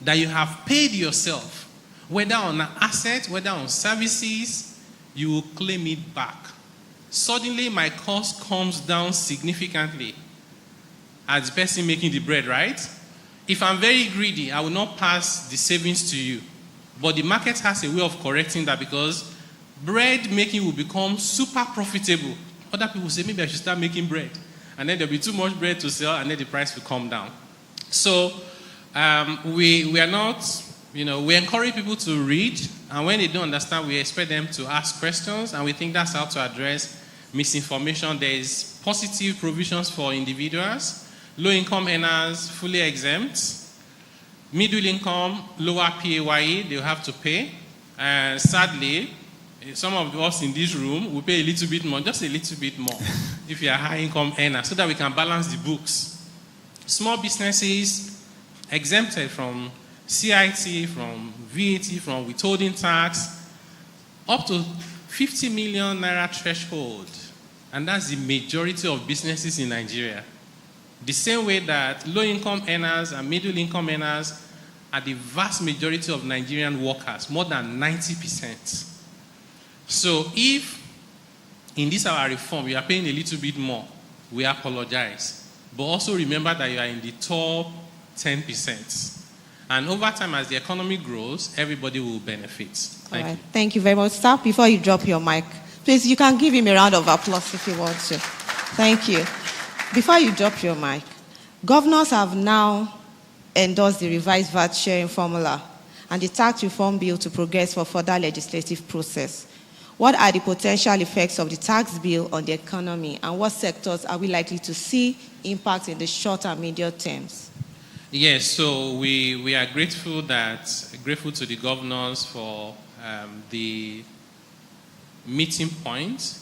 [SPEAKER 7] that you have paid yourself, whether on an asset, whether on services, you will claim it back. Suddenly, my cost comes down significantly as the person making the bread, right? If I'm very greedy, I will not pass the savings to you. But the market has a way of correcting that, because bread making will become super profitable. Other people say, maybe I should start making bread. And then there'll be too much bread to sell, and then the price will come down. So we are not, we encourage people to read. And when they don't understand, we expect them to ask questions. And we think that's how to address misinformation. There is positive provisions for individuals, low-income earners, fully exempt. Middle income, lower PAYE, they'll have to pay. And sadly, some of us in this room will pay a little bit more, just a little bit more, if you're a high-income earner, so that we can balance the books. Small businesses exempted from CIT, from VAT, from withholding tax, up to 50 million naira threshold. And that's the majority of businesses in Nigeria. The same way that low-income earners and middle-income earners are the vast majority of Nigerian workers, more than 90%. So if in this our reform you are paying a little bit more, we apologize. But also remember that you are in the top 10%. And over time, as the economy grows, everybody will benefit. Thank you.
[SPEAKER 8] Thank you very much, sir. Before you drop your mic, please, you can give him a round of applause if you want to. Thank you. Before you drop your mic, governors have now endorsed the revised VAT sharing formula and the tax reform bill to progress for further legislative process. What are the potential effects of the tax bill on the economy, and what sectors are we likely to see impact in the short and medium terms?
[SPEAKER 7] Yes, so we are grateful to the governors for the meeting point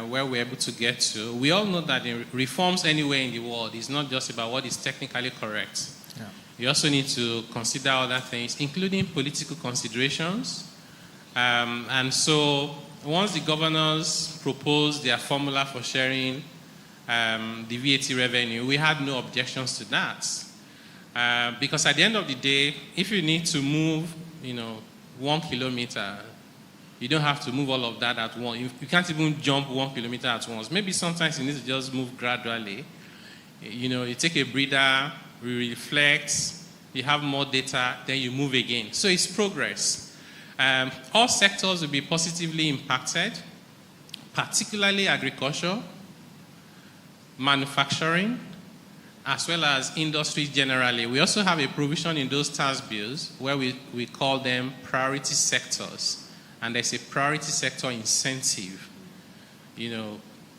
[SPEAKER 7] where we're able to get to. We all know that in reforms anywhere in the world is not just about what is technically correct. Yeah. You also need to consider other things, including political considerations. And so once the governors proposed their formula for sharing the VAT revenue, we had no objections to that. Because at the end of the day, if you need to move, 1 kilometer, you don't have to move all of that at once. You can't even jump 1 kilometer at once. Maybe sometimes you need to just move gradually. You take a breather, you reflect, you have more data, then you move again. So it's progress. All sectors will be positively impacted, particularly agriculture, manufacturing, as well as industry generally. We also have a provision in those tax bills where we call them priority sectors. And there's a priority sector incentive,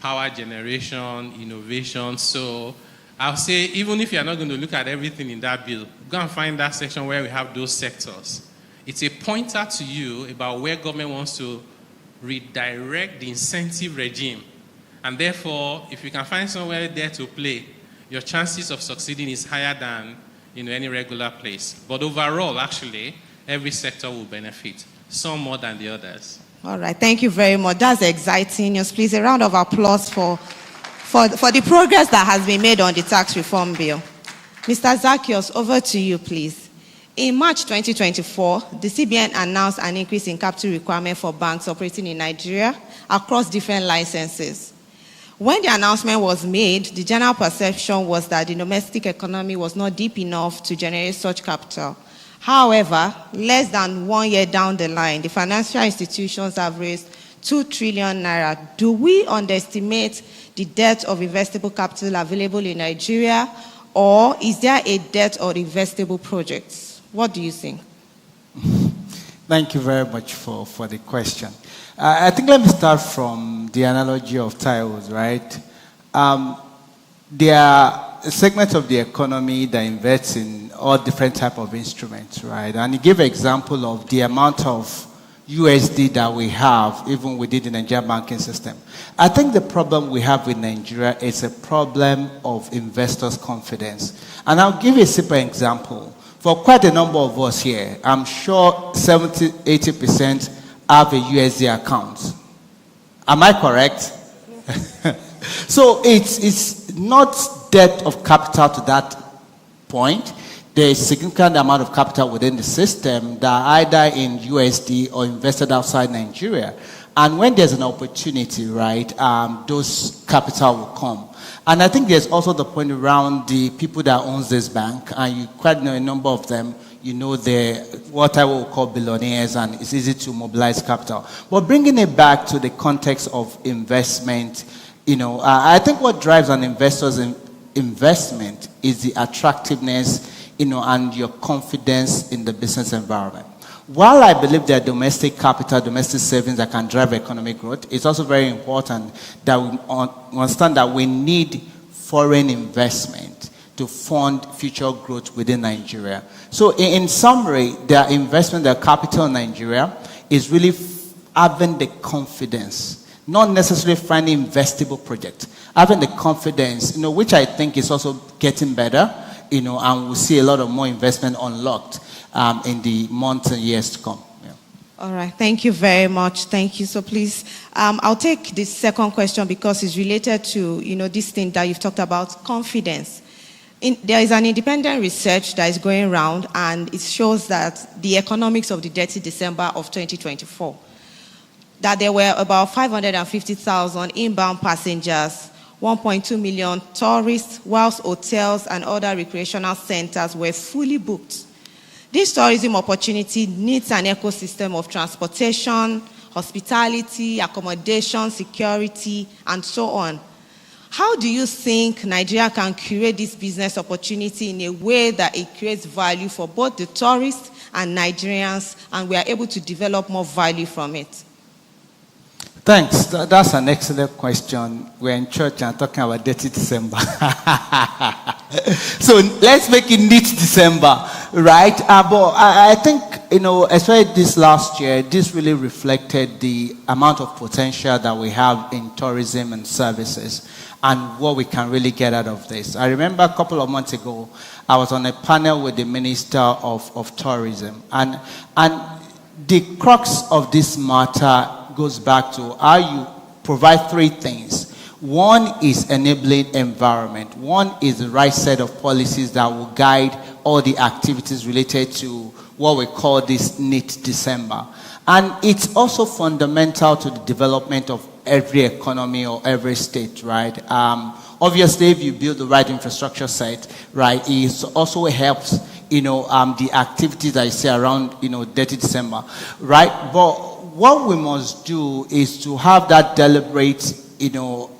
[SPEAKER 7] power generation, innovation. So I'll say, even if you're not going to look at everything in that bill, go and find that section where we have those sectors. It's a pointer to you about where government wants to redirect the incentive regime. And therefore, if you can find somewhere there to play, your chances of succeeding is higher than any regular place. But overall, actually, every sector will benefit, some more than the others.
[SPEAKER 8] All right, thank you very much. That's exciting news. Please, a round of applause for the progress that has been made on the tax reform bill. Mr. Zacchaeus, over to you, please. In March 2024, the CBN announced an increase in capital requirement for banks operating in Nigeria across different licenses. When the announcement was made, the general perception was that the domestic economy was not deep enough to generate such capital. However, less than 1 year down the line, the financial institutions have raised 2 trillion naira. Do we underestimate the depth of investable capital available in Nigeria, or is there a dearth of investable projects? What do you think?
[SPEAKER 9] Thank you very much for the question. I think let me start from the analogy of Taiwo's, right? There are segments of the economy that invests in all different types of instruments, right? And you give an example of the amount of USD that we have, even within the Nigerian banking system. I think the problem we have with Nigeria is a problem of investors' confidence. And I'll give you a simple example. For quite a number of us here, I'm sure 70, 80% have a USD account. Am I correct? So it's not depth of capital to that point. There is significant amount of capital within the system that are either in USD or invested outside Nigeria. And when there's an opportunity, right, those capital will come. And I think there's also the point around the people that owns this bank, and you quite know a number of them. You know, they're what I will call billionaires, and it's easy to mobilize capital. But bringing it back to the context of investment, you know, I think what drives an investor's investment is the attractiveness, you know, and your confidence in the business environment. While I believe there are domestic capital, domestic savings that can drive economic growth, it's also very important that we understand that we need foreign investment to fund future growth within Nigeria. So in summary, their investment, their capital in Nigeria is really having the confidence, not necessarily finding investable projects, having the confidence, you know, which I think is also getting better, you know, and we'll see a lot of more investment unlocked in the months and years to come. Yeah.
[SPEAKER 8] All right, thank you very much. Thank you. So please, I'll take this second question because it's related to, you know, this thing that you've talked about, confidence. There is an independent research that is going around, and it shows that the economics of the dirty December of 2024, that there were about 550,000 inbound passengers, 1.2 million tourists, whilst hotels and other recreational centers were fully booked. This tourism opportunity needs an ecosystem of transportation, hospitality, accommodation, security, and so on. How do you think Nigeria can create this business opportunity in a way that it creates value for both the tourists and Nigerians, and we are able to develop more value from it?
[SPEAKER 9] Thanks. That's an excellent question. We're in church and talking about dirty December. So let's make it neat December, right? But I think, you know, especially this last year, this really reflected the amount of potential that we have in tourism and services and what we can really get out of this. I remember a couple of months ago, I was on a panel with the Minister of Tourism, and the crux of this matter goes back to how you provide three things. One is enabling environment. One is the right set of policies that will guide all the activities related to what we call this neat December. And it's also fundamental to the development of every economy or every state, right? Obviously, if you build the right infrastructure set, right, it also helps, you know, the activities that you see around, you know, dirty December, right? But what we must do is to have that deliberate, you know,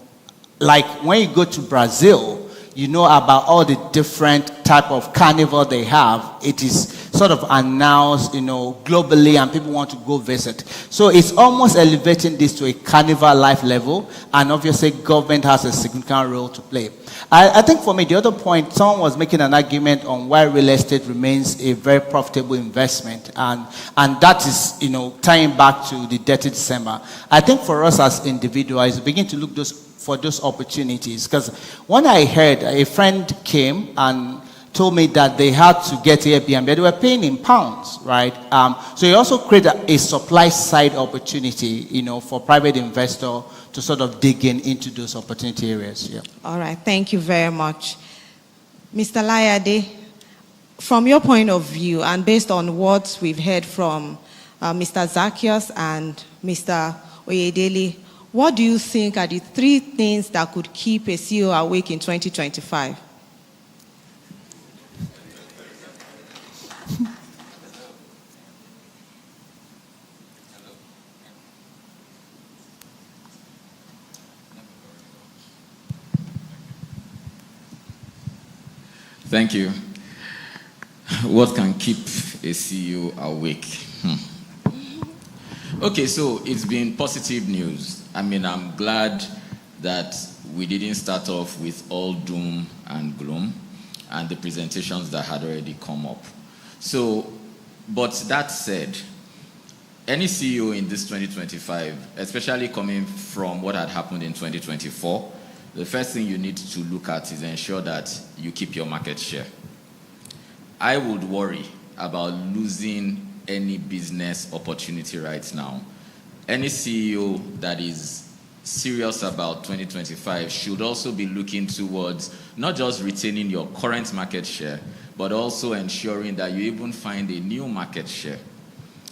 [SPEAKER 9] like when you go to Brazil, you know about all the different type of carnival they have. It is sort of announced, you know, globally, and people want to go visit. So it's almost elevating this to a carnival life level, and obviously government has a significant role to play. I think for me, the other point, someone was making an argument on why real estate remains a very profitable investment, and that is, you know, tying back to the dirty December. I think for us as individuals, begin to look for those opportunities, because when I heard a friend came and told me that they had to get Airbnb, they were paying in pounds, right? So you also create a supply side opportunity, you know, for private investor to sort of dig into those opportunity areas. Yeah.
[SPEAKER 8] All right, thank you very much. Mr. Layade, from your point of view and based on what we've heard from Mr. Zacchaeus and Mr. Oyedele, what do you think are the three things that could keep a CEO awake in 2025?
[SPEAKER 10] Thank you. What can keep a CEO awake? Okay, so it's been positive news. I mean, I'm glad that we didn't start off with all doom and gloom and the presentations that had already come up. So, but that said, any CEO in this 2025, especially coming from what had happened in 2024, the first thing you need to look at is ensure that you keep your market share. I would worry about losing any business opportunity right now. Any CEO that is serious about 2025 should also be looking towards not just retaining your current market share, but also ensuring that you even find a new market share.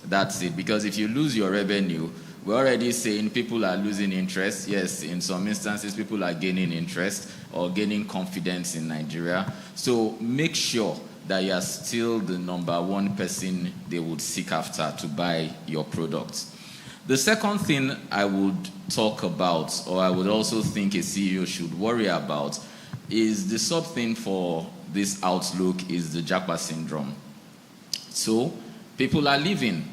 [SPEAKER 10] That's it. Because if you lose your revenue, we're already saying people are losing interest. Yes, in some instances, people are gaining interest or gaining confidence in Nigeria. So make sure that you are still the number one person they would seek after to buy your products. The second thing I would talk about, or I would also think a CEO should worry about, is the sub-thing for this outlook is the Japa syndrome. So people are leaving,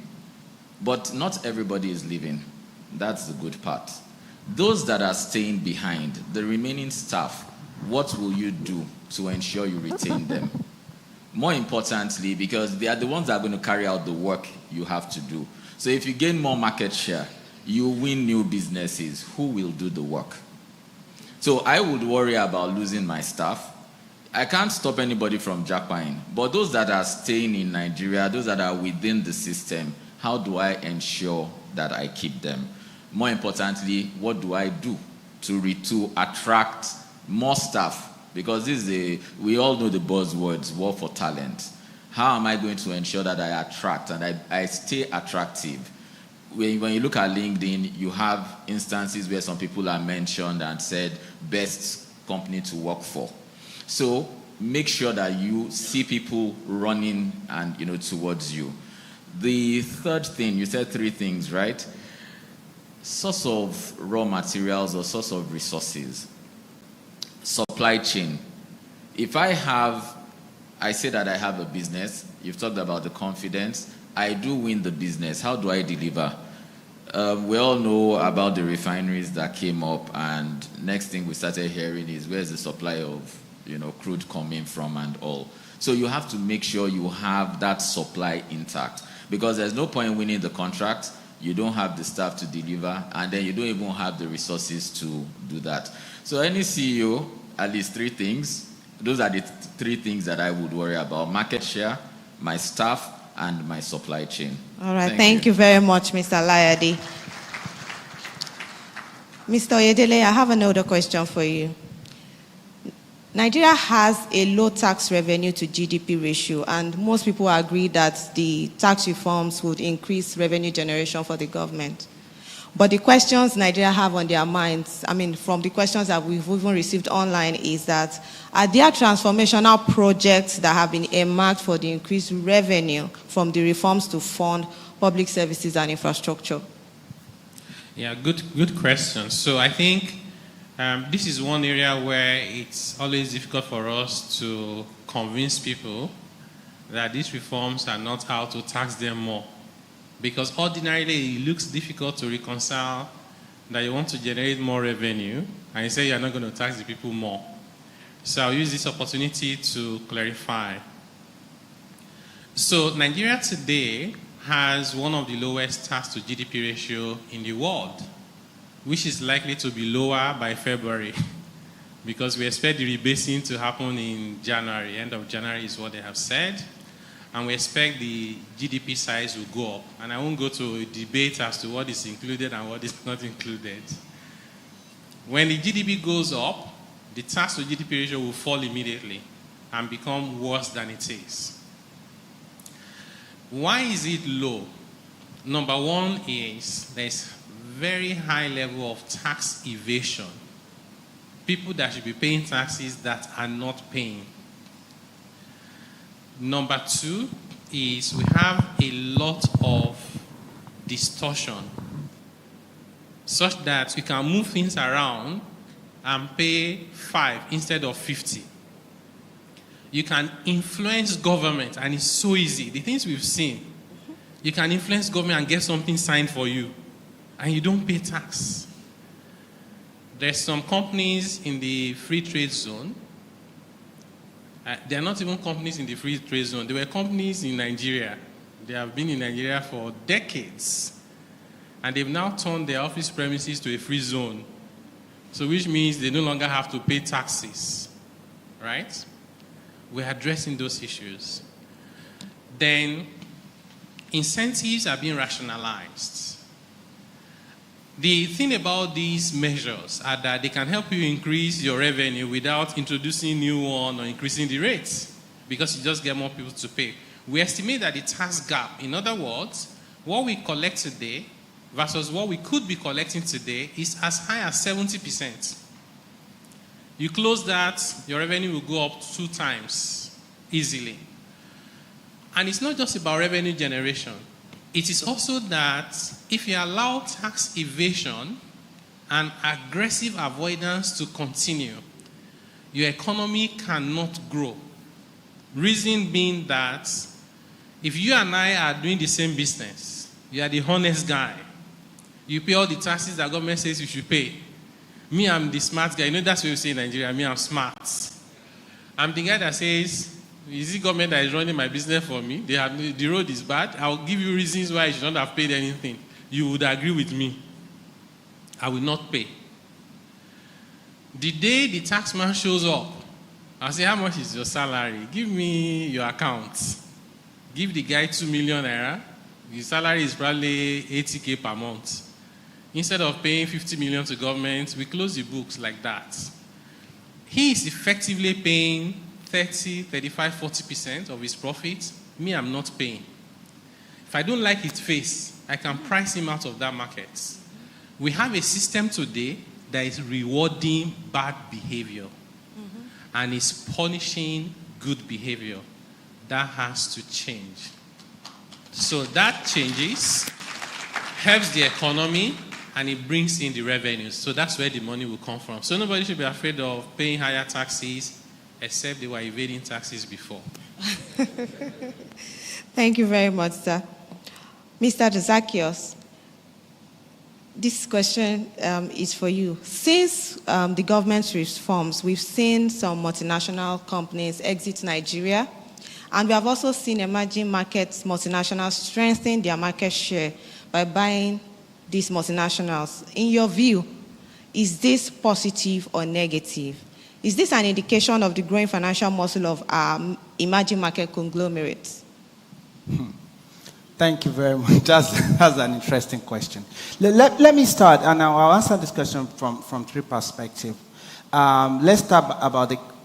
[SPEAKER 10] but not everybody is leaving. That's the good part. Those that are staying behind, the remaining staff, what will you do to ensure you retain them? More importantly, because they are the ones that are going to carry out the work you have to do. So if you gain more market share, you win new businesses. Who will do the work? So I would worry about losing my staff. I can't stop anybody from jackpotting, but those that are staying in Nigeria, those that are within the system, how do I ensure that I keep them? More importantly, what do I do to attract more staff? Because we all know the buzzwords, war for talent. How am I going to ensure that I attract and I stay attractive? When you look at LinkedIn, you have instances where some people are mentioned and said, best company to work for. So make sure that you see people running and towards you. The third thing, you said three things, right? Source of raw materials or source of resources. Supply chain. If I say that I have a business, you've talked about the confidence, I do win the business. How do I deliver? We all know about the refineries that came up, and next thing we started hearing is where's the supply of crude coming from and all. So you have to make sure you have that supply intact, because there's no point winning the contract, you don't have the staff to deliver, and then you don't even have the resources to do that. So any CEO, at least three things. Those are the three things that I would worry about: market share, my staff, and my supply chain.
[SPEAKER 8] All right, thank you very much, Mr. Layade. Mr. Oyedele, I have another question for you. Nigeria has a low tax revenue to GDP ratio, and most people agree that the tax reforms would increase revenue generation for the government. But the questions Nigeria have on their minds, from the questions that we've even received online, is that are there transformational projects that have been earmarked for the increased revenue from the reforms to fund public services and infrastructure?
[SPEAKER 7] Yeah, good question. So I think this is one area where it's always difficult for us to convince people that these reforms are not how to tax them more. Because ordinarily, it looks difficult to reconcile that you want to generate more revenue and you say you're not going to tax the people more. So I'll use this opportunity to clarify. So Nigeria today has one of the lowest tax to GDP ratio in the world, which is likely to be lower by February because we expect the rebasing to happen in January. End of January is what they have said. And we expect the GDP size will go up. And I won't go to a debate as to what is included and what is not included. When the GDP goes up, the tax to GDP ratio will fall immediately and become worse than it is. Why is it low? Number one is there's very high level of tax evasion. People that should be paying taxes that are not paying. Number two is we have a lot of distortion such that you can move things around and pay 5 instead of 50. You can influence government, and it's so easy. The things we've seen, you can influence government and get something signed for you, and you don't pay tax. There's some companies in the free trade zone. They are not even companies in the free trade zone. They were companies in Nigeria. They have been in Nigeria for decades. And they've now turned their office premises to a free zone. So which means they no longer have to pay taxes. Right? We're addressing those issues. then incentives are being rationalized. The thing about these measures are that they can help you increase your revenue without introducing new one or increasing the rates, because you just get more people to pay. We estimate that the tax gap, in other words, what we collect today versus what we could be collecting today, is as high as 70%. You close that, your revenue will go up 2 times easily. And it's not just about revenue generation. It is also that if you allow tax evasion and aggressive avoidance to continue, your economy cannot grow. Reason being that if you and I are doing the same business, you are the honest guy, you pay all the taxes that government says you should pay. Me, I'm the smart guy. You know that's what you say in Nigeria. Me, I'm smart. I'm the guy that says, is it government that is running my business for me? The road is bad. I'll give you reasons why I should not have paid anything. You would agree with me. I will not pay. The day the taxman shows up, I'll say, how much is your salary? Give me your account. Give the guy 2 million naira. His salary is probably 80K per month. Instead of paying 50 million to government, we close the books like that. He is effectively paying 30, 35, 40% of his profit. Me, I'm not paying. If I don't like his face, I can price him out of that market. We have a system today that is rewarding bad behavior and is punishing good behavior. That has to change. So that changes, helps the economy, and it brings in the revenues. So that's where the money will come from. So nobody should be afraid of paying higher taxes, except they were evading taxes before.
[SPEAKER 8] Thank you very much, sir. Mr. Zacchaeus, this question is for you. Since the government's reforms, we've seen some multinational companies exit Nigeria, and we have also seen emerging markets multinationals strengthen their market share by buying these multinationals. In your view, is this positive or negative? Is this an indication of the growing financial muscle of our emerging market conglomerates?
[SPEAKER 9] Thank you very much. That's an interesting question. Let me start, and I'll answer this question from 3 perspectives. Let's start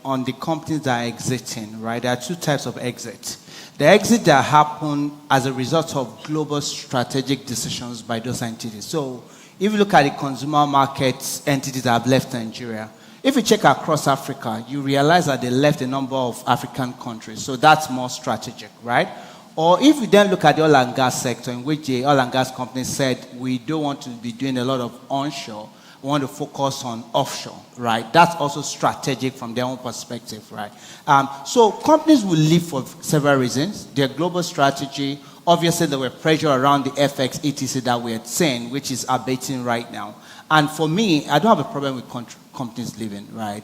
[SPEAKER 9] on the companies that are exiting, right? There are 2 types of exit. The exit that happen as a result of global strategic decisions by those entities. So if you look at the consumer markets entities that have left Nigeria, if you check across Africa, you realize that they left a number of African countries. So that's more strategic, right? Or if you then look at the oil and gas sector, in which the oil and gas companies said, we don't want to be doing a lot of onshore, we want to focus on offshore, right? That's also strategic from their own perspective, right? So companies will leave for several reasons. Their global strategy, obviously there were pressure around the FX, etc. that we're seeing, which is abating right now. And for me, I don't have a problem with companies leaving, right?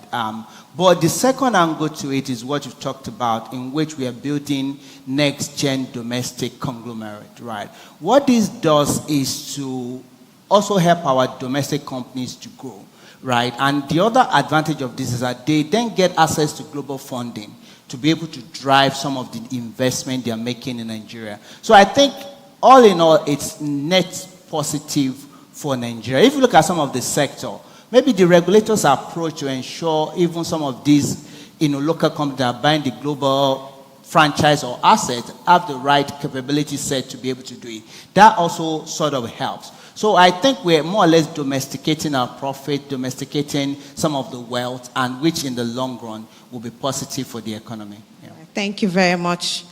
[SPEAKER 9] But the second angle to it is what you've talked about, in which we are building next-gen domestic conglomerate, right? What this does is to also help our domestic companies to grow, right? And the other advantage of this is that they then get access to global funding to be able to drive some of the investment they are making in Nigeria. So I think, all in all, it's net positive for Nigeria. If you look at some of the sector, maybe the regulators' approach to ensure even some of these local companies that are buying the global franchise or asset have the right capability set to be able to do it. That also sort of helps. So I think we're more or less domesticating our profit, domesticating some of the wealth, and which in the long run will be positive for the economy. Yeah.
[SPEAKER 8] Thank you very much.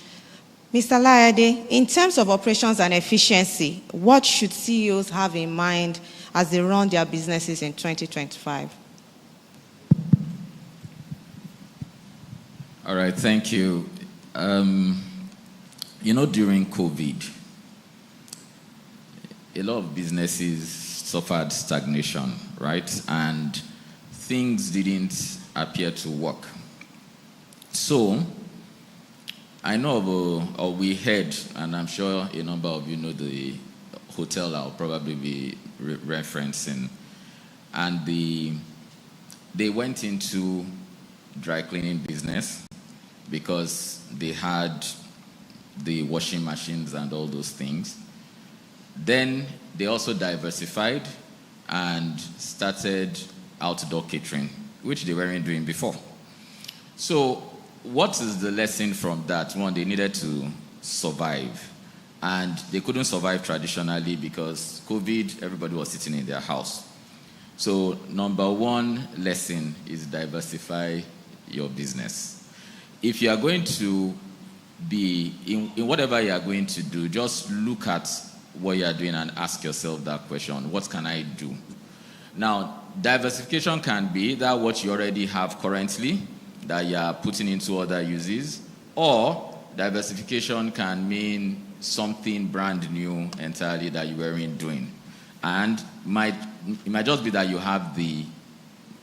[SPEAKER 8] Mr. Layade, in terms of operations and efficiency, what should CEOs have in mind as they run their businesses in 2025?
[SPEAKER 10] All right, thank you. During COVID, a lot of businesses suffered stagnation, right? And things didn't appear to work. So, I know or we heard, and I'm sure a number of you know the hotel I'll probably be referencing, and they went into dry cleaning business because they had the washing machines and all those things. Then they also diversified and started outdoor catering, which they weren't doing before. So what is the lesson from that? One, they needed to survive. And they couldn't survive traditionally because COVID, everybody was sitting in their house. So number one lesson is diversify your business. If you are going to be, in whatever you are going to do, just look at what you are doing and ask yourself that question, what can I do? Now, diversification can be that what you already have currently, that you are putting into other uses, or diversification can mean something brand new entirely that you weren't doing. And it might just be that you have the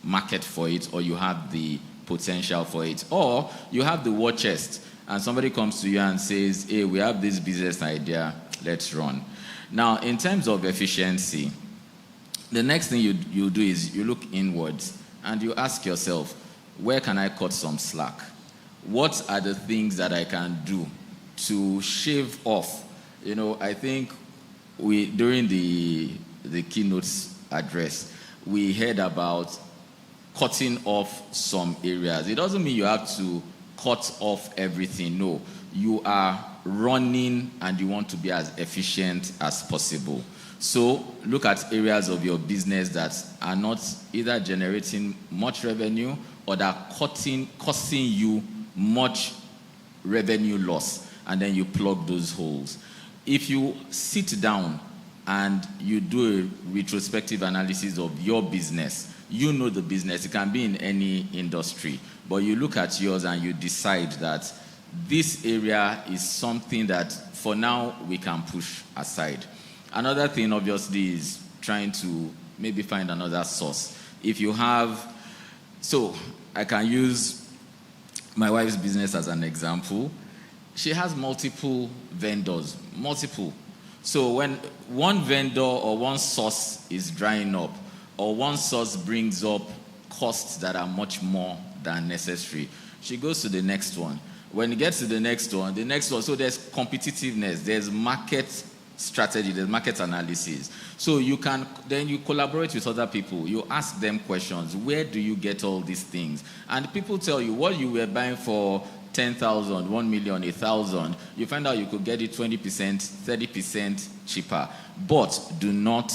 [SPEAKER 10] market for it, or you have the potential for it, or you have the war chest, and somebody comes to you and says, hey, we have this business idea, let's run. Now, in terms of efficiency, the next thing you do is you look inwards and you ask yourself, where can I cut some slack? What are the things that I can do to shave off? You know, I think during the keynote address, we heard about cutting off some areas. It doesn't mean you have to cut off everything. No, you are running and you want to be as efficient as possible. So look at areas of your business that are not either generating much revenue or that are costing you much revenue loss, and then you plug those holes. If you sit down and you do a retrospective analysis of your business, you know the business, it can be in any industry, but you look at yours and you decide that this area is something that for now we can push aside. Another thing obviously is trying to maybe find another source. If you have, so I can use my wife's business as an example. She has multiple vendors, multiple. So when one vendor or one source is drying up, or one source brings up costs that are much more than necessary, she goes to the next one. When it gets to the next one, so there's competitiveness, there's market strategy, there's market analysis. So you collaborate with other people, you ask them questions, where do you get all these things? And people tell you what you were buying for 10,000, 1 million, 1,000, you find out you could get it 20%, 30% cheaper. But do not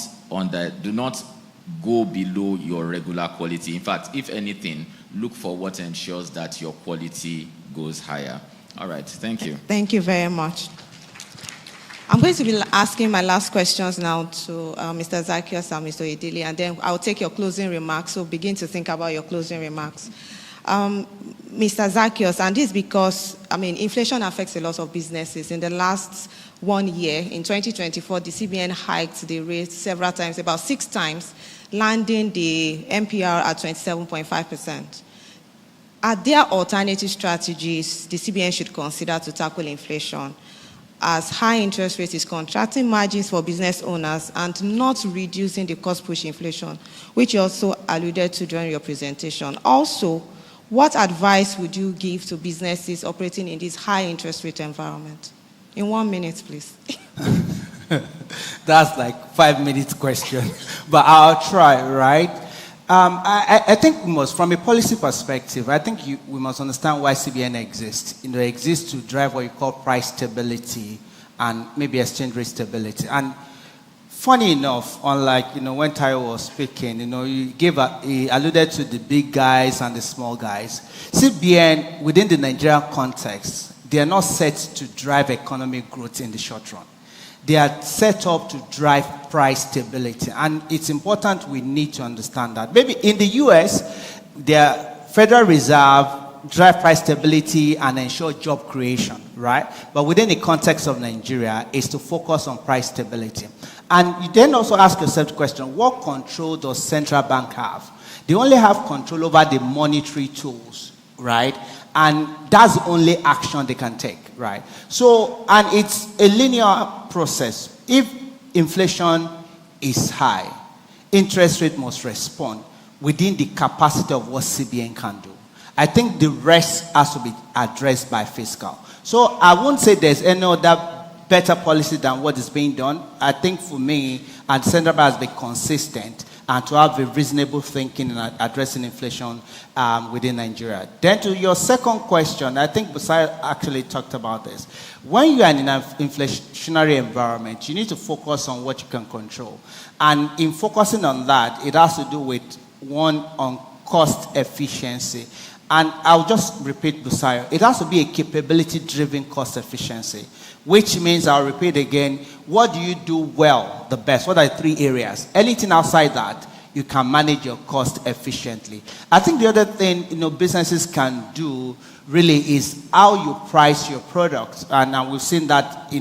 [SPEAKER 10] go below your regular quality. In fact, if anything, look for what ensures that your quality goes higher. All right, thank you.
[SPEAKER 8] Thank you very much. I'm going to be asking my last questions now to Mr. Zacchaeus and Mr. Oyedele, and then I'll take your closing remarks, so begin to think about your closing remarks. Mr. Zacchaeus, and this because, inflation affects a lot of businesses. In the last 1 year, in 2024, the CBN hiked the rate several times, about 6 times, landing the MPR at 27.5%. Are there alternative strategies the CBN should consider to tackle inflation, as high interest rate is contracting margins for business owners and not reducing the cost push inflation, which you also alluded to during your presentation? Also, what advice would you give to businesses operating in this high interest rate environment? In 1 minute, please.
[SPEAKER 9] That's like 5 minutes question, but I'll try, right? I think we must, from a policy perspective, I think we must understand why CBN exists. It exists to drive what you call price stability and maybe exchange rate stability. And funny enough, unlike when Taiwo was speaking, he alluded to the big guys and the small guys. CBN, within the Nigerian context, they are not set to drive economic growth in the short run. They are set up to drive price stability. And it's important we need to understand that. Maybe in the US, their Federal Reserve drive price stability and ensure job creation, right? But within the context of Nigeria, is to focus on price stability. And you then also ask yourself the question, what control does central bank have? They only have control over the monetary tools, right? And that's the only action they can take, right? So, and it's a linear process. If inflation is high, interest rate must respond within the capacity of what CBN can do. I think the rest has to be addressed by fiscal. So I won't say there's any other better policy than what is being done. I think for me, and Central Bank has been consistent and to have a reasonable thinking in addressing inflation within Nigeria. Then to your second question, I think Busayo actually talked about this. When you are in an inflationary environment, you need to focus on what you can control. And in focusing on that, it has to do with, one, on cost efficiency. And I'll just repeat Busayo. It has to be a capability-driven cost efficiency, which means, I'll repeat again, what do you do well, the best? What are the 3 areas? Anything outside that, you can manage your cost efficiently. I think the other thing, businesses can do really is how you price your products. And we've seen that,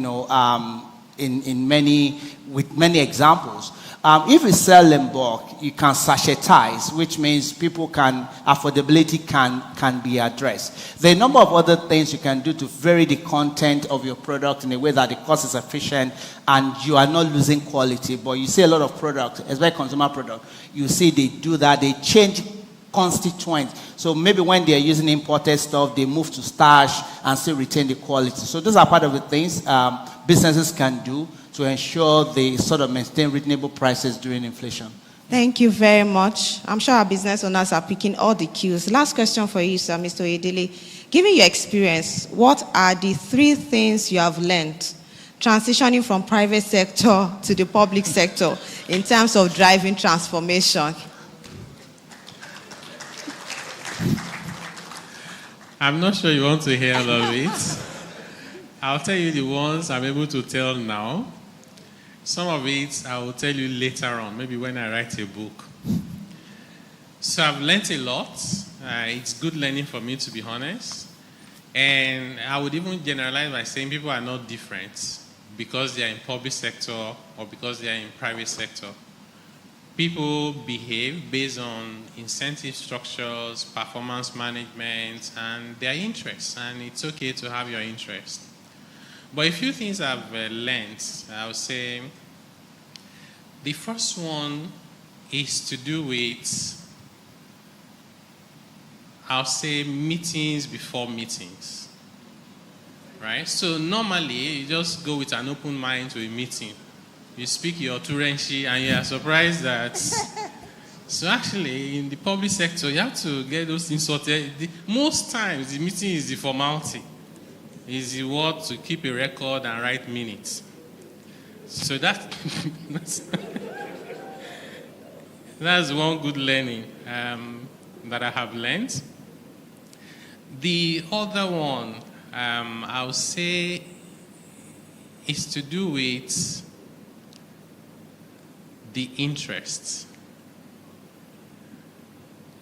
[SPEAKER 9] with many examples. If you sell in bulk, you can sachetize, which means affordability can be addressed. There are a number of other things you can do to vary the content of your product in a way that the cost is efficient and you are not losing quality. But you see a lot of products, especially consumer products, you see they do that, they change constituents. So maybe when they're using imported stuff, they move to starch and still retain the quality. So those are part of the things businesses can do to ensure they sort of maintain reasonable prices during inflation.
[SPEAKER 8] Thank you very much. I'm sure our business owners are picking all the cues. Last question for you, sir, Mr. Oyedele. Given your experience, what are the 3 things you have learned transitioning from private sector to the public sector in terms of driving transformation?
[SPEAKER 7] I'm not sure you want to hear all of it. I'll tell you the ones I'm able to tell now. Some of it I will tell you later on, maybe when I write a book. So I've learned a lot. It's good learning for me, to be honest. And I would even generalize by saying people are not different because they are in public sector or because they are in private sector. People behave based on incentive structures, performance management, and their interests. And it's okay to have your interest. But a few things I've learned, I would say, the first one is to do with, I'll say, meetings before meetings, right? So normally, you just go with an open mind to a meeting. You speak your Turenshi and you are surprised that, so actually, in the public sector, you have to get those things sorted. Most times, the meeting is the formality. Is the word to keep a record and write minutes. So that's one good learning that I have learned. The other one, I would say, is to do with the interests.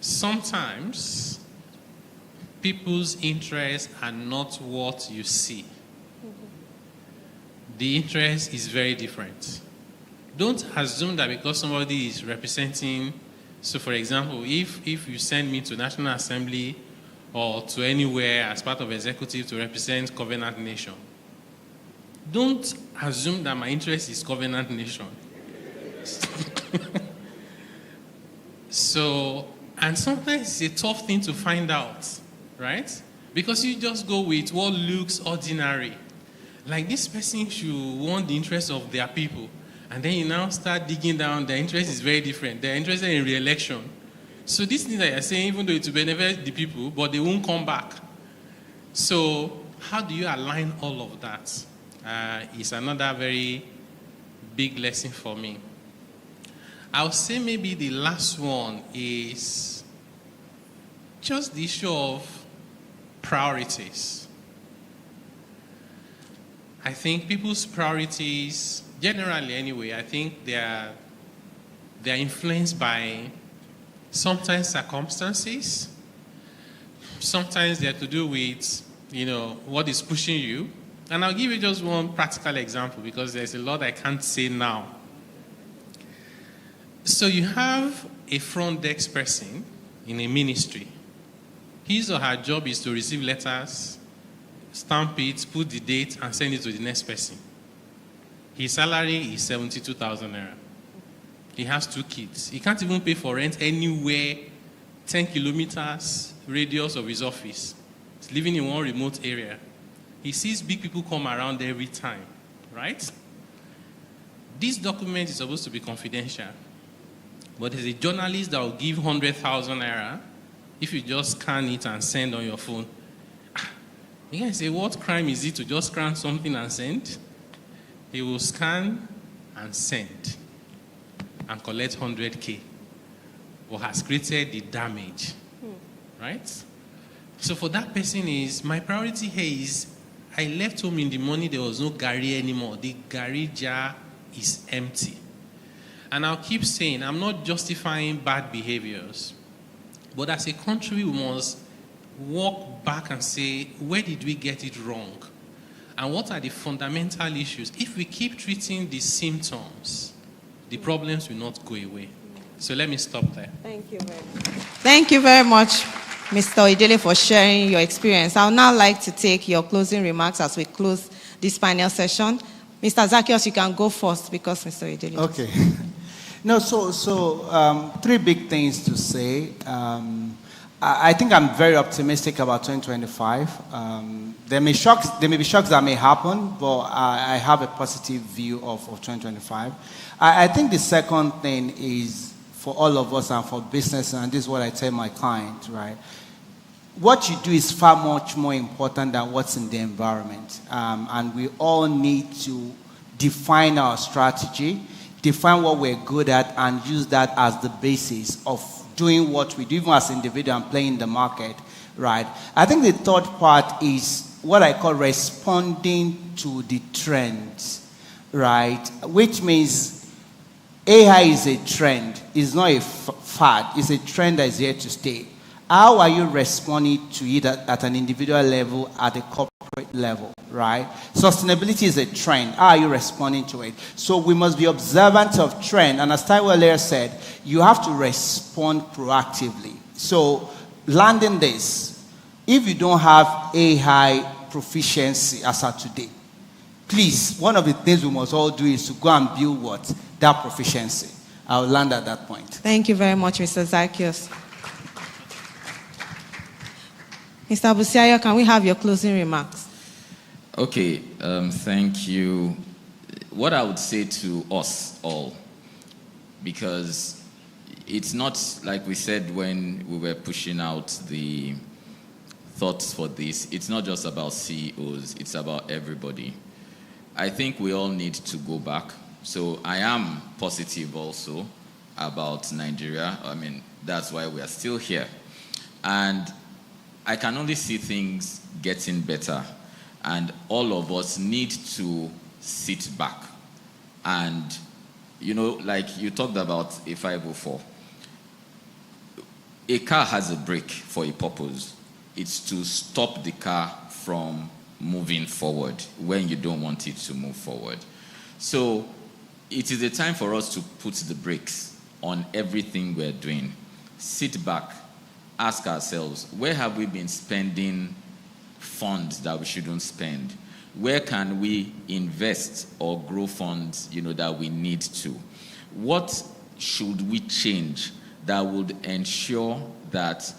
[SPEAKER 7] Sometimes people's interests are not what you see. The interest is very different. Don't assume that because somebody is representing, so for example, if you send me to National Assembly or to anywhere as part of executive to represent Covenant Nation, don't assume that my interest is Covenant Nation. So, and sometimes it's a tough thing to find out. Right? Because you just go with what looks ordinary. Like this person should want the interest of their people. And then you now start digging down, their interest is very different. They're interested in re-election. So this thing that you're saying, even though it will benefit the people, but they won't come back. So how do you align all of that? Is another very big lesson for me. I'll say maybe the last one is just the issue of priorities. I think people's priorities, generally anyway, I think they're influenced by sometimes circumstances. Sometimes they're to do with, what is pushing you. And I'll give you just one practical example because there's a lot I can't say now. So you have a front desk person in a ministry. His or her job is to receive letters, stamp it, put the date, and send it to the next person. His salary is 72,000 naira. He has 2 kids. He can't even pay for rent anywhere 10 kilometers radius of his office. He's living in one remote area. He sees big people come around every time, right? This document is supposed to be confidential. But there's a journalist that will give 100,000 naira if you just scan it and send on your phone. You can say, what crime is it to just scan something and send? He will scan and send and collect 100K, but has created the damage, right? So for that person my priority here is, I left home in the morning, there was no Gary anymore. The Gary jar is empty. And I'll keep saying, I'm not justifying bad behaviors, but as a country, we must walk back and say, where did we get it wrong? And what are the fundamental issues? If we keep treating the symptoms, the problems will not go away. So let me stop there.
[SPEAKER 8] Thank you very much. Thank you very much, Mr. Oyedele, for sharing your experience. I would now like to take your closing remarks as we close this panel session. Mr. Zacchaeus, you can go first because Mr. Oyedele.
[SPEAKER 9] Okay. No, so three big things to say. I think I'm very optimistic about 2025. There may be shocks that may happen, but I have a positive view of 2025. I think the second thing is for all of us and for business, and this is what I tell my clients, right? What you do is far much more important than what's in the environment. And we all need to define our strategy, define what we're good at, and use that as the basis of doing what we do, even as individuals and playing the market, right? I think the third part is what I call responding to the trends, right? Which means AI is a trend. It's not a fad. It's a trend that is here to stay. How are you responding to it at an individual level, at a corporate level, right? Sustainability is a trend. How are you responding to it? So we must be observant of trend. And as Taiwo earlier said, you have to respond proactively. So landing this, if you don't have AI proficiency as of today, please, one of the things we must all do is to go and build what? That proficiency. I'll land at that point.
[SPEAKER 8] Thank you very much, Mr. Zacchaeus. Mr. Busiayo, can we have your closing remarks?
[SPEAKER 10] Okay, thank you. What I would say to us all, because it's not like we said when we were pushing out the thoughts for this, it's not just about CEOs, it's about everybody. I think we all need to go back. So I am positive also about Nigeria. I mean, that's why we are still here. And I can only see things getting better, and all of us need to sit back. And, you know, like you talked about a 504. A car has a brake for a purpose. It's to stop the car from moving forward when you don't want it to move forward. So it is a time for us to put the brakes on everything we're doing. Sit back. Ask ourselves, where have we been spending funds that we shouldn't spend? Where can we invest or grow funds, that we need to? What should we change that would ensure that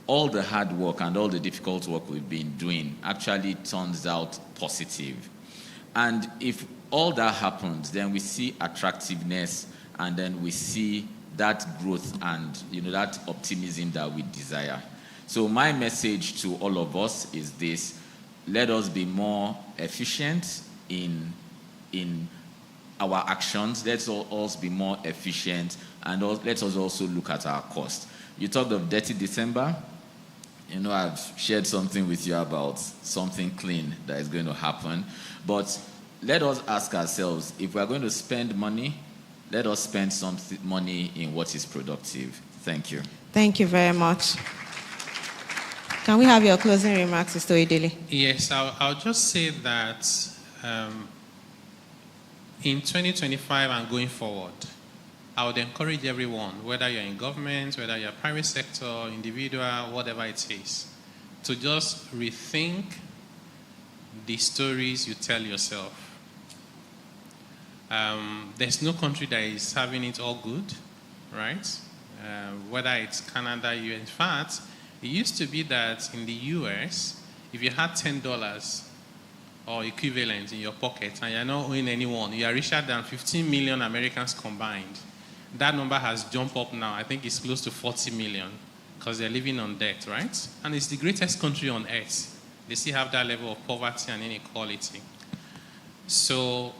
[SPEAKER 10] all the hard work and all the difficult work we've been doing actually turns out positive? And if all that happens, then we see attractiveness, and then we see that growth and that optimism that we desire. So my message to all of us is this: let us be more efficient in our actions. Let's all be more efficient, and let us also look at our cost. You talked of Dirty December. I've shared something with you about something clean that is going to happen. But let us ask ourselves, if we are going to spend money, let us spend some money in what is productive. Thank you.
[SPEAKER 8] Thank you very much. Can we have your closing remarks, Mr. Oyedele?
[SPEAKER 7] Yes, I'll just say that in 2025 and going forward, I would encourage everyone, whether you're in government, whether you're private sector, individual, whatever it is, to just rethink the stories you tell yourself. There's no country that is having it all good, right? Whether it's Canada, US. In fact, It used to be that in the US, if you had $10 or equivalent in your pocket and you're not owing anyone, you are richer than 15 million Americans combined. That number has jumped up now. I think it's close to 40 million because they're living on debt, right? And it's the greatest country on earth. They still have that level of poverty and inequality. So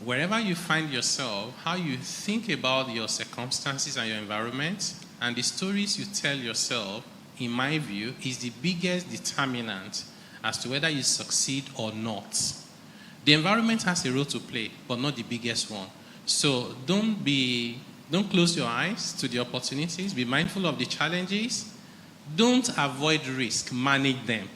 [SPEAKER 7] wherever you find yourself, how you think about your circumstances and your environment and the stories you tell yourself, in my view, is the biggest determinant as to whether you succeed or not. The environment has a role to play, but not the biggest one. So don't close your eyes to the opportunities. Be mindful of the challenges. Don't avoid risk. Manage them.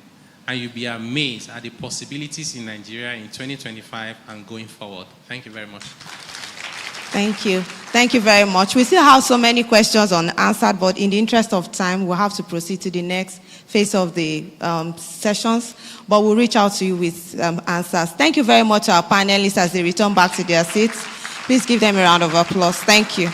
[SPEAKER 7] And you'll be amazed at the possibilities in Nigeria in 2025 and going forward. Thank you very much.
[SPEAKER 8] Thank you. Thank you very much. We still have so many questions unanswered, but in the interest of time, we'll have to proceed to the next phase of the sessions. But we'll reach out to you with answers. Thank you very much, our panelists, as they return back to their seats. Please give them a round of applause. Thank you.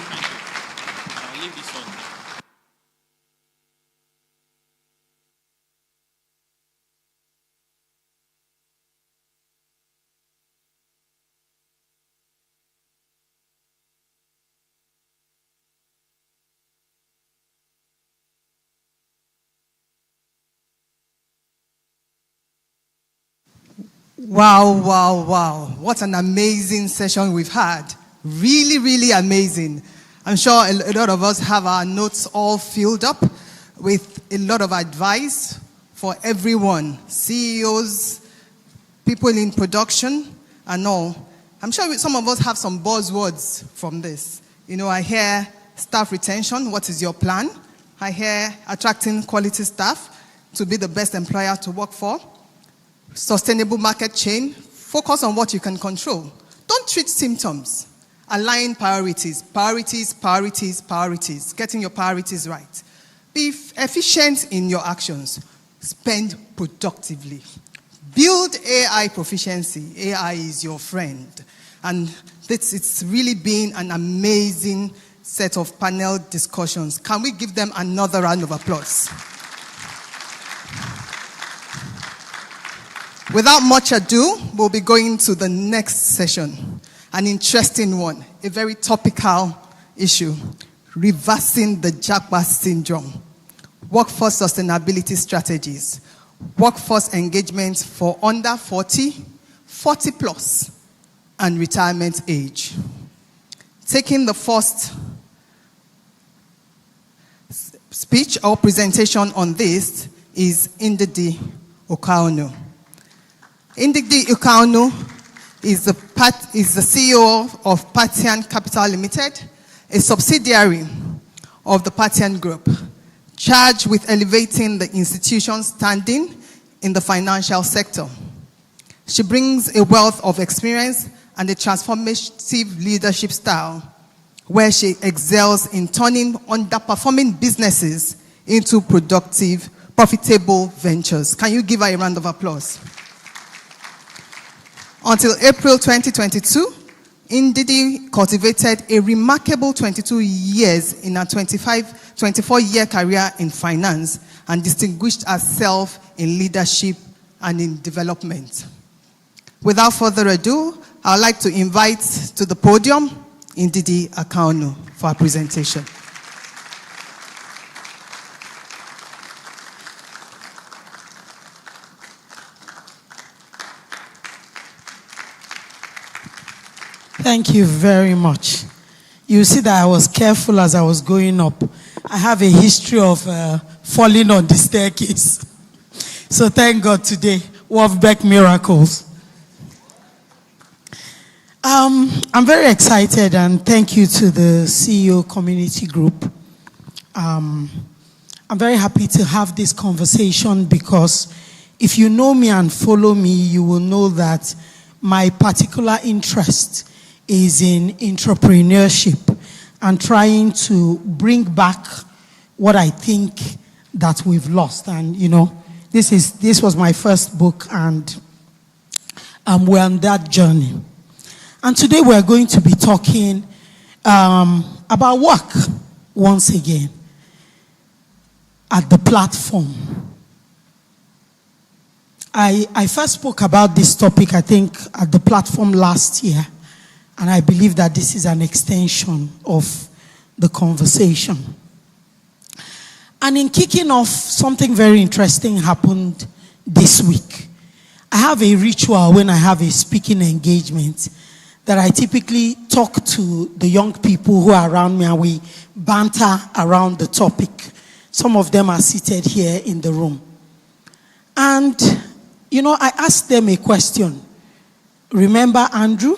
[SPEAKER 4] Wow, wow, wow. What an amazing session we've had. Really, really amazing. I'm sure a lot of us have our notes all filled up with a lot of advice for everyone, CEOs, people in production, and all. I'm sure some of us have some buzzwords from this. You know, I hear staff retention. What is your plan? I hear attracting quality staff to be the best employer to work for. Sustainable market chain. Focus on what you can control. Don't treat symptoms. Align priorities. Priorities, priorities, priorities. Getting your priorities right. Be efficient in your actions. Spend productively. Build AI proficiency. AI is your friend. And it's really been an amazing set of panel discussions. Can we give them another round of applause? Without much ado, we'll be going to the next session. An interesting one, a very topical issue. Reversing the Japa syndrome. Workforce sustainability strategies. Workforce engagement for under 40, 40 plus, and retirement age. Taking the first speech or presentation on this is Ndidi Ukaonu. Ndidi Ukaonu is the CEO of Parthian Capital Limited, a subsidiary of the Parthian Group, charged with elevating the institution's standing in the financial sector. She brings a wealth of experience and a transformative leadership style where she excels in turning underperforming businesses into productive, profitable ventures. Can you give her a round of applause? Until April 2022, Ndidi cultivated a remarkable 22 years in a 24-year career in finance and distinguished herself in leadership and in development. Without further ado, I would like to invite to the podium Ndidi Ukaonu for our presentation.
[SPEAKER 2] Thank you very much. You see that I was careful as I was going up. I have a history of falling on the staircase. So thank God today, Wolfbeck miracles. I'm very excited and thank you to the CEO community group. I'm very happy to have this conversation because if you know me and follow me, you will know that my particular interest is in entrepreneurship and trying to bring back what I think that we've lost. And you know, this was my first book, and we're on that journey. And today we're going to be talking about work once again at the platform. I first spoke about this topic, I think, at the platform last year, and I believe that this is an extension of the conversation. And in kicking off, something very interesting happened this week. I have a ritual when I have a speaking engagement that I typically talk to the young people who are around me and we banter around the topic. Some of them are seated here in the room. And, you know, I asked them a question. Remember Andrew?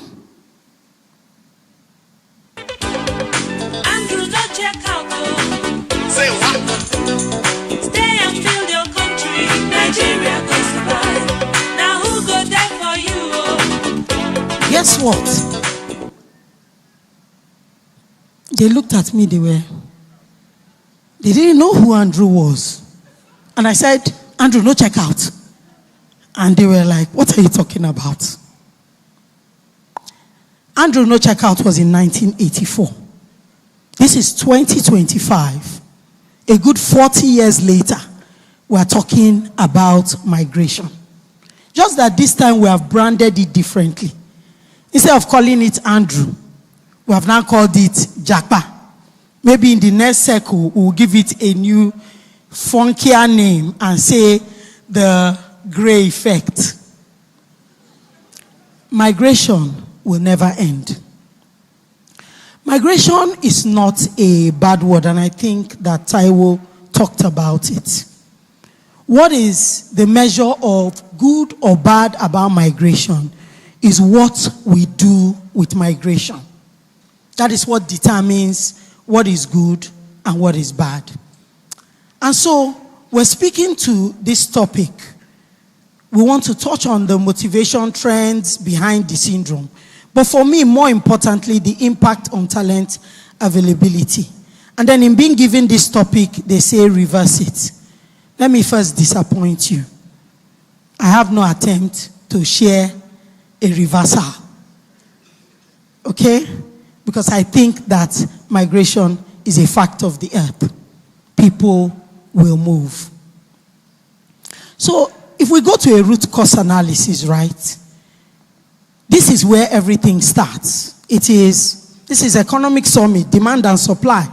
[SPEAKER 11] Andrew, don't check out.
[SPEAKER 3] Say what?
[SPEAKER 11] Stay and build your country. Nigeria goes to rise. Now who go there for you?
[SPEAKER 2] Guess what? They looked at me, they didn't know who Andrew was. And I said, Andrew, no check out. And they were like, what are you talking about? Andrew no checkout was in 1984. This is 2025. A good 40 years later, we're talking about migration. Just that this time we have branded it differently. Instead of calling it Andrew, we have now called it Japa. Maybe in the next circle, we'll give it a new, funkier name and say the gray effect. Migration will never end. Migration is not a bad word, and I think that Taiwo talked about it. What is the measure of good or bad about migration is what we do with migration. That is what determines what is good and what is bad. And so, we're speaking to this topic. We want to touch on the motivation trends behind the syndrome. But for me, more importantly, the impact on talent availability. And then in being given this topic, they say reverse it. Let me first disappoint you. I have no attempt to share a reversal. Okay? Because I think that migration is a fact of the earth. People will move. So, if we go to a root cause analysis, right? This is where everything starts. This is economic summit, demand and supply.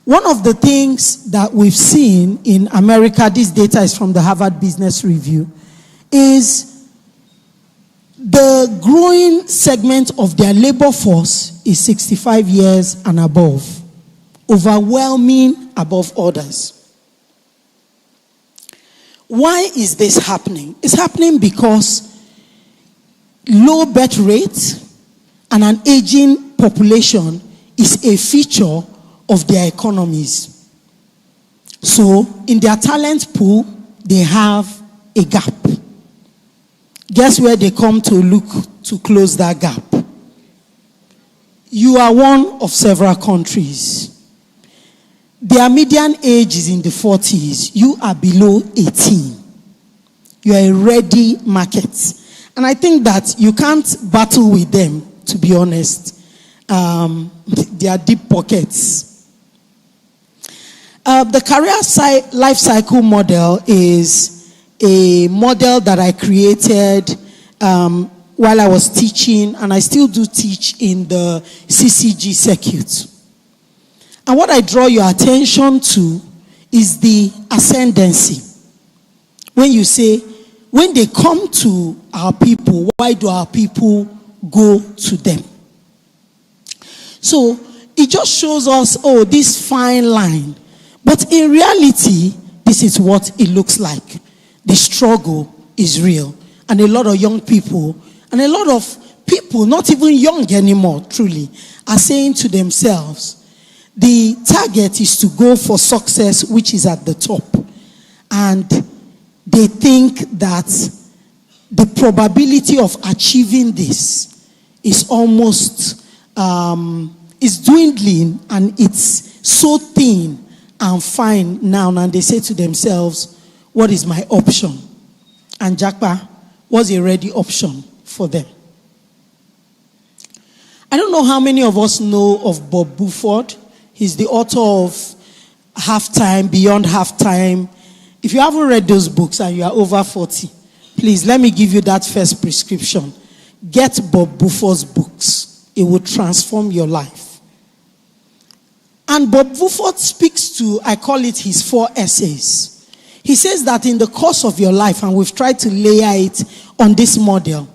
[SPEAKER 2] One of the things that we've seen in America, this data is from the Harvard Business Review, is the growing segment of their labor force is 65 years and above, overwhelming above others. Why is this happening? It's happening because low birth rate and an aging population is a feature of their economies. So, in their talent pool, they have a gap. Guess where they come to look to close that gap? You are one of several countries. Their median age is in the 40s. You are below 18. You are a ready market. And I think that you can't battle with them, to be honest. They are deep pockets. The career life cycle model is a model that I created while I was teaching, and I still do teach in the CCG circuit. And what I draw your attention to is the ascendancy. When you say, when they come to our people, why do our people go to them? So, it just shows us, oh, this fine line. But in reality, this is what it looks like. The struggle is real. And a lot of young people, and a lot of people, not even young anymore, truly, are saying to themselves, the target is to go for success, which is at the top. And they think that the probability of achieving this is almost, is dwindling, and it's so thin and fine now. And they say to themselves, what is my option? And Japa was a ready option for them. I don't know how many of us know of Bob Buford. He's the author of Halftime, Beyond Halftime. If you haven't read those books and you are over 40, please let me give you that first prescription. Get Bob Buford's books. It will transform your life. And Bob Buford speaks to, I call it his 4 essays. He says that in the course of your life, and we've tried to layer it on this model,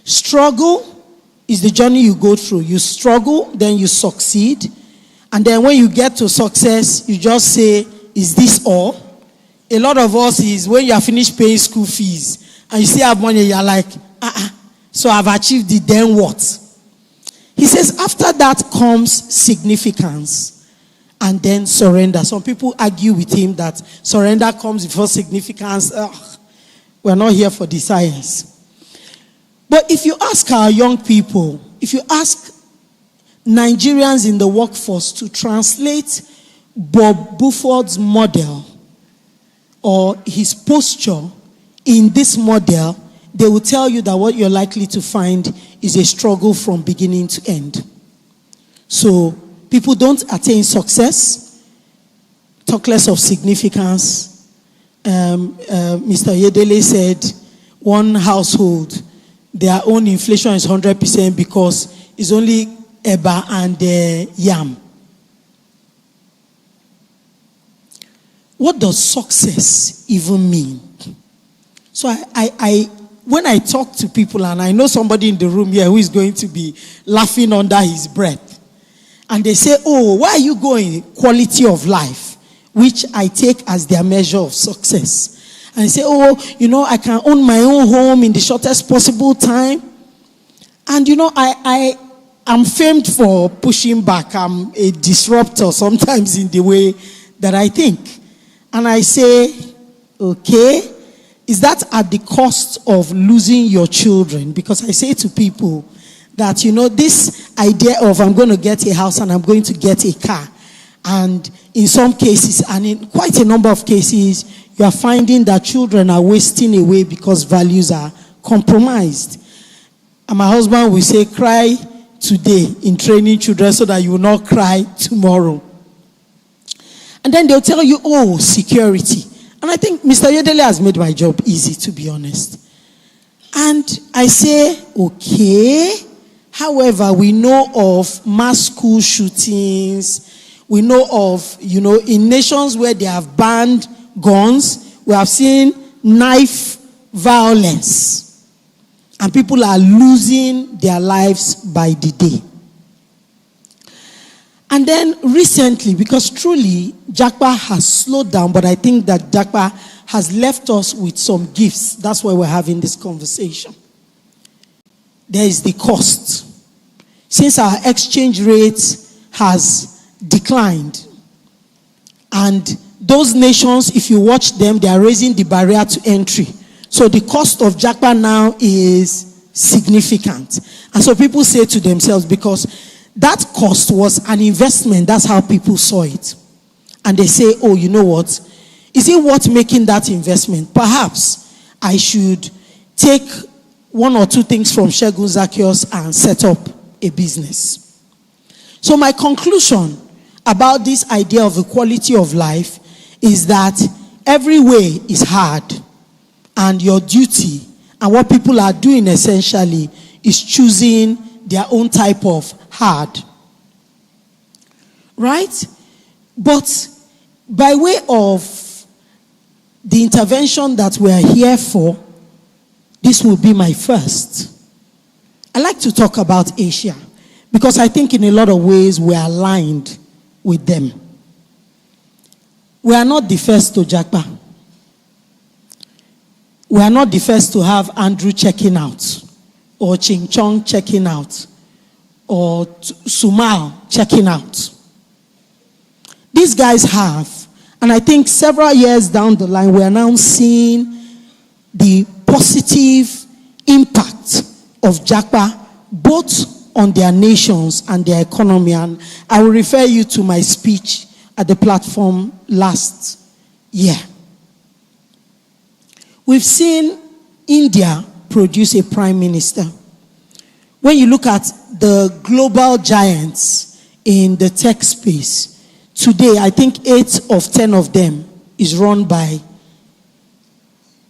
[SPEAKER 2] struggle is the journey you go through. You struggle, then you succeed. And then when you get to success, you just say, is this all? A lot of us is when you are finished paying school fees and you still have money, you're like, so I've achieved it, then what? He says after that comes significance and then surrender. Some people argue with him that surrender comes before significance. We're not here for the science. But if you ask our young people, if you ask Nigerians in the workforce to translate Bob Buford's model or his posture in this model, they will tell you that what you're likely to find is a struggle from beginning to end. So people don't attain success, talk less of significance. Mr. Oyedele said one household, their own inflation is 100% because it's only eba and yam. What does success even mean? So when I talk to people, and I know somebody in the room here who is going to be laughing under his breath, and they say, oh, where are you going? Quality of life, which I take as their measure of success. And they say, oh, I can own my own home in the shortest possible time. And I'm famed for pushing back. I'm a disruptor sometimes in the way that I think. And I say, okay, is that at the cost of losing your children? Because I say to people that, this idea of I'm going to get a house and I'm going to get a car. And in some cases, and in quite a number of cases, you are finding that children are wasting away because values are compromised. And my husband will say, cry today in training children so that you will not cry tomorrow. And then they'll tell you, oh, security. And I think Mr. Oyedele has made my job easy, to be honest. And I say, okay. However, we know of mass school shootings. We know of, in nations where they have banned guns, we have seen knife violence. And people are losing their lives by the day. And then recently, because truly, JACPA has slowed down, but I think that JACPA has left us with some gifts. That's why we're having this conversation. There is the cost. Since our exchange rate has declined, and those nations, if you watch them, they are raising the barrier to entry. So the cost of JACPA now is significant. And so people say to themselves, because that cost was an investment. That's how people saw it. And they say, oh, you know what? Is it worth making that investment? Perhaps I should take 1 or 2 things from Zacchaeus and set up a business. So my conclusion about this idea of equality of life is that every way is hard. And your duty and what people are doing essentially is choosing their own type of hard. Right? But by way of the intervention that we are here for, this will be my first. I like to talk about Asia because I think in a lot of ways we are aligned with them. We are not the first to JACPA. We are not the first to have Andrew checking out, or Ching Chong checking out, or Sumal checking out. These guys have, and I think several years down the line, we are now seeing the positive impact of JACPA, both on their nations and their economy. And I will refer you to my speech at the platform last year. We've seen India produce a prime minister. When you look at the global giants in the tech space, today, I think 8 of 10 of them is run by,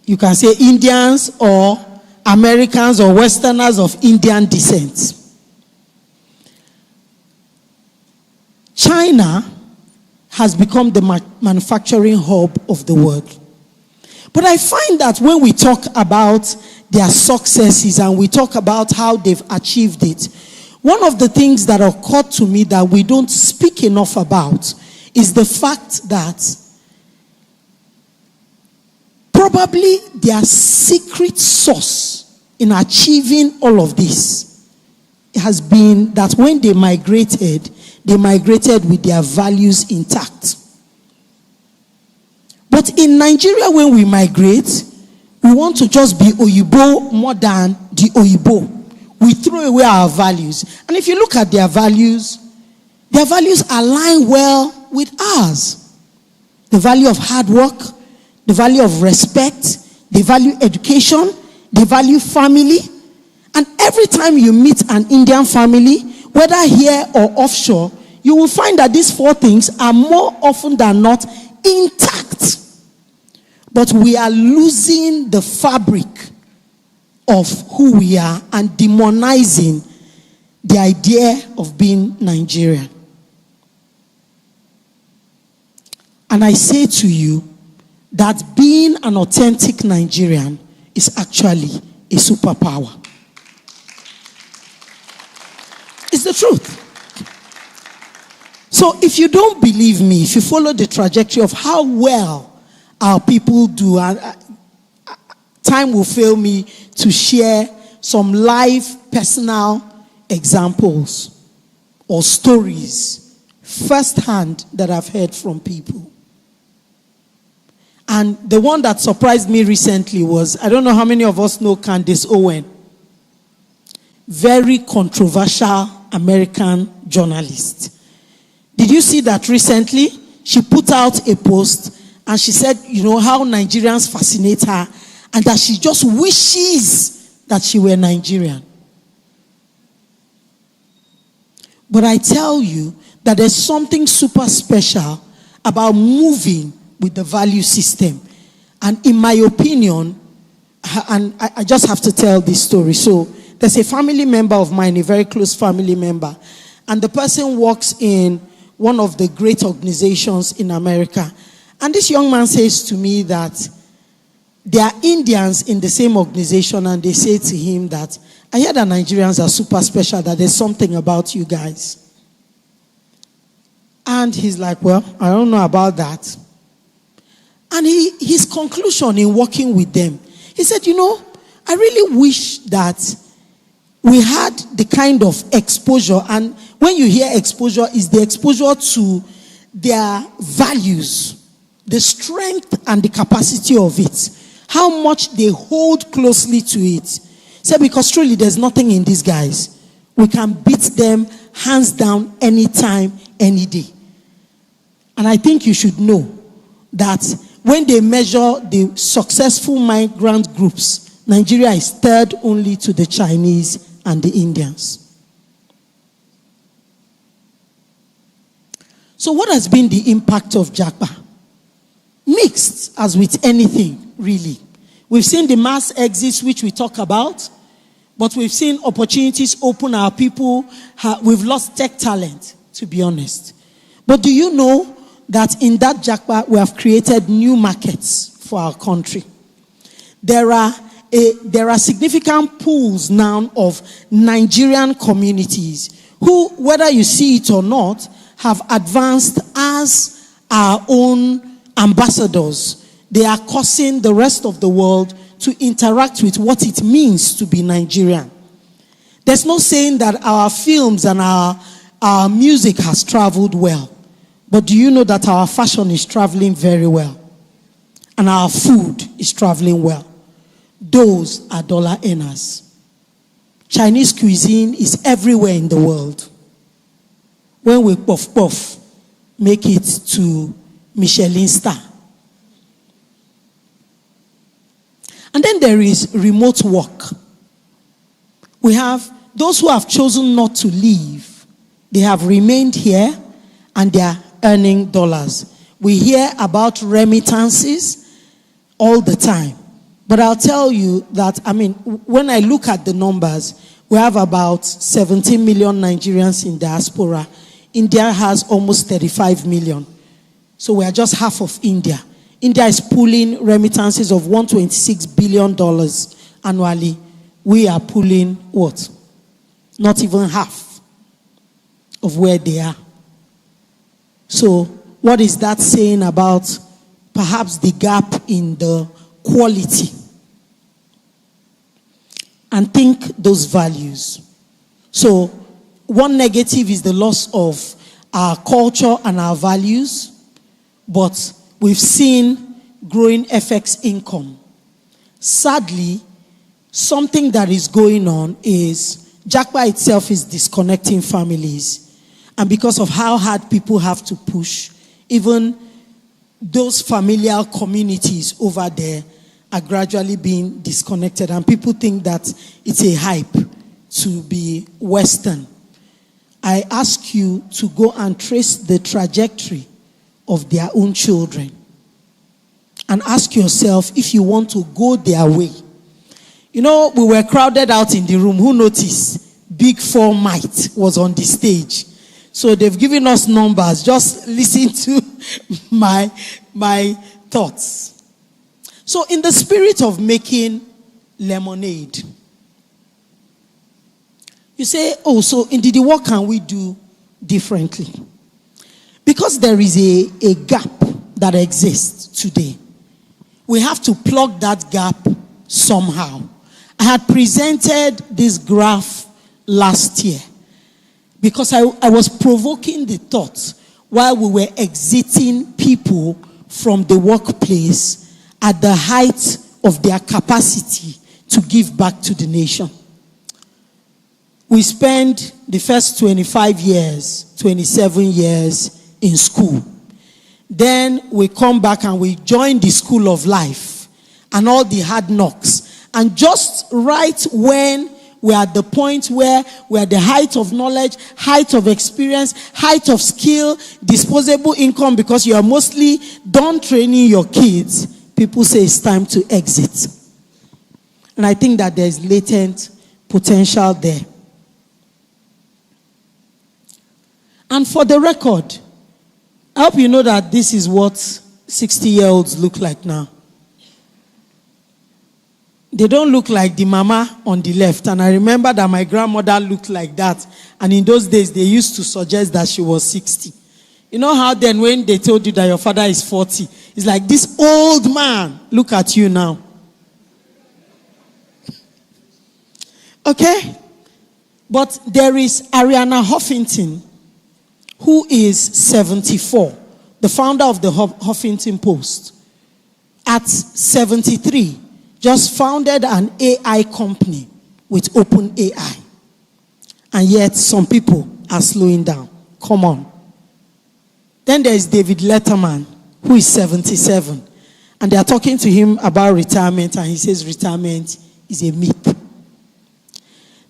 [SPEAKER 2] you can say, Indians or Americans or Westerners of Indian descent. China has become the manufacturing hub of the world. But I find that when we talk about their successes and we talk about how they've achieved it, one of the things that occurred to me that we don't speak enough about is the fact that probably their secret sauce in achieving all of this has been that when they migrated with their values intact. But in Nigeria, when we migrate, we want to just be Oyibo more than the Oyibo. We throw away our values. And if you look at their values align well with ours. The value of hard work, the value of respect, they value education, they value family. And every time you meet an Indian family, whether here or offshore, you will find that these 4 things are more often than not intact. But we are losing the fabric of who we are and demonizing the idea of being Nigerian. And I say to you that being an authentic Nigerian is actually a superpower. It's the truth. So if you don't believe me, if you follow the trajectory of how well our people do, time will fail me to share some live personal examples or stories firsthand that I've heard from people. And the one that surprised me recently was, I don't know how many of us know Candace Owen, very controversial American journalist. Did you see that recently? She put out a post and she said, you know, how Nigerians fascinate her and that she just wishes that she were Nigerian. But I tell you that there's something super special about moving with the value system. And in my opinion, and I just have to tell this story. So there's a family member of mine, a very close family member, and the person works in one of the great organizations in America. And this young man says to me that there are Indians in the same organization, and they say to him that, I hear that Nigerians are super special, that there's something about you guys. And he's like, well, I don't know about that. And his conclusion in working with them, he said, you know, I really wish that we had the kind of exposure, and when you hear exposure, is the exposure to their values, the strength and the capacity of it, how much they hold closely to it. Say, because truly there's nothing in these guys. We can beat them hands down anytime, any day. And I think you should know that when they measure the successful migrant groups, Nigeria is third only to the Chinese and the Indians. So what has been the impact of Japa? Mixed, as with anything, really. We've seen the mass exits, which we talk about, but we've seen opportunities open. Our people, we've lost tech talent, to be honest. But do you know that in that Japa, we have created new markets for our country? There are significant pools now of Nigerian communities who, whether you see it or not, have advanced as our own ambassadors. They are causing the rest of the world to interact with what it means to be Nigerian. There's no saying that our films and our music has traveled well. But do you know that our fashion is traveling very well? And our food is traveling well. Those are dollar earners. Chinese cuisine is everywhere in the world. When we puff, make it to Michelin star. And then there is remote work. We have those who have chosen not to leave. They have remained here and they are earning dollars. We hear about remittances all the time. But I'll tell you that, when I look at the numbers, we have about 17 million Nigerians in diaspora. India has almost 35 million. So we are just half of India. India is pulling remittances of $126 billion annually. We are pulling what? Not even half of where they are. So what is that saying about perhaps the gap in the quality? And think those values. So one negative is the loss of our culture and our values, but we've seen growing FX income. Sadly, something that is going on is Japa itself is disconnecting families. And because of how hard people have to push, even those familial communities over there are gradually being disconnected. And people think that it's a hype to be Western. I ask you to go and trace the trajectory of their own children. And ask yourself if you want to go their way. We were crowded out in the room. Who noticed? Big Four Might was on the stage. So they've given us numbers. Just listen to my thoughts. So in the spirit of making lemonade, you say, so Ndidi, what can we do differently? Because there is a gap that exists today. We have to plug that gap somehow. I had presented this graph last year because I was provoking the thought while we were exiting people from the workplace at the height of their capacity to give back to the nation. We spend the first 25 years, 27 years in school. Then we come back and we join the school of life and all the hard knocks. And just right when we're at the point where we're at the height of knowledge, height of experience, height of skill, disposable income, because you are mostly done training your kids, people say it's time to exit. And I think that there's latent potential there. And for the record, I hope you know that this is what 60-year-olds look like now. They don't look like the mama on the left. And I remember that my grandmother looked like that. And in those days, they used to suggest that she was 60. You know how then when they told you that your father is 40, it's like, this old man, look at you now. Okay? But there is Arianna Huffington, who is 74, the founder of the Huffington Post. At 73, just founded an AI company with OpenAI. And yet some people are slowing down. Come on. Then there is David Letterman, who is 77. And they are talking to him about retirement, and he says retirement is a myth.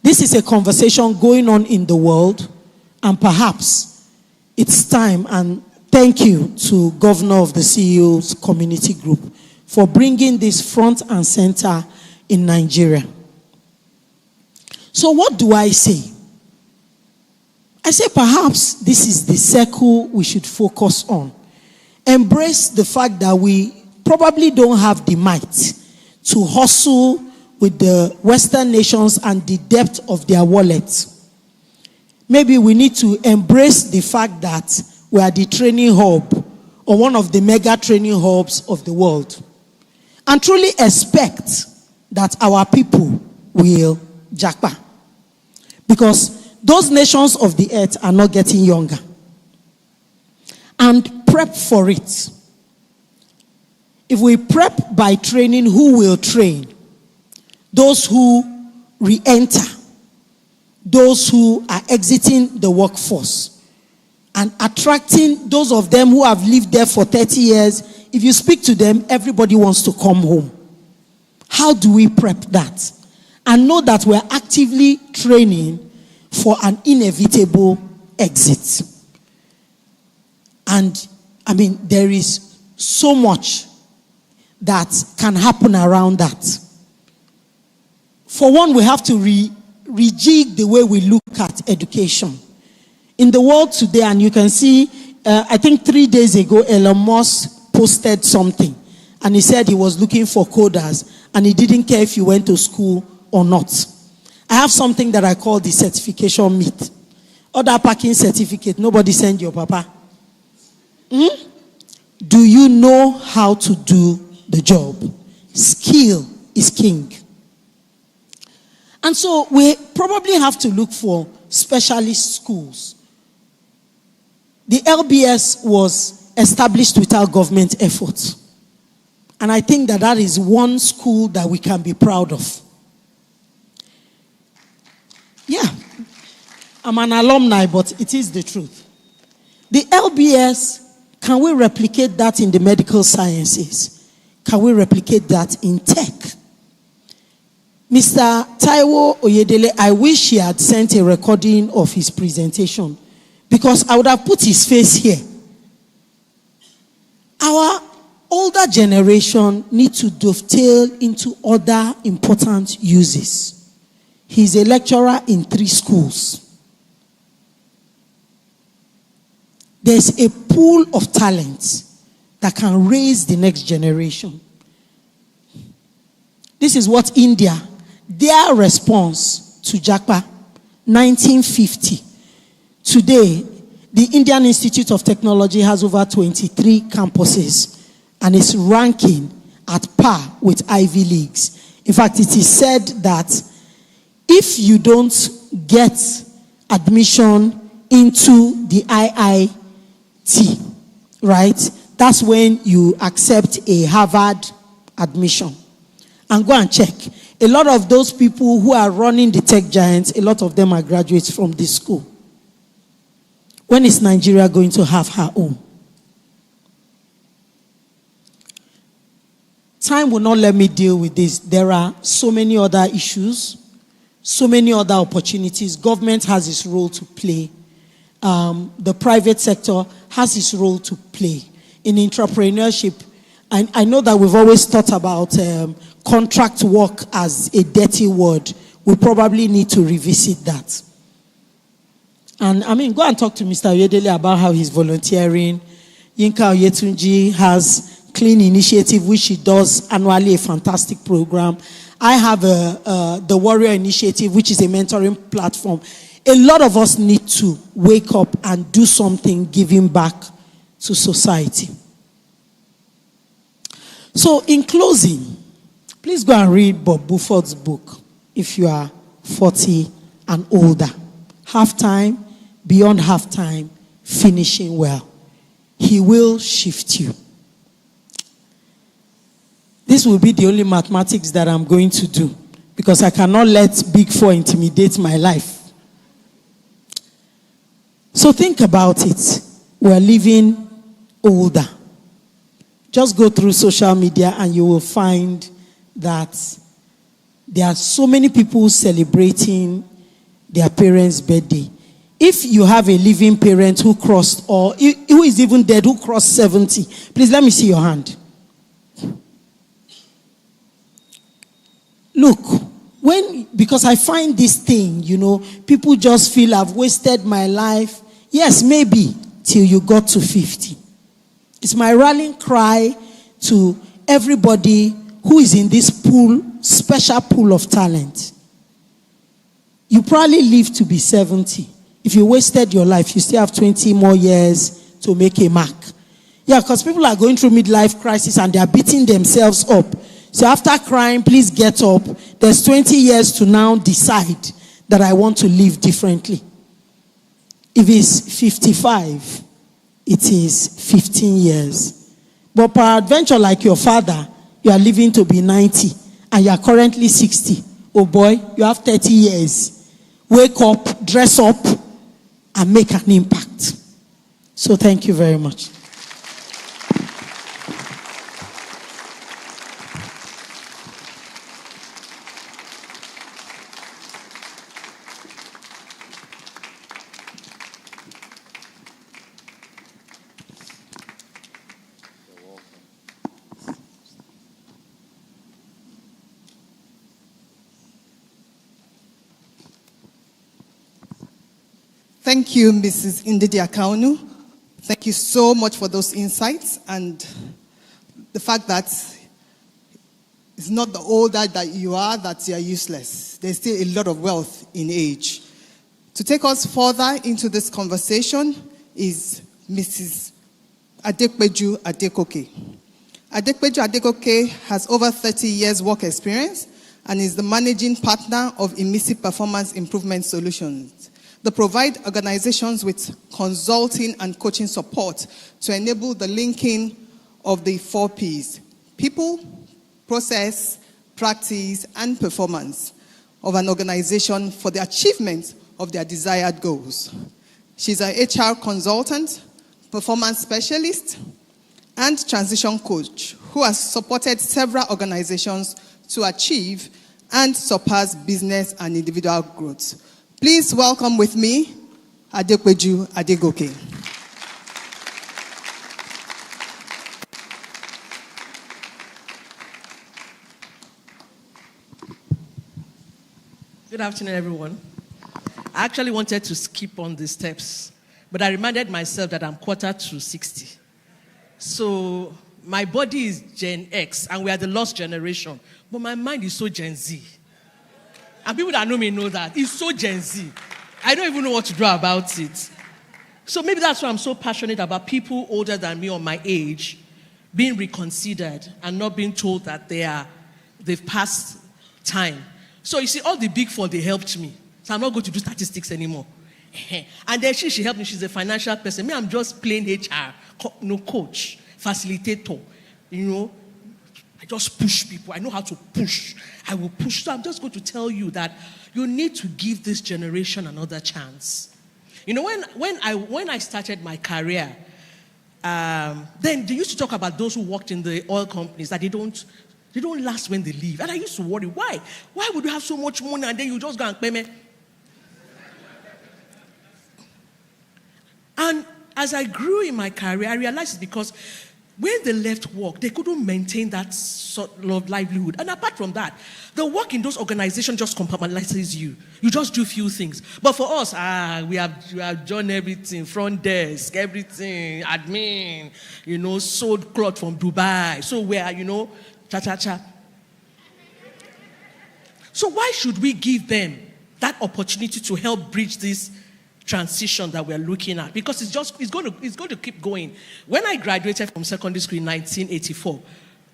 [SPEAKER 2] This is a conversation going on in the world, and perhaps it's time, and thank you to Governor of the CEO's Community Group for bringing this front and center in Nigeria. So what do I say? I say perhaps this is the circle we should focus on. Embrace the fact that we probably don't have the might to hustle with the Western nations and the depth of their wallets. Maybe we need to embrace the fact that we are the training hub or one of the mega training hubs of the world. And truly expect that our people will jackpot. Because those nations of the earth are not getting younger. And prep for it. If we prep by training, who will train? Those who re-enter. Those who are exiting the workforce. And attracting those of them who have lived there for 30 years. If you speak to them, everybody wants to come home. How do we prep that? And know that we're actively training for an inevitable exit. And I mean, there is so much that can happen around that. For one, we have to rejig the way we look at education. In the world today, and you can see, I think 3 days ago, Elon Musk posted something. And he said he was looking for coders. And he didn't care if you went to school or not. I have something that I call the certification myth. Other parking certificate, nobody send your papa. Do you know how to do the job? Skill is king. And so we probably have to look for specialist schools. The LBS was established without government effort. And I think that that is one school that we can be proud of. Yeah, I'm an alumni, but it is the truth. The LBS, can we replicate that in the medical sciences? Can we replicate that in tech? Mr. Taiwo Oyedele, I wish he had sent a recording of his presentation because I would have put his face here. Our older generation need to dovetail into other important uses. He's a lecturer in 3 schools. There's a pool of talent that can raise the next generation. This is what India, their response to JAPA, 1950. Today, the Indian Institute of Technology has over 23 campuses and is ranking at par with Ivy Leagues. In fact, it is said that if you don't get admission into the IIT, right, that's when you accept a Harvard admission. And go and check. A lot of those people who are running the tech giants, a lot of them are graduates from this school. When is Nigeria going to have her own? Time will not let me deal with this. There are so many other issues, so many other opportunities. Government has its role to play. The private sector has its role to play. In entrepreneurship, I know that we've always thought about contract work as a dirty word. We probably need to revisit that. And I mean, go and talk to Mr. Oyedele about how he's volunteering. Yinka Oyetunji has Clean Initiative, which she does annually, a fantastic program. I have the Warrior Initiative, which is a mentoring platform. A lot of us need to wake up and do something giving back to society. So in closing, please go and read Bob Buford's book if you are 40 and older. Halftime, beyond halftime, finishing well. He will shift you. This will be the only mathematics that I'm going to do because I cannot let Big Four intimidate my life. So think about it. We're living older. Just go through social media and you will find that there are so many people celebrating their parents' birthday. If you have a living parent who crossed, or who is even dead, who crossed 70, please let me see your hand. Look, because I find this thing, people just feel I've wasted my life. Yes, maybe till you got to 50. It's my rallying cry to everybody who is in this pool, special pool of talent. You probably live to be 70. If you wasted your life, you still have 20 more years to make a mark. Yeah, because people are going through midlife crisis and they are beating themselves up. So after crying, please get up. There's 20 years to now decide that I want to live differently. If it's 55, it is 15 years. But peradventure, like your father, you are living to be 90 and you are currently 60. Oh boy, you have 30 years. Wake up, dress up, and make an impact. So thank you very much.
[SPEAKER 4] Thank you, Mrs. Ndidi Ukaonu. Thank you so much for those insights and the fact that it's not the older that you are useless. There's still a lot of wealth in age. To take us further into this conversation is Mrs. Adepeju Adegoke. Adepeju Adegoke has over 30 years work experience and is the managing partner of Imisi Performance Improvement Solutions. They provide organizations with consulting and coaching support to enable the linking of the 4 Ps: people, process, practice, and performance of an organization for the achievement of their desired goals. She's an HR consultant, performance specialist, and transition coach who has supported several organizations to achieve and surpass business and individual growth. Please welcome with me Adepeju Adegoke.
[SPEAKER 12] Good afternoon, everyone. I actually wanted to skip on the steps, but I reminded myself that I'm quarter to 60. So my body is Gen X, and we are the lost generation, but my mind is so Gen Z. And people that know me know that. It's so Gen Z. I don't even know what to do about it. So maybe that's why I'm so passionate about people older than me or my age being reconsidered and not being told that they've passed time. So you see, all the big four, they helped me. So I'm not going to do statistics anymore. And then she helped me. She's a financial person. Me, I'm just plain HR, coach, facilitator. I just push people. I know how to push. I will push. So I'm just going to tell you that you need to give this generation another chance. When I started my career, then they used to talk about those who worked in the oil companies, that they don't last when they leave. And I used to worry, why? Why would you have so much money and then you just go and pay me? And as I grew in my career, I realized it's because when they left work, they couldn't maintain that sort of livelihood. And apart from that, the work in those organizations just compartmentalizes you. You just do few things. But for us, we have done everything, front desk, everything, admin, sold cloth from Dubai. So we are, cha-cha-cha. So why should we give them that opportunity to help bridge this transition that we're looking at? Because it's going to keep going. When I graduated from secondary school in 1984,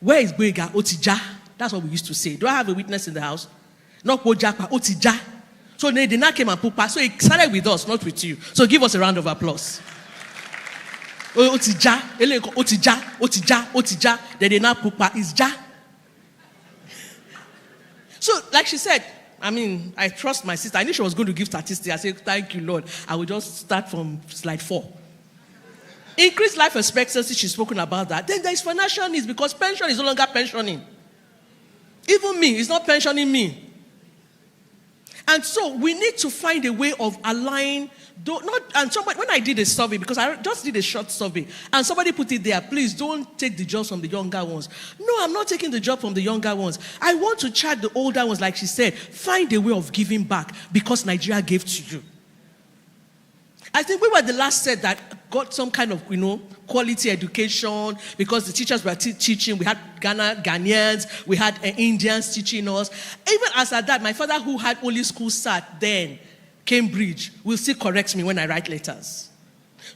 [SPEAKER 12] where is Boega? Otija. That's what we used to say. Do I have a witness in the house? Not Bojapa, Otija. So they did not came and pupa. So it started with us, not with you. So give us a round of applause. Otija, Otija, Otija, Otija. They did not pupa. It's Ja. So, like she said, I trust my sister. I knew she was going to give statistics. I said, thank you, Lord. I will just start from slide 4. Increased life expectancy, she's spoken about that. Then there is financial needs because pension is no longer pensioning. Even me, it's not pensioning me. And so we need to find a way of aligning. When I did a survey, because I just did a short survey, and somebody put it there, please don't take the jobs from the younger ones. No, I'm not taking the job from the younger ones. I want to charge the older ones, like she said, find a way of giving back because Nigeria gave to you. I think we were the last set that got some kind of, quality education because the teachers were teaching. We had Ghanaians, we had Indians teaching us. Even as at that, my father, who had only school start then, Cambridge, will still correct me when I write letters.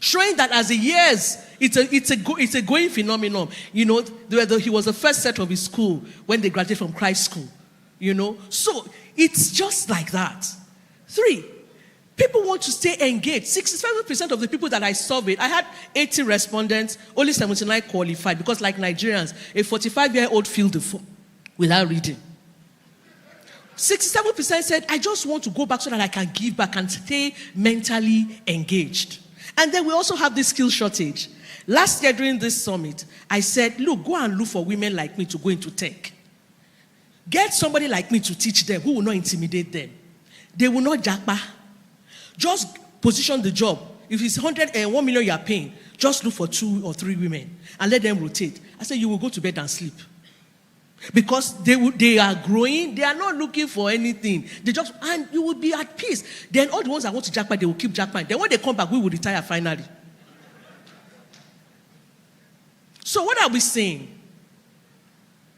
[SPEAKER 12] Showing that as the years, it's a going phenomenon. He was the first set of his school when they graduated from Christ School. So it's just like that. 3, people want to stay engaged. 67% of the people that I surveyed, I had 80 respondents, only 79 qualified because like Nigerians, a 45-year-old filled the form without reading. 67% said, I just want to go back so that I can give back and stay mentally engaged. And then we also have this skill shortage. Last year during this summit, I said, look, go and look for women like me to go into tech. Get somebody like me to teach them who will not intimidate them. They will not jackpot. Just position the job. If it's 1 million you are paying, just look for 2 or 3 women and let them rotate. I said, you will go to bed and sleep. Because they are growing, they are not looking for anything. And you will be at peace. Then all the ones that want to jackpot, they will keep jackpot. Then when they come back, we will retire finally. So what are we saying?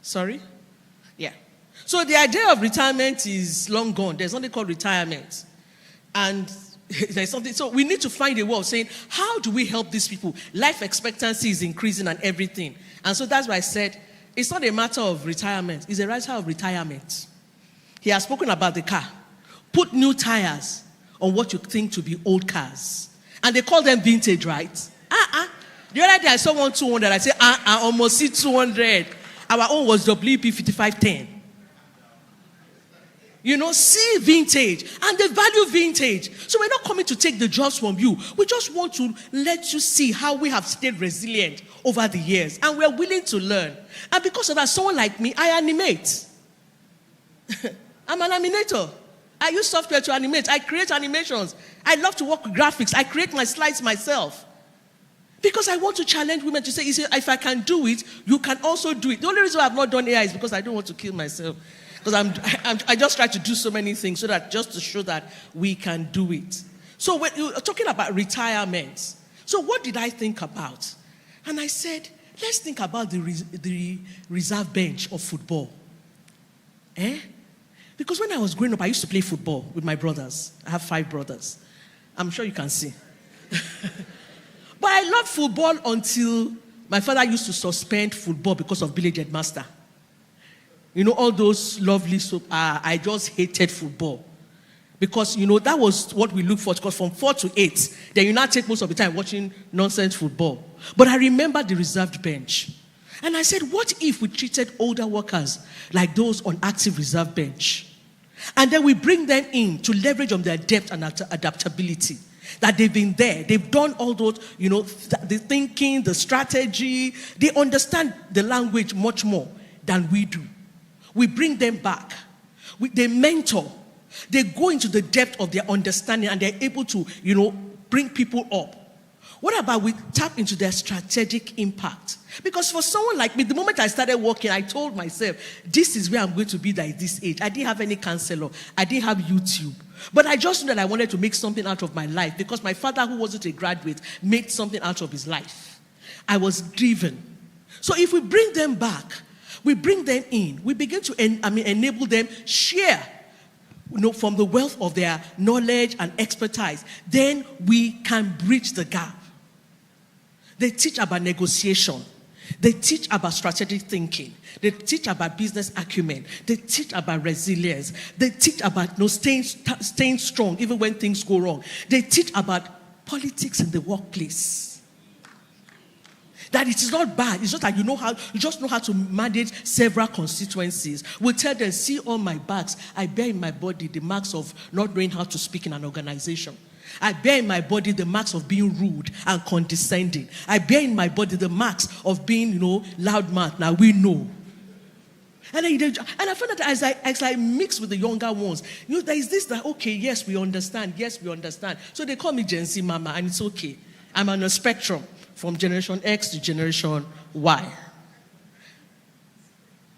[SPEAKER 12] Sorry? Yeah. So the idea of retirement is long gone. There's something called retirement. And there's something, so we need to find a way of saying, how do we help these people? Life expectancy is increasing and everything. And so that's why I said, it's not a matter of retirement. It's a matter of retirement. He has spoken about the car. Put new tires on what you think to be old cars. And they call them vintage, right? The other day I saw one 200. I said, I almost see 200. Our own was WP 5510. You know, see vintage. And they value vintage. So we're not coming to take the jobs from you. We just want to let you see how we have stayed resilient over the years. And we're willing to learn. And because of that, someone like me, I animate. I'm an animator. I use software to animate. I create animations. I love to work with graphics. I create my slides myself. Because I want to challenge women to say, if I can do it, you can also do it. The only reason why I've not done AI is because I don't want to kill myself. Because I just try to do so many things so that just to show that we can do it. So when you're talking about retirement, so what did I think about? And I said, let's think about the reserve bench of football. Because when I was growing up, I used to play football with my brothers. I have 5 brothers. I'm sure you can see. But I loved football until my father used to suspend football because of village headmaster. You know, all those lovely I just hated football. Because, you know, that was what we looked for. Because from 4 to 8, then you now take most of the time watching nonsense football. But I remember the reserved bench. And I said, what if we treated older workers like those on active reserve bench? And then we bring them in to leverage on their depth and adaptability. That they've been there. They've done all those, you know, the thinking, the strategy. They understand the language much more than we do. We bring them back. They mentor. They go into the depth of their understanding and they're able to, you know, bring people up. What about we tap into their strategic impact? Because for someone like me, the moment I started working, I told myself, this is where I'm going to be at this age. I didn't have any counselor. I didn't have YouTube. But I just knew that I wanted to make something out of my life because my father, who wasn't a graduate, made something out of his life. I was driven. So if we bring them back, we bring them in, we begin to enable them share, you know, from the wealth of their knowledge and expertise, then we can bridge the gap. They teach about negotiation. They teach about strategic thinking. They teach about business acumen. They teach about resilience. They teach about, you know, staying strong even when things go wrong. They teach about politics in the workplace. That it is not bad. It's just that you just know how to manage several constituencies. We tell them, see all my bags. I bear in my body the marks of not knowing how to speak in an organization. I bear in my body the marks of being rude and condescending. I bear in my body the marks of being, you know, loudmouth. Now we know. And I found that as I mix with the younger ones, you know, there is this that, okay, yes, we understand. Yes, we understand. So they call me Gen Z Mama, and it's okay. I'm on a spectrum from Generation X to Generation Y.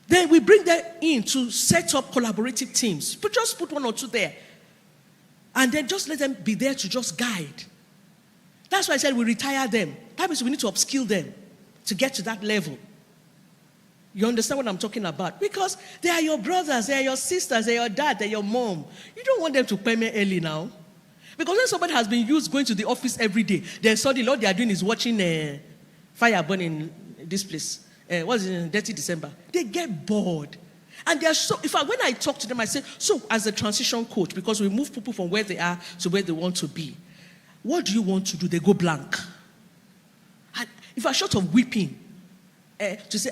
[SPEAKER 12] Then we bring them in to set up collaborative teams. But just put 1 or 2 there. And then just let them be there to just guide. That's why I said we retire them. That means we need to upskill them to get to that level. You understand what I'm talking about? Because they are your brothers, they are your sisters, they are your dad, they are your mom. You don't want them to pay me early now. Because when somebody has been used going to the office every day, then suddenly all they are doing is watching fire burning in this place. What's it, Dirty December? They get bored. And they are so, when I talk to them, I say, so as a transition coach, because we move people from where they are to where they want to be, what do you want to do? They go blank. And if I short of weeping, to say,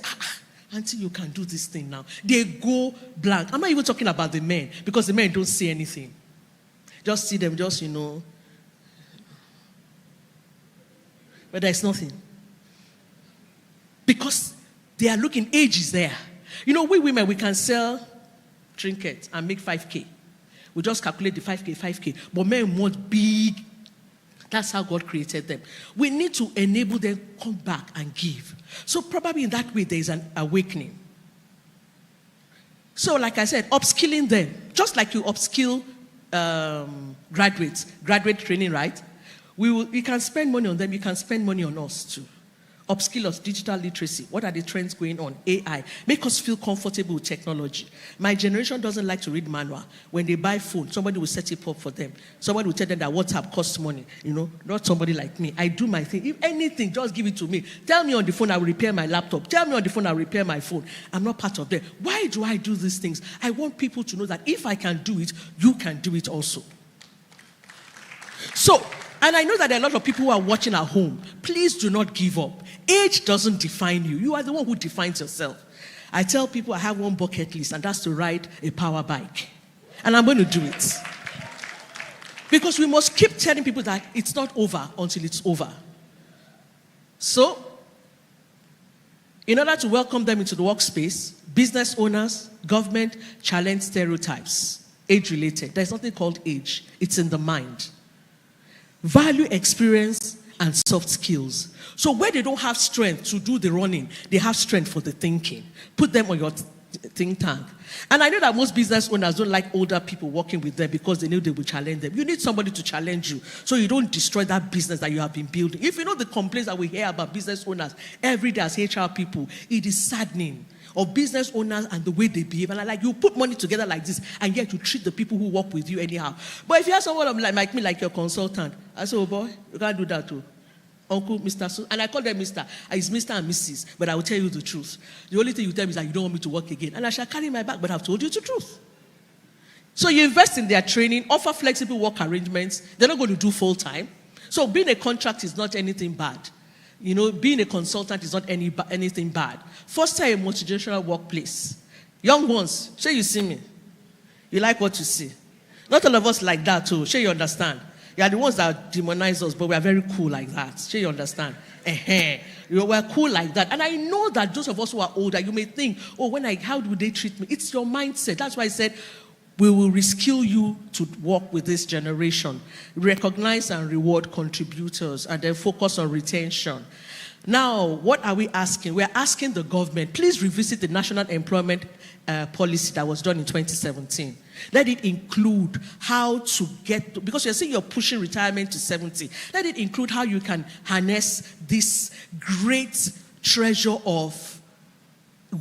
[SPEAKER 12] Auntie, you can do this thing now. They go blank. I'm not even talking about the men, because the men don't say anything. Just see them, just, you know. But there's nothing. Because they are looking, age is there. You know, we women, we can sell trinkets and make 5K. We just calculate the 5K. But men want big. That's how God created them. We need to enable them to come back and give. So probably in that way, there is an awakening. So like I said, upskilling them, just like you upskill graduate training, right? We can spend money on them, you can spend money on us too. Upskill us, digital literacy. What are the trends going on? AI. Make us feel comfortable with technology. My generation doesn't like to read manual. When they buy phone, somebody will set it up for them. Somebody will tell them that WhatsApp costs money. Not somebody like me. I do my thing. If anything, just give it to me. Tell me on the phone, I will repair my laptop. Tell me on the phone, I will repair my phone. I'm not part of them. Why do I do these things? I want people to know that if I can do it, you can do it also. So, and I know that there are a lot of people who are watching at home. Please do not give up. Age doesn't define you. You are the one who defines yourself. I tell people I have one bucket list, and that's to ride a power bike. And I'm going to do it. Because we must keep telling people that it's not over until it's over. So, in order to welcome them into the workspace, business owners, government challenge stereotypes, age-related. There's nothing called age. It's in the mind. Value experience and soft skills. So where they don't have strength to do the running, they have strength for the thinking. Put them on your think tank. And I know that most business owners don't like older people working with them because they know they will challenge them. You need somebody to challenge you so you don't destroy that business that you have been building. If you know the complaints that we hear about business owners every day as HR people, it is saddening. Of business owners and the way they behave. And you put money together like this, and yet you treat the people who work with you anyhow. But if you have someone like me, like your consultant, I say, oh boy, you can't do that too. Uncle, Mr. So, and I call them Mr. It's Mr. and Mrs., but I will tell you the truth. The only thing you tell me is that you don't want me to work again. And I shall carry my back, but I've told you the truth. So you invest in their training, offer flexible work arrangements. They're not going to do full time. So being a contract is not anything bad. Being a consultant is not anything bad. Foster a multigenerational workplace. Young ones, sure you see me. You like what you see. Not all of us like that too. Sure you understand. You are the ones that demonize us, but we are very cool like that. Sure you understand. We're cool like that. And I know that those of us who are older, you may think, how do they treat me? It's your mindset. That's why I said, we will reskill you to work with this generation. Recognize and reward contributors and then focus on retention. Now, what are we asking? We're asking the government, please revisit the national employment policy that was done in 2017. Let it include how to because you're saying you're pushing retirement to 70. Let it include how you can harness this great treasure of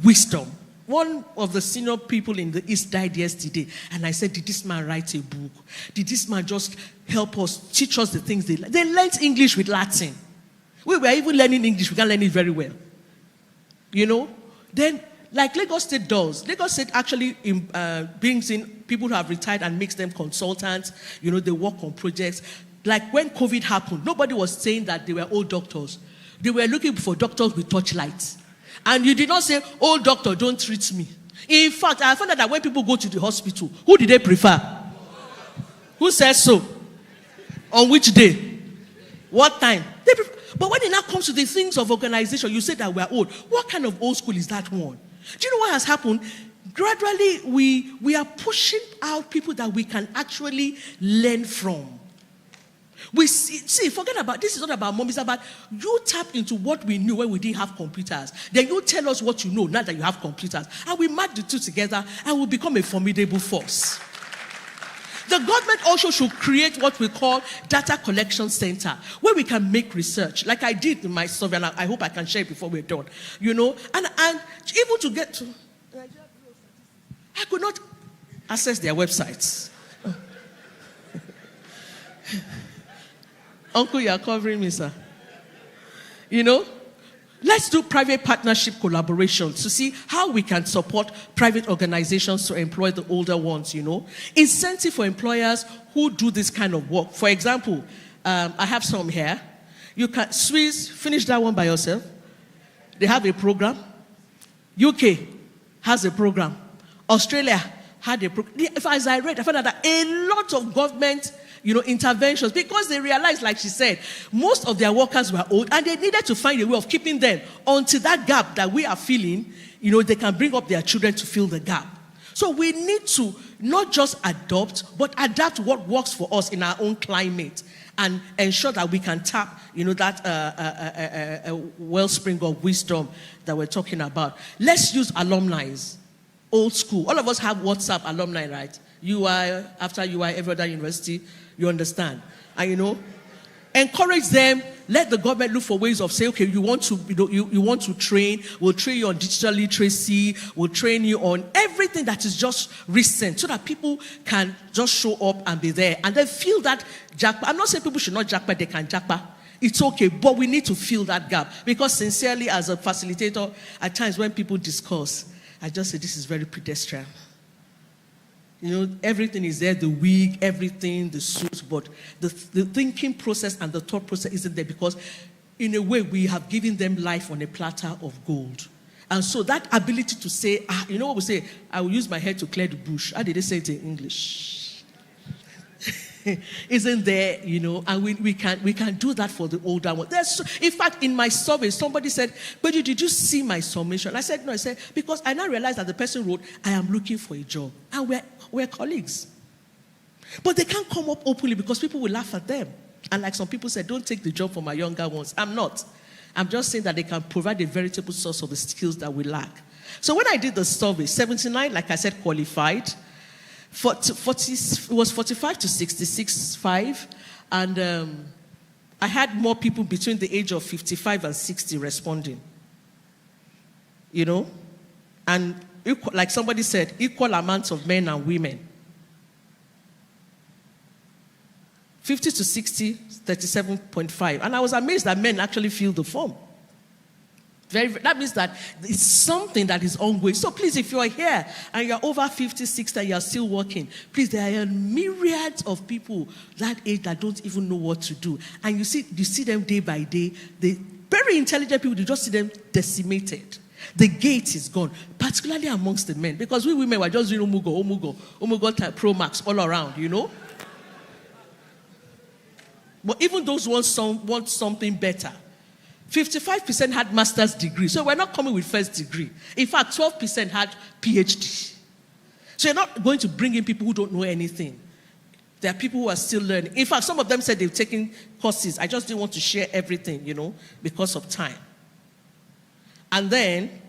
[SPEAKER 12] wisdom. One of the senior people in the East died yesterday, and I said, did this man write a book? Did this man just help us, teach us the things they learned English with Latin. We were even learning English, we can learn it very well. Then, like Lagos State does, Lagos State actually brings in people who have retired and makes them consultants. They work on projects. Like when COVID happened, nobody was saying that they were old doctors. They were looking for doctors with torchlights. And you did not say, oh, doctor, don't treat me. In fact, I found out that when people go to the hospital, who do they prefer? Who says so? On which day? What time? But when it now comes to the things of organization, you say that we're old. What kind of old school is that one? Do you know what has happened? Gradually, we are pushing out people that we can actually learn from. We see, forget about, this is not about mom, it's about you tap into what we knew when we didn't have computers. Then you tell us what you know now that you have computers. And we match the two together and we become a formidable force. The government also should create what we call data collection center, where we can make research, like I did in my survey, and I hope I can share it before we're done. And even to get to, I could not access their websites. Uncle, you are covering me, sir. Let's do private partnership collaborations to see how we can support private organizations to employ the older ones, Incentive for employers who do this kind of work. For example, I have some here. You can, Swiss, finish that one by yourself. They have a program. UK has a program. Australia had a program. As I read, I found out that a lot of government interventions, because they realized, like she said, most of their workers were old and they needed to find a way of keeping them until that gap that we are feeling, they can bring up their children to fill the gap. So we need to not just adopt, but adapt what works for us in our own climate and ensure that we can tap, that wellspring of wisdom that we're talking about. Let's use alumni old school. All of us have WhatsApp alumni, right? After every other university, you understand. And encourage them. Let the government look for ways of saying, okay, you want to train, we'll train you on digital literacy, we'll train you on everything that is just recent so that people can just show up and be there. And then feel that jackpot. I'm not saying people should not jackpot, they can jackpot. It's okay, but we need to fill that gap. Because sincerely, as a facilitator, at times when people discuss, I just say this is very pedestrian. Everything is there, the wig, everything, the suit, but the thinking process and the thought process isn't there because, in a way, we have given them life on a platter of gold. And so that ability to say, you know what we say, I will use my head to clear the bush. How did they say it in English? Isn't there, and we can do that for the older one. In fact, in my survey, somebody said, Poju, did you see my summation? I said, no. I said, because I now realized that the person wrote, I am looking for a job. And we're colleagues. But they can't come up openly because people will laugh at them. And like some people said, don't take the job from my younger ones. I'm not. I'm just saying that they can provide a veritable source of the skills that we lack. So when I did the survey, 79, like I said, qualified. It was 45 to 66.5, and I had more people between the age of 55 and 60 responding. And like somebody said, equal amounts of men and women. 50 to 60, 37.5. And I was amazed that men actually fill the form. That means that it's something that is ongoing. So please, if you are here and you're over 50, 60 and you're still working, please, there are myriads of people that age that don't even know what to do. And you see them day by day. They very intelligent people, you just see them decimated. The gate is gone, particularly amongst the men. Because we women were just doing Omugo Pro Max all around, But even those want something better. 55% had master's degree. So we're not coming with first degree. In fact, 12% had PhD. So you're not going to bring in people who don't know anything. There are people who are still learning. In fact, some of them said they've taken courses. I just didn't want to share everything, because of time. And then,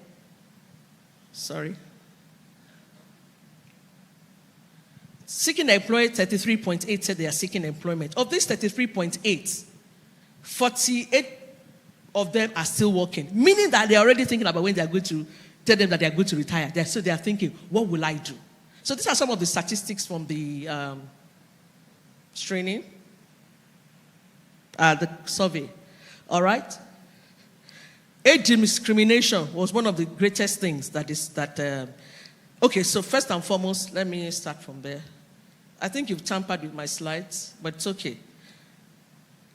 [SPEAKER 12] seeking employment, 33.8 said they are seeking employment. Of this 33.8, 48 of them are still working, meaning that they're already thinking about when they're going to tell them that they're going to retire. So they're thinking, what will I do? So these are some of the statistics from the training, the survey. All right? Age discrimination was one of the greatest things okay, so first and foremost, let me start from there. I think you've tampered with my slides, but it's okay.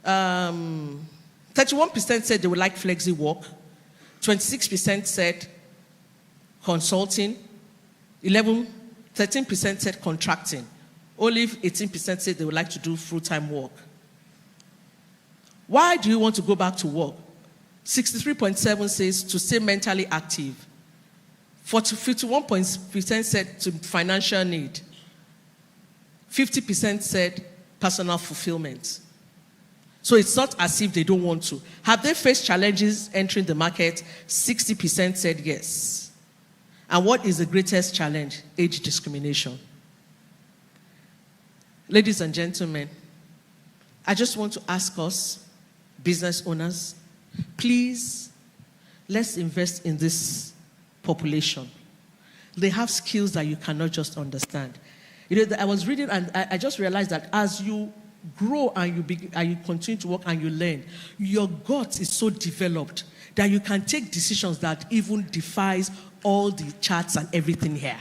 [SPEAKER 12] 31% said they would like flexi work. 26% said consulting. 13% said contracting. Only 18% said they would like to do full-time work. Why do you want to go back to work? 63.7 says to stay mentally active. 51% said to financial need. 50% said personal fulfillment. So it's not as if they don't want to. Have they faced challenges entering the market? 60% said yes. And what is the greatest challenge? Age discrimination. Ladies and gentlemen, I just want to ask us, business owners, please, let's invest in this population. They have skills that you cannot just understand. I was reading and I just realized that as you grow and you continue to work and you learn, your gut is so developed that you can take decisions that even defies all the charts and everything here.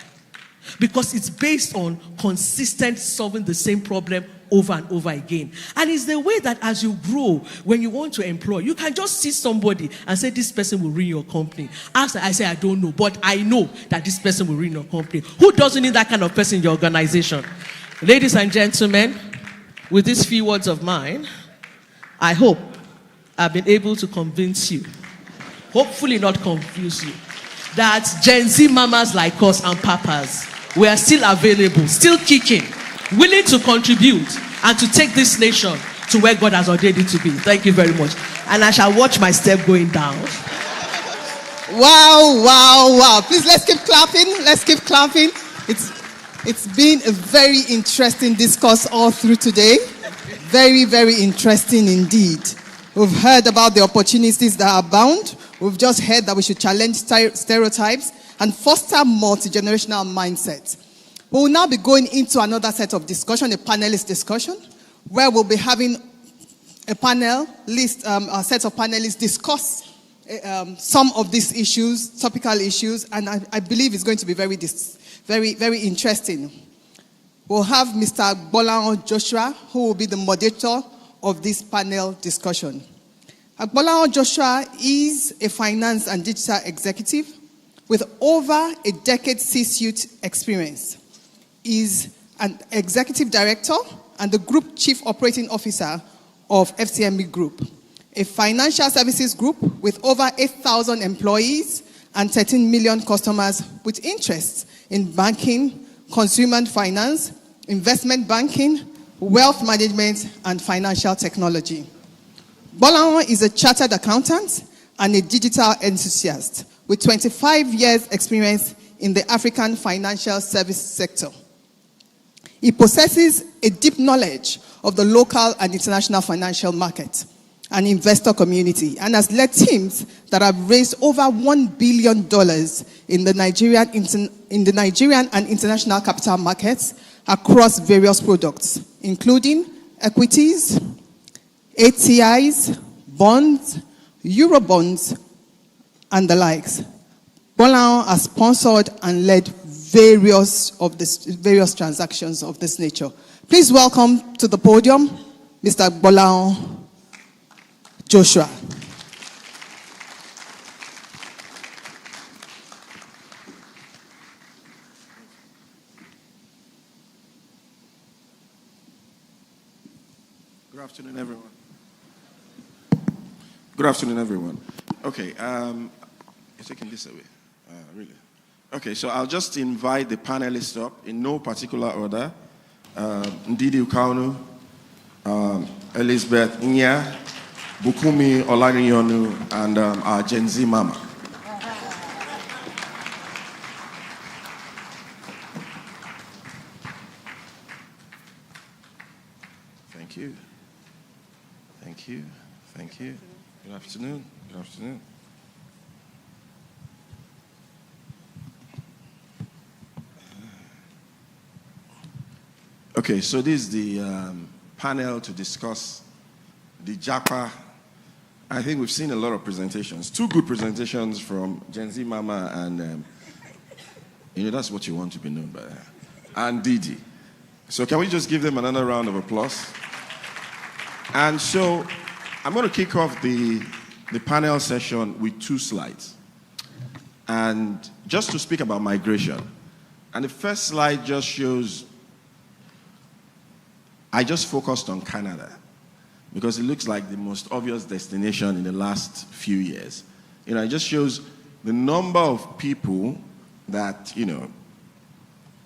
[SPEAKER 12] Because it's based on consistent solving the same problem over and over again. And it's the way that as you grow, when you want to employ, you can just see somebody and say, this person will ruin your company. After I say, I don't know, but I know that this person will ruin your company. Who doesn't need that kind of person in your organization? Ladies and gentlemen, with these few words of mine, I hope I've been able to convince you, hopefully not confuse you, that Gen Z mamas like us and papas, we are still available, still kicking, willing to contribute and to take this nation to where God has ordained it to be. Thank you very much. And I shall watch my step going down.
[SPEAKER 4] Wow, wow, wow. Please, let's keep clapping. Let's keep clapping. It's been a very interesting discourse all through today. Very, very interesting indeed. We've heard about the opportunities that abound. We've just heard that we should challenge stereotypes and foster multi-generational mindsets. We will now be going into another set of discussion, a panelist discussion, where we'll be having a set of panelists discuss some of these issues, topical issues, and I believe it's going to be very, very interesting. We'll have Mr. Gbolahan Joshua, who will be the moderator of this panel discussion. Gbolahan Joshua is a finance and digital executive with over a decade C-suite experience. He is an executive director and the group chief operating officer of FCMB Group, a financial services group with over 8,000 employees and 13 million customers with interests in banking, consumer finance, investment banking, wealth management, and financial technology. Gbolahan is a chartered accountant and a digital enthusiast with 25 years experience in the African financial service sector. He possesses a deep knowledge of the local and international financial market and investor community, and has led teams that have raised over $1 billion in the Nigerian and international capital markets across various products, including equities, ATIs, bonds, Eurobonds, and the likes. Gbolahan has sponsored and led various transactions of this nature. Please welcome to the podium Mr. Gbolahan Joshua.
[SPEAKER 13] Good afternoon, everyone. Good afternoon, everyone. Okay, you're taking this away. Really? Okay, so I'll just invite the panelists up in no particular order. Ndidi, Ukaonu, Elisabeth, Nyah, Bukunmi, Olaniyonu, and our Gen Z mama. Thank you. Thank you. Thank you. Good afternoon. Good afternoon. Okay, so this is the panel to discuss the JAPA. I think we've seen a lot of presentations. Two good presentations from Gen Z Mama and, that's what you want to be known by. And Ndidi. So can we just give them another round of applause? And so I'm going to kick off the panel session with two slides. And just to speak about migration. And the first slide just shows, I just focused on Canada because it looks like the most obvious destination in the last few years. It just shows the number of people that,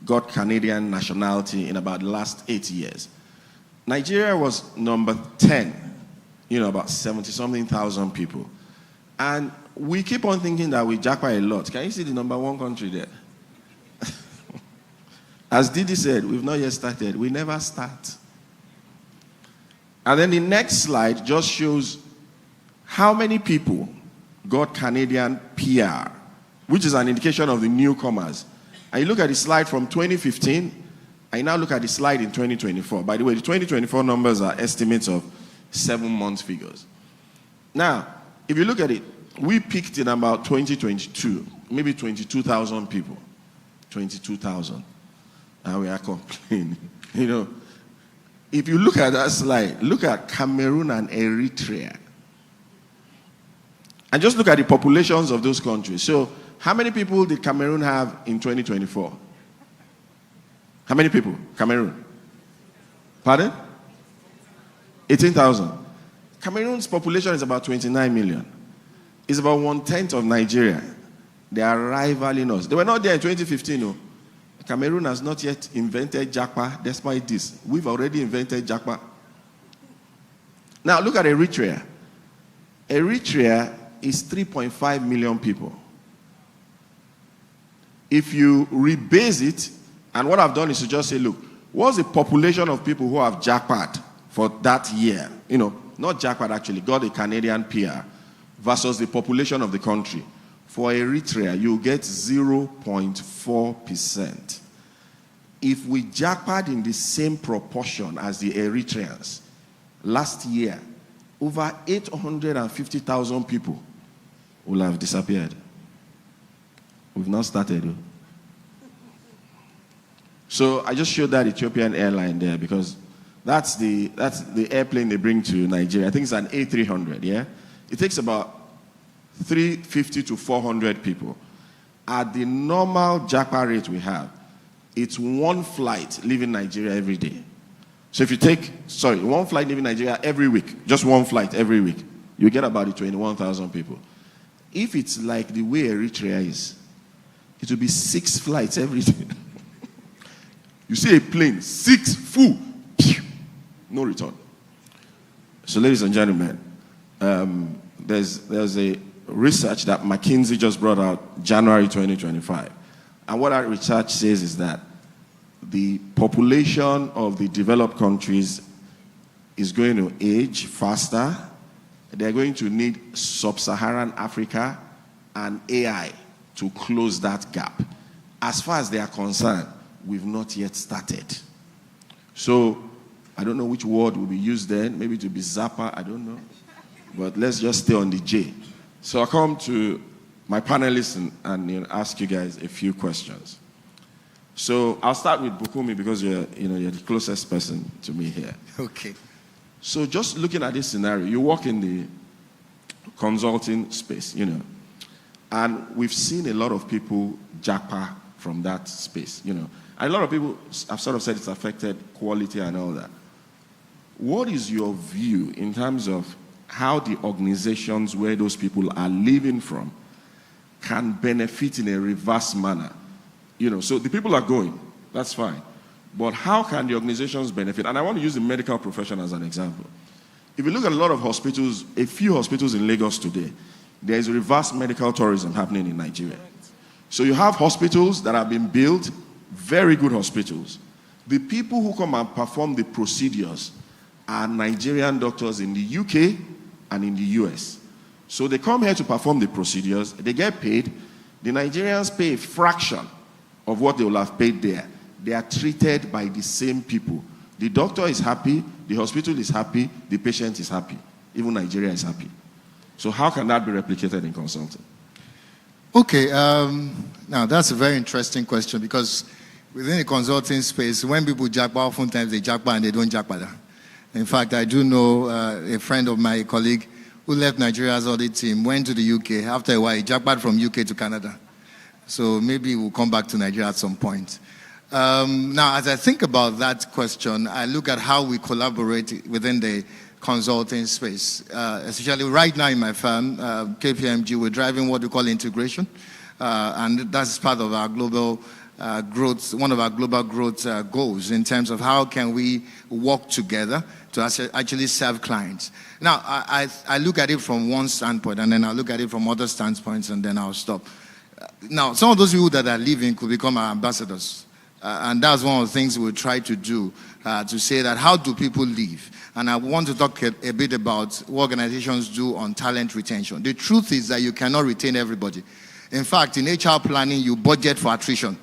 [SPEAKER 13] got Canadian nationality in about the last 8 years. Nigeria was number 10, about 70-something thousand people. And we keep on thinking that we jackpot a lot. Can you see the number one country there? As Ndidi said, we've not yet started. We never start. And then the next slide just shows how many people got Canadian PR, which is an indication of the newcomers. And you look at the slide from 2015, and you now look at the slide in 2024. By the way, the 2024 numbers are estimates of 7-month figures. Now, if you look at it, we peaked in about 2022, maybe 22,000 people. 22,000. And we are complaining, If you look at that slide, look at Cameroon and Eritrea. And just look at the populations of those countries. So, how many people did Cameroon have in 2024? How many people? Cameroon? Pardon? 18,000. Cameroon's population is about 29 million. It's about 1/10 of Nigeria. They are rivaling us. They were not there in 2015, no. Cameroon has not yet invented Japa, despite this. We've already invented Japa. Now look at Eritrea. Eritrea is 3.5 million people. if you rebase it, and what I've done is to just say, look, what's the population of people who have jackpot for that year? You know, not jackpot actually, got a Canadian PR versus the population of the country. For Eritrea, you get 0.4%. If we jackpot in the same proportion as the Eritreans, last year, over 850,000 people will have disappeared. We've not started. So I just showed that Ethiopian airline there because that's the airplane they bring to Nigeria. I think it's an A300, yeah? It takes about 350 to 400 people. At the normal jackpot rate we have, it's one flight leaving Nigeria every day. So if you take, one flight leaving Nigeria every week, just one flight every week, you get about 21,000 people. If it's like the way Eritrea is, it will be 6 flights every day. You see a plane, 6 full, no return. So ladies and gentlemen, there's a research that McKinsey just brought out January 2025. And what that research says is that the population of the developed countries is going to age faster. They're going to need sub-Saharan Africa and AI to close that gap. As far as they are concerned, we've not yet started. So I don't know which word will be used then. Maybe it will be Zappa, I don't know. But let's just stay on the J. So I'll come to my panelists and ask you guys a few questions. So I'll start with Bukunmi because you're the closest person to me here.
[SPEAKER 14] Okay.
[SPEAKER 13] So just looking at this scenario, you work in the consulting space, and we've seen a lot of people jackpot from that space, And a lot of people have sort of said it's affected quality and all that. What is your view in terms of how the organizations where those people are living from can benefit in a reverse manner? So the people are going, that's fine. But how can the organizations benefit? And I want to use the medical profession as an example. If you look at a lot of hospitals, a few hospitals in Lagos today, there is reverse medical tourism happening in Nigeria. So you have hospitals that have been built, very good hospitals. The people who come and perform the procedures are Nigerian doctors in the UK and in the US. So they come here to perform the procedures, they get paid, the Nigerians pay a fraction of what they will have paid there. They are treated by the same people. The doctor is happy, the hospital is happy, the patient is happy. Even Nigeria is happy. So how can that be replicated in consulting?
[SPEAKER 14] Okay, now that's a very interesting question because within the consulting space, when people jackpot, oftentimes they jackpot and they don't jackpot. In fact, I do know a friend of my colleague who left Nigeria's audit team, went to the UK. After a while, he jackpot from UK to Canada. So maybe we'll come back to Nigeria at some point. Now, as I think about that question, I look at how we collaborate within the consulting space. Especially right now in my firm, KPMG, we're driving what we call integration. And that's part of our global growth, one of our global growth goals in terms of how can we work together to actually serve clients. Now, I look at it from one standpoint, and then I'll look at it from other standpoints, and then I'll stop. Now, some of those people that are leaving could become our ambassadors. And that's one of the things we'll try to do, to say that how do people leave? And I want to talk a bit about what organizations do on talent retention. The truth is that you cannot retain everybody. In fact, in HR planning, you budget for attrition.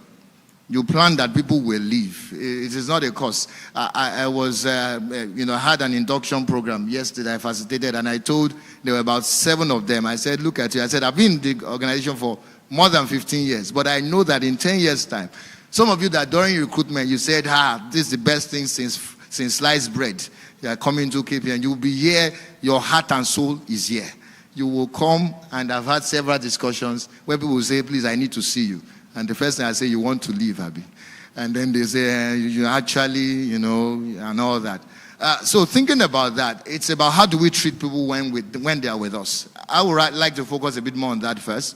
[SPEAKER 14] You plan that people will leave. It is not a cost. I was, had an induction program yesterday I facilitated, and I told there were about 7 of them. I said, look at you. I said, I've been in the organization for more than 15 years, but I know that in 10 years' time, some of you that during recruitment, you said, this is the best thing since sliced bread. You are coming to KPMG, and you'll be here, your heart and soul is here. You will come, and I've had several discussions where people will say, please, I need to see you. And the first thing I say, you want to leave, Abby. And then they say, you actually, and all that. So thinking about that, it's about how do we treat people when they are with us. I would like to focus a bit more on that first.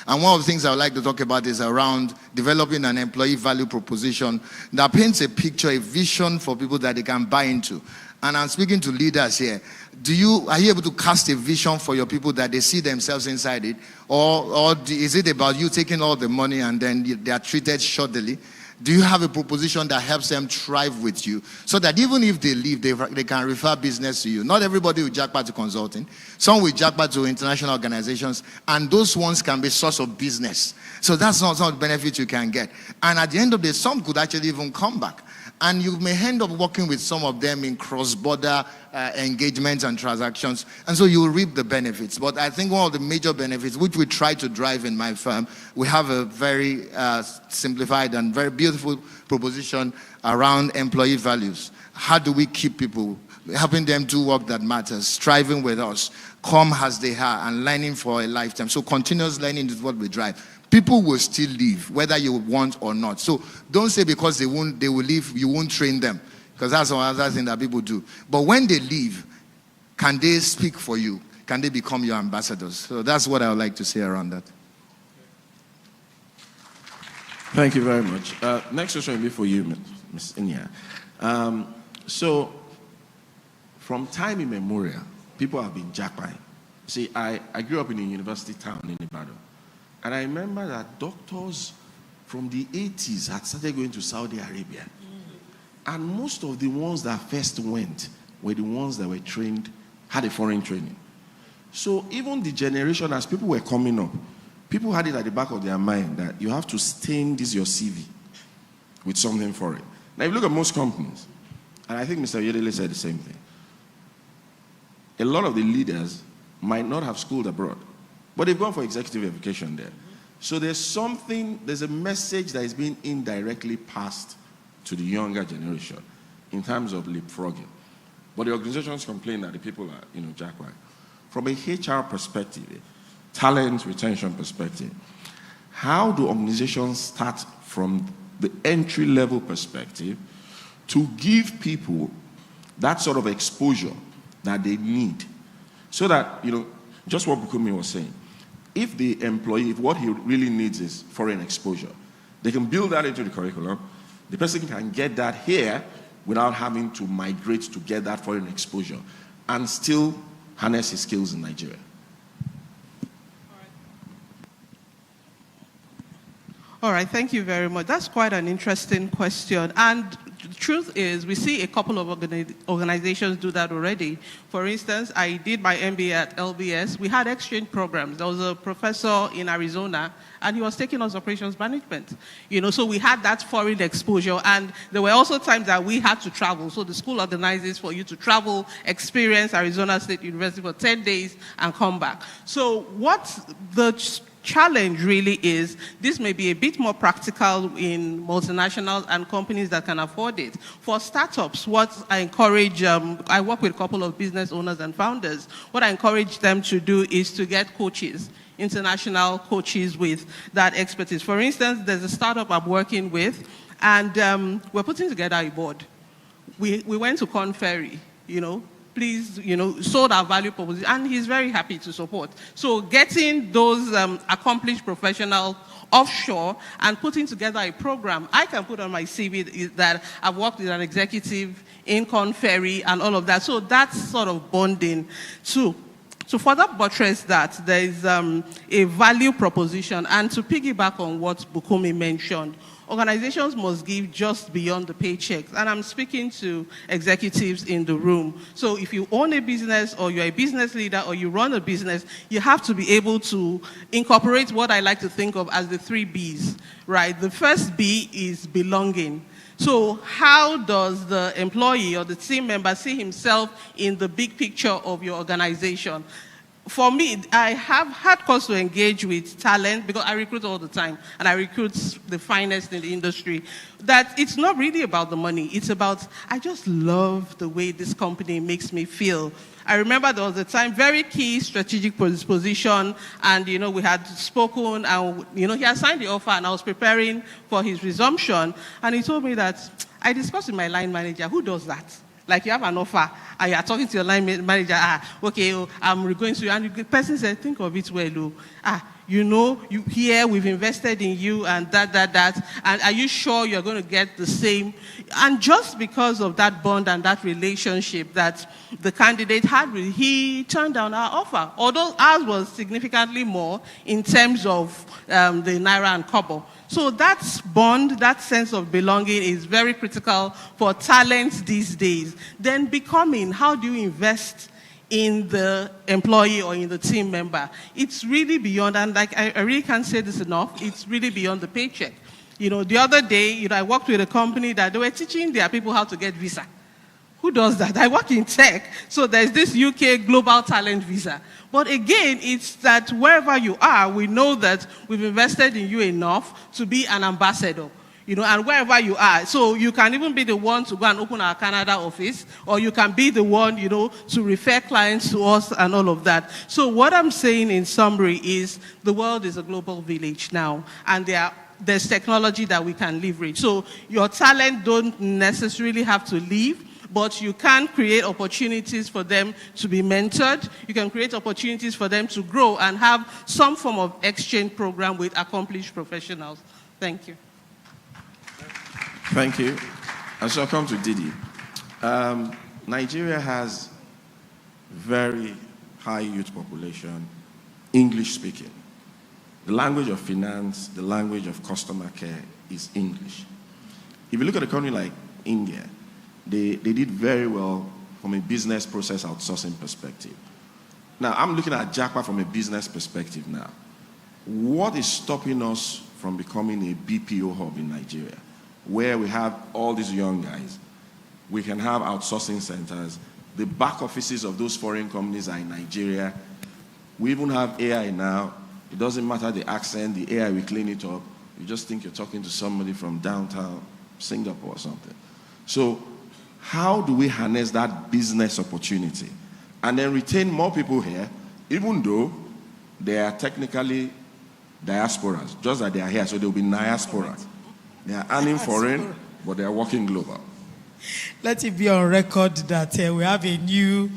[SPEAKER 14] And one of the things I would like to talk about is around developing an employee value proposition that paints a picture, a vision for people that they can buy into. And I'm speaking to leaders here. Are you able to cast a vision for your people that they see themselves inside it? Or is it about you taking all the money and then they are treated shoddily? Do you have a proposition that helps them thrive with you so that even if they leave, they can refer business to you? Not everybody will jackpot to consulting. Some will jackpot to international organizations, and those ones can be source of business. So that's not some benefit you can get. And at the end of the day, some could actually even come back. And you may end up working with some of them in cross-border engagements and transactions. And so you will reap the benefits. But I think one of the major benefits, which we try to drive in my firm, we have a very simplified and very beautiful proposition around employee values. How do we keep people, helping them do work that matters, striving with us, come as they are, and learning for a lifetime. So continuous learning is what we drive. People will still leave, whether you want or not. So don't say because they will leave, you won't train them. Because that's another thing that people do. But when they leave, can they speak for you? Can they become your ambassadors? So that's what I would like to say around that.
[SPEAKER 13] Thank you very much. Next question will be for you, Ms. Nyah. So, from time immemorial, people have been jackpotting. See, I grew up in a university town in Ibadan. And I remember that doctors from the 80s had started going to Saudi Arabia. And most of the ones that first went were the ones that were trained, had a foreign training. So even the generation, as people were coming up, people had it at the back of their mind that you have to stain this your CV with something foreign. Now, if you look at most companies, and I think Mr. Oyedele said the same thing, a lot of the leaders might not have schooled abroad, but they've gone for executive education there. So there's a message that is being indirectly passed to the younger generation in terms of leapfrogging. But the organizations complain that the people are, jackpot. From a HR perspective, a talent retention perspective, how do organizations start from the entry-level perspective to give people that sort of exposure that they need? So that, just what Bukunmi was saying, if the employee, if what he really needs is foreign exposure, they can build that into the curriculum. The person can get that here without having to migrate to get that foreign exposure and still harness his skills in Nigeria.
[SPEAKER 4] All right, thank you very much. That's quite an interesting question. And the truth is, we see a couple of organizations do that already. For instance, I did my MBA at LBS. We had exchange programs. There was a professor in Arizona, and he was taking us operations management. So we had that foreign exposure, and there were also times that we had to travel. So the school organizes for you to travel, experience Arizona State University for 10 days, and come back. So what the challenge really is, this may be a bit more practical in multinationals and companies that can afford it. For startups, what I encourage, I work with a couple of business owners and founders, what I encourage them to do is to get coaches, international coaches with that expertise. For instance, there's a startup I'm working with, and we're putting together a board. We went to Convener, please, sold our value proposition, and he's very happy to support. So getting those accomplished professionals offshore and putting together a program, I can put on my CV that I've worked with an executive in Convener and all of that. So that's sort of bonding too. To further buttress that, there is a value proposition, and to piggyback on what Bukunmi mentioned, organizations must give just beyond the paychecks. And I'm speaking to executives in the room. So if you own a business, or you're a business leader, or you run a business, you have to be able to incorporate what I like to think of as the 3 Bs, right? The first B is belonging. So how does the employee or the team member see himself in the big picture of your organization? For me, I have had cause to engage with talent because I recruit all the time, and I recruit the finest in the industry. That it's not really about the money. It's about, I just love the way this company makes me feel. I remember there was a time, very key strategic position, and we had spoken, and he had signed the offer, and I was preparing for his resumption, and he told me that, I discussed with my line manager, who does that? Like, you have an offer, and you are talking to your line manager, okay, I'm going to, and the person said, think of it well,
[SPEAKER 15] here we've invested in you and that. And are you sure you're going to get the same? And just because of that bond and that relationship that the candidate had with, he turned down our offer. Although ours was significantly more in terms of the Naira and Kobo. So that bond, that sense of belonging is very critical for talent these days. Then how do you invest in the employee or in the team member? It's really beyond, and I really can't say this enough, it's really beyond the paycheck. The other day, I worked with a company that they were teaching their people how to get visa. Who does that? I work in tech, so there's this UK Global Talent Visa. But again, it's that wherever you are, we know that we've invested in you enough to be an ambassador, and wherever you are. So you can even be the one to go and open our Canada office, or you can be the one, to refer clients to us and all of that. So what I'm saying in summary is the world is a global village now, and there's technology that we can leverage. So your talent don't necessarily have to leave, but you can create opportunities for them to be mentored. You can create opportunities for them to grow and have some form of exchange program with accomplished professionals. Thank you.
[SPEAKER 13] Thank you. And so I'll come to Ndidi. Nigeria has very high youth population, English speaking. The language of finance, the language of customer care is English. If you look at a country like India, they did very well from a business process outsourcing perspective. Now, I'm looking at JAPA from a business perspective now. What is stopping us from becoming a BPO hub in Nigeria, where we have all these young guys? We can have outsourcing centers. The back offices of those foreign companies are in Nigeria. We even have AI now. It doesn't matter the accent, the AI will clean it up. You just think you're talking to somebody from downtown Singapore or something. So how do we harness that business opportunity and then retain more people here, even though they are technically diasporas, just that they are here, so they'll be diaspora. They are earning foreign, but they are working global.
[SPEAKER 2] Let it be on record that we have a new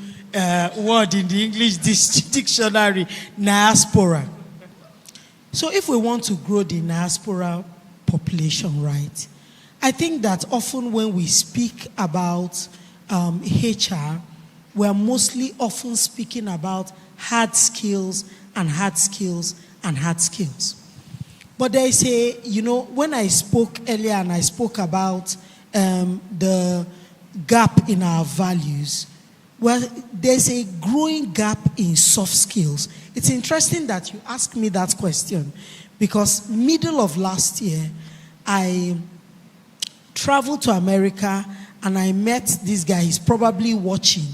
[SPEAKER 2] word in the English dictionary, diaspora. So if we want to grow the diaspora population, right, I think that often when we speak about HR, we're mostly often speaking about hard skills and hard skills and hard skills. But there is when I spoke earlier and I spoke about the gap in our values, well, there's a growing gap in soft skills. It's interesting that you asked me that question because middle of last year, I traveled to America and I met this guy. He's probably watching.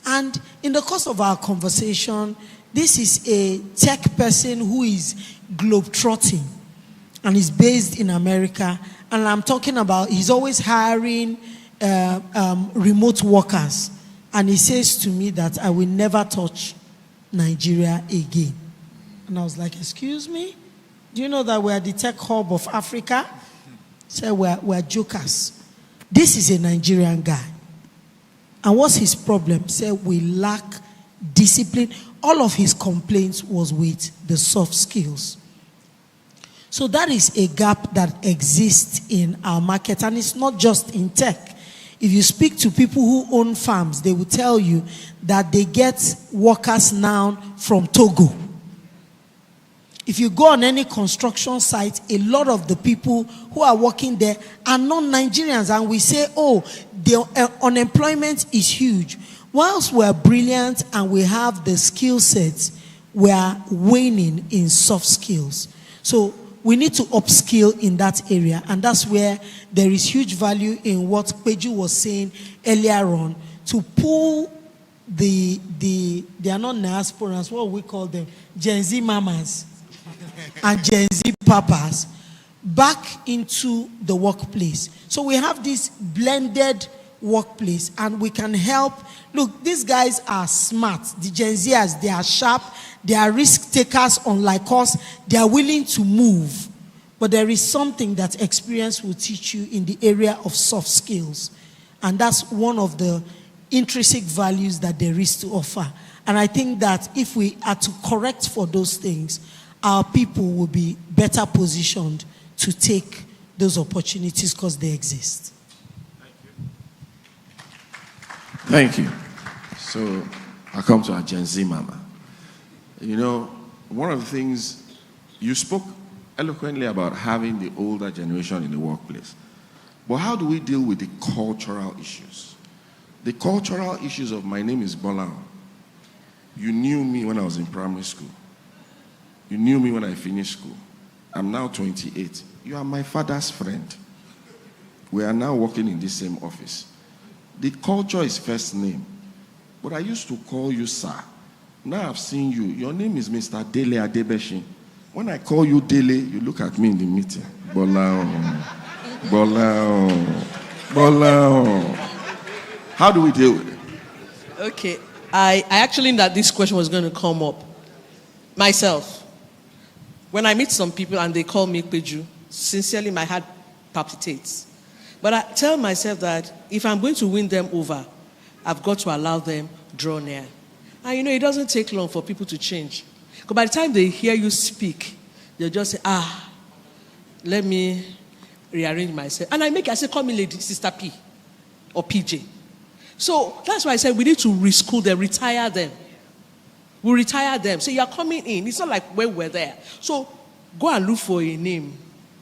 [SPEAKER 2] And in the course of our conversation, this is a tech person who is globetrotting and is based in America. And I'm talking about he's always hiring remote workers. And he says to me that I will never touch Nigeria again. And I was like, excuse me? Do you know that we are the tech hub of Africa? Say we're jokers. This is a Nigerian guy. And what's his problem? Say we lack discipline. All of his complaints was with the soft skills. So that is a gap that exists in our market. And it's not just in tech. If you speak to people who own farms, they will tell you that they get workers now from Togo. If you go on any construction site, a lot of the people who are working there are non-Nigerians. And we say, oh, the unemployment is huge. Whilst we're brilliant and we have the skill sets, we are waning in soft skills. So we need to upskill in that area. And that's where there is huge value in what Poju was saying earlier on, to pull they are not diasporans, what we call them, Gen Z mamas and Gen Z papas, back into the workplace. So we have this blended workplace and we can help. Look, these guys are smart. The Gen Zers, they are sharp. They are risk takers unlike us. They are willing to move. But there is something that experience will teach you in the area of soft skills. And that's one of the intrinsic values that there is to offer. And I think that if we are to correct for those things, our people will be better positioned to take those opportunities because they exist.
[SPEAKER 13] Thank you. So I come to our Gen Z mama. You know, one of the things you spoke eloquently about having the older generation in the workplace. But how do we deal with the cultural issues? The cultural issues of my name is Gbolahan. You knew me when I was in primary school. You knew me when I finished school. I'm now 28. You are my father's friend. We are now working in the same office. The culture is first name. But I used to call you sir. Now I've seen you. Your name is Mr. Dele Adebeshi. When I call you Dele, you look at me in the meeting. Gbolahan. Gbolahan. Gbolahan. How do we deal with it?
[SPEAKER 12] Okay. I actually knew that this question was going to come up. Myself. When I meet some people and they call me Peju, sincerely my heart palpitates. But I tell myself that if I'm going to win them over, I've got to allow them draw near. And you know, it doesn't take long for people to change. Because by the time they hear you speak, they'll just say, let me rearrange myself. And I say, call me Lady Sister P or PJ. So that's why I said we need to reschool them, retire them. We retire them. So you're coming in. It's not like when we're there. So go and look for a name,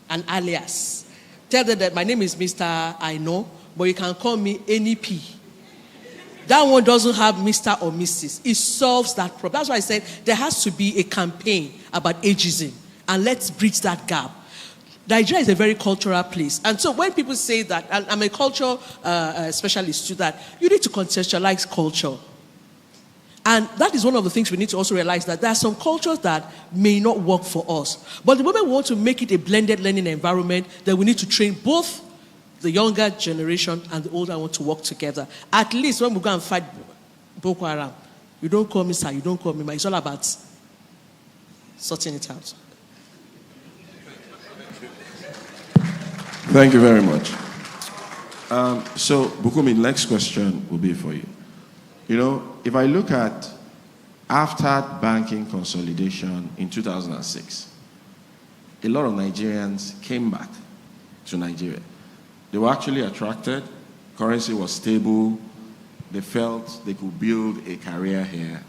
[SPEAKER 12] an alias. Tell them that my name is Mr. I know, but you can call me any P. That one doesn't have Mr. or Mrs. It solves that problem. That's why I said there has to be a campaign about ageism. And let's bridge that gap. Nigeria is a very cultural place. And so when people say that, and I'm a cultural specialist to that, you need to contextualize culture. And that is one of the things we need to also realize, that there are some cultures that may not work for us. But the moment we want to make it a blended learning environment, then we need to train both the younger generation and the older one to work together. At least when we go and fight Boko Haram, you don't call me sir, you don't call me ma. It's all about sorting it out.
[SPEAKER 13] Thank you very much. So, Bukunmi, next question will be for you. You know, if I look at after banking consolidation in 2006, a lot of Nigerians came back to Nigeria. They were actually attracted. Currency was stable. They felt they could build a career here.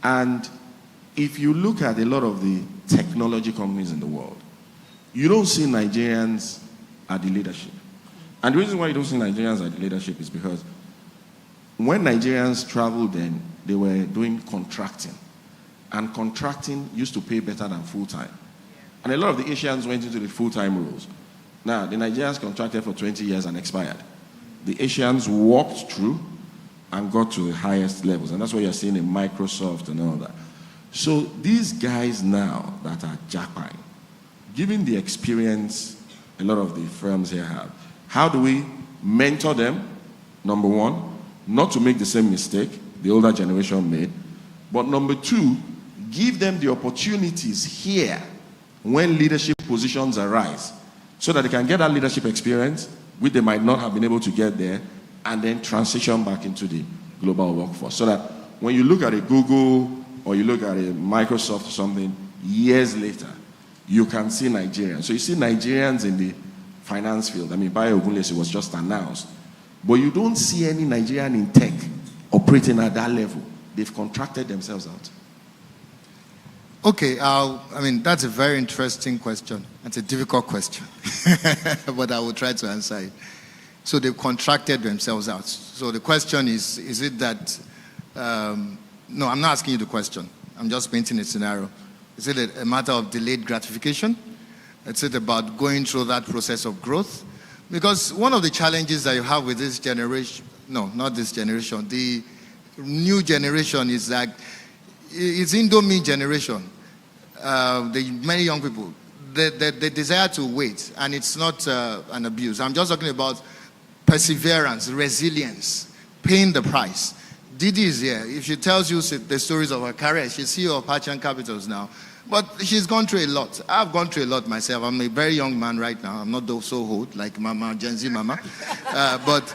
[SPEAKER 13] And if you look at a lot of the technology companies in the world, you don't see Nigerians at the leadership. And the reason why you don't see Nigerians at the leadership is because when Nigerians traveled then, they were doing contracting. And contracting used to pay better than full-time. And a lot of the Asians went into the full-time roles. Now, the Nigerians contracted for 20 years and expired. The Asians walked through and got to the highest levels. And that's what you're seeing in Microsoft and all that. So these guys now that are Japan, given the experience a lot of the firms here have, how do we mentor them? Number one, not to make the same mistake the older generation made. But number two, give them the opportunities here when leadership positions arise, so that they can get that leadership experience, which they might not have been able to get there, and then transition back into the global workforce. So that when you look at a Google or you look at a Microsoft or something, years later, you can see Nigerians. So you see Nigerians in the finance field. I mean, Bayo Ogunlesi was just announced. But you don't see any Nigerian in tech operating at that level. They've contracted themselves out.
[SPEAKER 14] Okay, I mean, that's a very interesting question. It's a difficult question, but I will try to answer it. So they've contracted themselves out. So the question is it that, no, I'm not asking you the question. I'm just painting a scenario. Is it a matter of delayed gratification? Is it about going through that process of growth? Because one of the challenges that you have with this generation, no, not this generation, the new generation is that it's Indomie generation. The many young people, they desire to wait, and it's not an abuse. I'm just talking about perseverance, resilience, paying the price. Ndidi is here. If she tells you the stories of her career, she's CEO of Parthian Capitals now. But she's gone through a lot. I've gone through a lot myself. I'm a very young man right now. I'm not so old like Mama, Gen Z Mama. But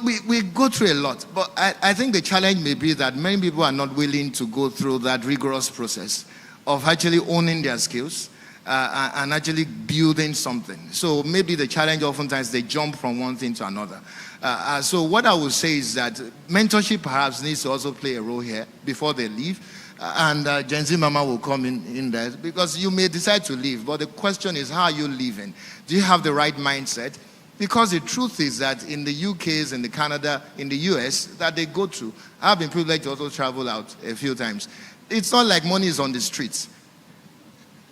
[SPEAKER 14] we go through a lot. But I think the challenge may be that many people are not willing to go through that rigorous process of actually owning their skills and actually building something. So maybe the challenge oftentimes they jump from one thing to another. So what I would say is that mentorship perhaps needs to also play a role here before they leave. And Gen Z Mama will come in there, because you may decide to leave, but the question is, how are you leaving? Do you have the right mindset? Because the truth is that in the UKs, in the Canada, in the US, that they go through, I've been privileged to also travel out a few times. It's not like money is on the streets.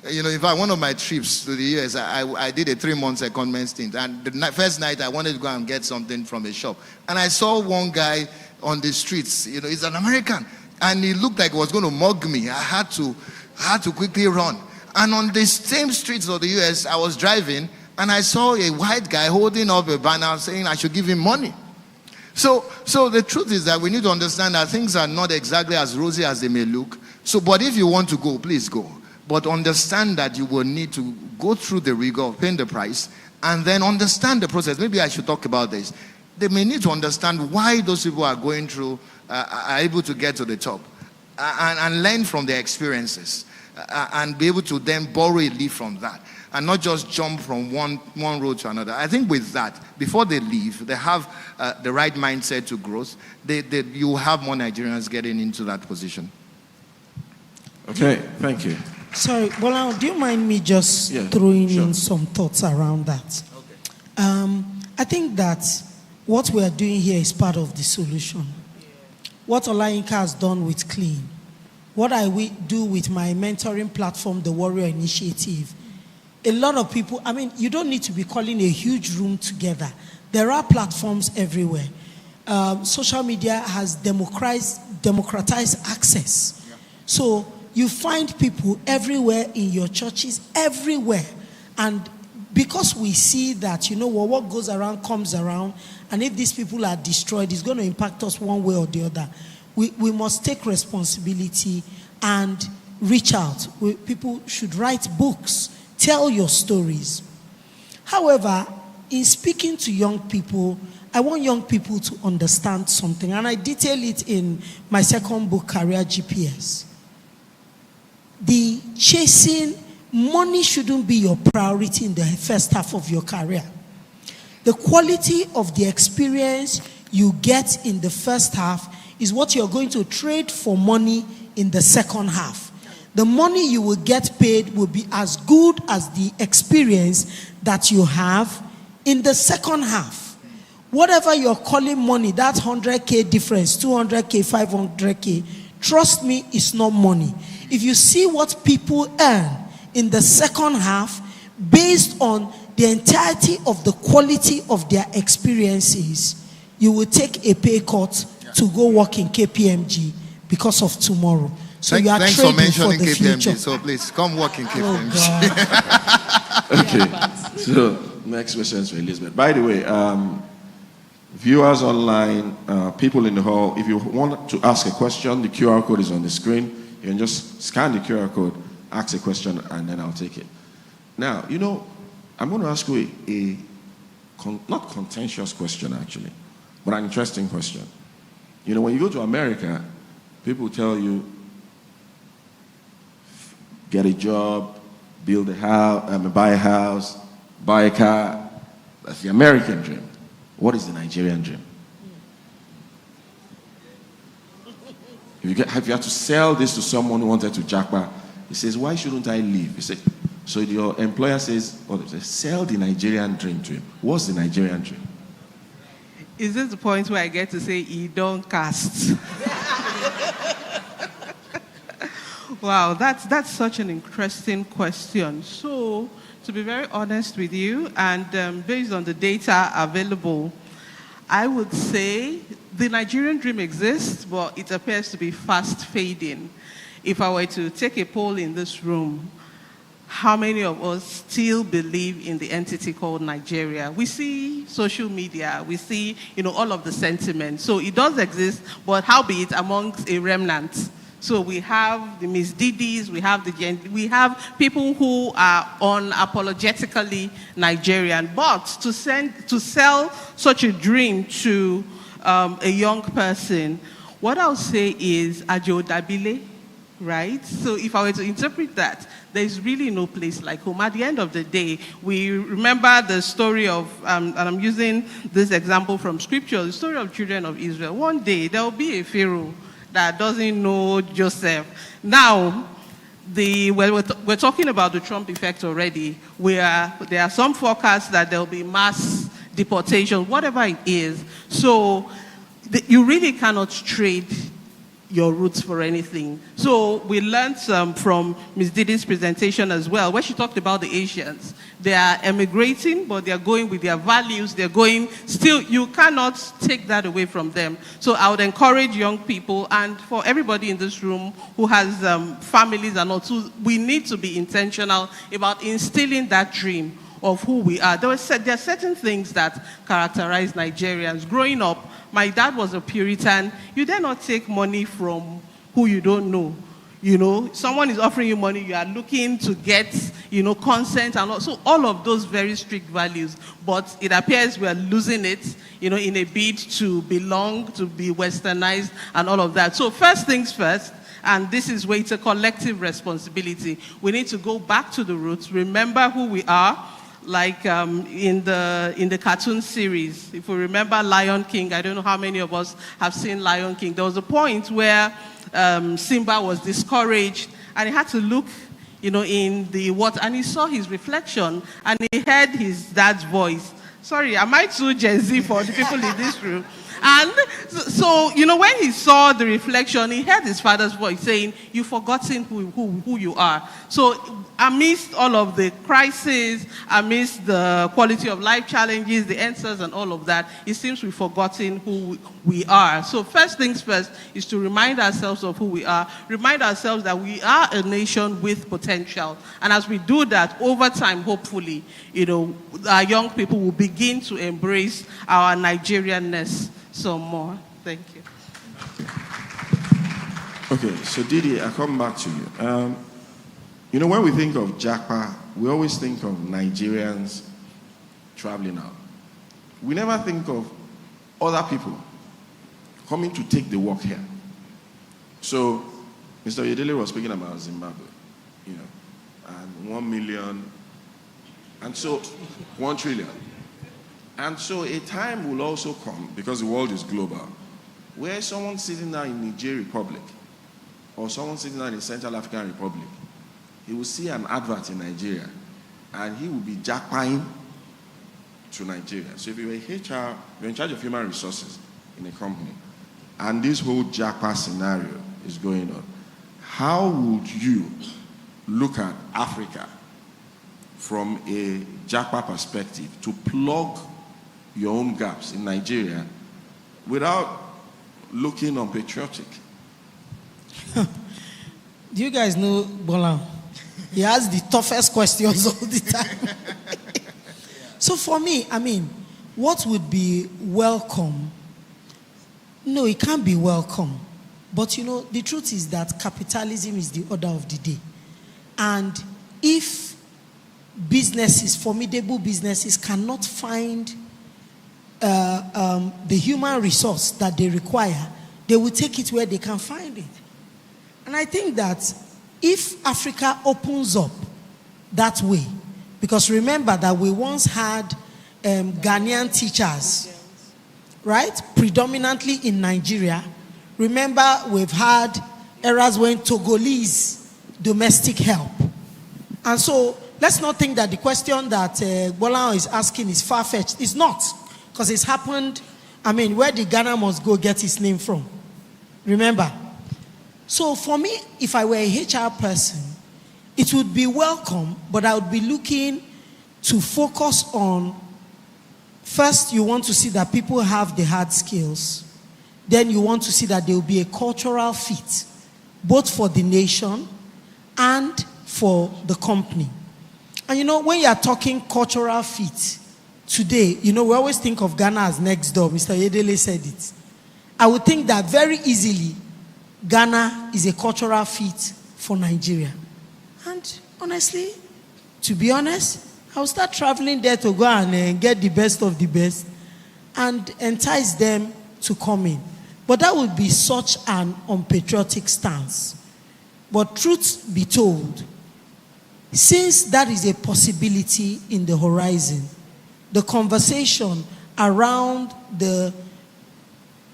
[SPEAKER 14] You know, in fact, one of my trips to the US, I did a 3-month secondment stint. And the first night, I wanted to go and get something from a shop. And I saw one guy on the streets. You know, he's an American. And he looked like he was going to mug me. I had to quickly run. And on the same streets of the US, I was driving, and I saw a white guy holding up a banner saying I should give him money. So the truth is that we need to understand that things are not exactly as rosy as they may look. So, but if you want to go, please go. But understand that you will need to go through the rigor of paying the price, and then understand the process. Maybe I should talk about this. They may need to understand why those people are going through, are able to get to the top, and learn from their experiences, and be able to then borrow a leaf from that, and not just jump from one road to another. I think with that, before they leave, they have the right mindset to growth. You will have more Nigerians getting into that position.
[SPEAKER 13] Okay, thank you.
[SPEAKER 2] Sorry, Gbolahan, do you mind me just throwing in some thoughts around that? Okay. I think that what we are doing here is part of the solution. What Olayinka has done with Clean, what I do with my mentoring platform, the Warrior Initiative. A lot of people, I mean, you don't need to be calling a huge room together. There are platforms everywhere. Social media has democratized access. Yeah. So you find people everywhere in your churches, everywhere. And because we see that, you know, what goes around comes around, and if these people are destroyed, it's going to impact us one way or the other. We must take responsibility and reach out. People should write books, tell your stories. However, in speaking to young people, I want young people to understand something, and I detail it in my second book, Career GPS. The chasing money shouldn't be your priority in the first half of your career. The quality of the experience you get in the first half is what you're going to trade for money in the second half. The money you will get paid will be as good as the experience that you have in the second half. Whatever you're calling money, that 100K difference, 200K, 500K, trust me, it's not money. If you see what people earn in the second half, based on the entirety of the quality of their experiences, you will take a pay cut to go work in KPMG because of tomorrow. So you are
[SPEAKER 14] thanks
[SPEAKER 2] trading
[SPEAKER 14] for mentioning
[SPEAKER 2] for the
[SPEAKER 14] KPMG.
[SPEAKER 2] future.
[SPEAKER 14] So please come work in KPMG.
[SPEAKER 13] Okay. So next question is for Elisabeth. By the way, viewers online, people in the hall, if you want to ask a question, the QR code is on the screen. You can just scan the QR code, ask a question, and then I'll take it. Now, you know, I'm going to ask you a not contentious question, actually, but an interesting question. You know, when you go to America, people tell you, get a job, build a house, buy a house, buy a car. That's the American dream. What is the Nigerian dream? If you have to sell this to someone who wanted to jackpot, he says, why shouldn't I leave? You say, so your employer says, sell the Nigerian dream to him. What's the Nigerian dream?
[SPEAKER 15] Is this the point where I get to say, he don't cast? Wow, that's such an interesting question. So, to be very honest with you, and based on the data available, I would say the Nigerian dream exists, but it appears to be fast fading. If I were to take a poll in this room, how many of us still believe in the entity called Nigeria? We see social media, we see, you know, all of the sentiment. So it does exist, but howbeit amongst a remnant. So we have the Miss Didis, we have we have people who are unapologetically Nigerian. But to sell such a dream to a young person, what I'll say is Ajo Dabile, right? So if I were to interpret that, there's really no place like home. At the end of the day, we remember the story of, and I'm using this example from scripture, the story of children of Israel. One day, there will be a Pharaoh that doesn't know Joseph. Now, we're talking about the Trump effect already, where there are some forecasts that there will be mass deportation, whatever it is. So you really cannot trade your roots for anything. So we learned from Ms. Ndidi's presentation as well, where she talked about the Asians. They are emigrating, but they are going with their values. They're going, still, you cannot take that away from them. So I would encourage young people, and for everybody in this room who has families and all, so we need to be intentional about instilling that dream of who we are. There are certain things that characterize Nigerians. Growing up, my dad was a Puritan. You dare not take money from who you don't know. You know, someone is offering you money, you are looking to get, consent and all. So all of those very strict values. But it appears we are losing it, in a bid to belong, to be westernized and all of that. So first things first, and this is where it's a collective responsibility. We need to go back to the roots, remember who we are. Like in the cartoon series, if we remember Lion King, I don't know how many of us have seen Lion King. There was a point where Simba was discouraged and he had to look, in the water, and he saw his reflection and he heard his dad's voice. Sorry, am I too Gen Z for the people in this room? And so, when he saw the reflection, he heard his father's voice saying, "You've forgotten who you are." So amidst all of the crises, amidst the quality of life challenges, the answers and all of that, it seems we've forgotten who we are. So first things first is to remind ourselves of who we are, remind ourselves that we are a nation with potential. And as we do that, over time, hopefully, our young people will begin to embrace our Nigerianness some more. Thank you.
[SPEAKER 13] Okay, so Didi, I come back to you. When we think of Japa, we always think of Nigerians traveling out. We never think of other people coming to take the work here. So, Mr. Oyedele was speaking about Zimbabwe, and 1 million, and so 1 trillion. And so a time will also come, because the world is global, where someone sitting down in Niger Republic, or someone sitting down in Central African Republic, he will see an advert in Nigeria, and he will be jackpying to Nigeria. So if you're HR, you're in charge of human resources in a company, and this whole jackpot scenario is going on, how would you look at Africa from a jackpot perspective to plug your own gaps in Nigeria without looking unpatriotic?
[SPEAKER 2] Do you guys know Gbolahan? He has the toughest questions all the time. So for me, what would be welcome? No, it can't be welcome. But the truth is that capitalism is the order of the day. And if businesses, formidable businesses, cannot find the human resource that they require, they will take it where they can find it. And I think that if Africa opens up that way, because remember that we once had Ghanaian teachers, right? Predominantly in Nigeria. Remember, we've had eras when Togolese domestic help. And so let's not think that the question that Gbolahan is asking is far-fetched. It's not, because it's happened. Where did Ghana must go get his name from? Remember? So for me, if I were a HR person, it would be welcome, but I would be looking to focus on, first, you want to see that people have the hard skills. Then you want to see that there will be a cultural fit, both for the nation and for the company. And when you are talking cultural fit, today, we always think of Ghana as next door. Mr. Oyedele said it. I would think that very easily, Ghana is a cultural fit for Nigeria. And honestly, to be honest, I'll start traveling there to go and get the best of the best and entice them to come in. But that would be such an unpatriotic stance. But truth be told, since that is a possibility in the horizon, the conversation around the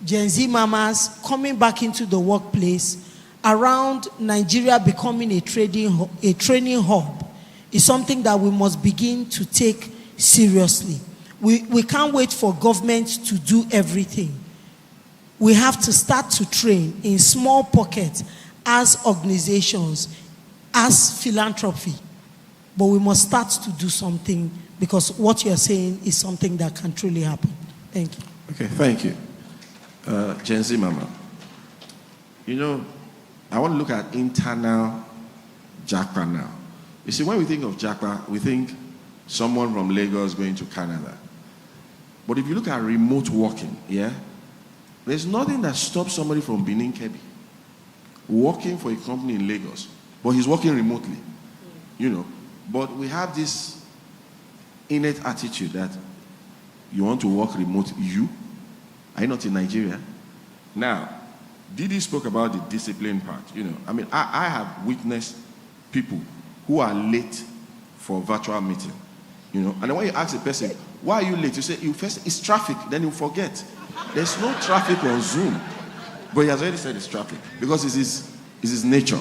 [SPEAKER 2] Gen Z mamas coming back into the workplace, around Nigeria becoming a training hub, is something that we must begin to take seriously. We can't wait for government to do everything. We have to start to train in small pockets as organizations, as philanthropy. But we must start to do something, because what you're saying is something that can truly happen. Thank you.
[SPEAKER 13] Okay, thank you. Gen Z Mama. You know, I want to look at internal JACPA now. You see, when we think of JACPA, we think someone from Lagos going to Canada. But if you look at remote working, yeah, there's nothing that stops somebody from Benin Kebbi working for a company in Lagos, but he's working remotely, you know. But we have this innate attitude that you want to work remote. Are you not in Nigeria? Now, Ndidi spoke about the discipline part. You know, I mean, I have witnessed people who are late for virtual meeting. You know, and then when you ask a person, why are you late? You say, it's traffic. Then you forget. There's no traffic on Zoom. But he has already said it's traffic because it's his nature.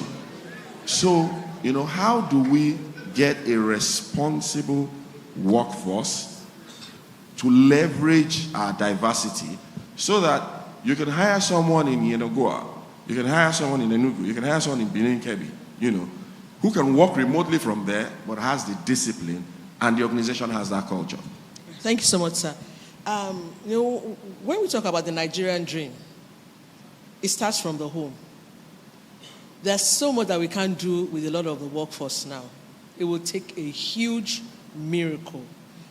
[SPEAKER 13] So, you know, how do we get a responsible workforce to leverage our diversity so that you can hire someone in Yenagoa, you can hire someone in Enugu, you can hire someone in Benin Kebbi, you know, who can work remotely from there but has the discipline and the organization has that culture.
[SPEAKER 12] Thank you so much, sir. You know, when we talk about the Nigerian dream, it starts from the home. There's so much that we can't do with a lot of the workforce now. It will take a huge miracle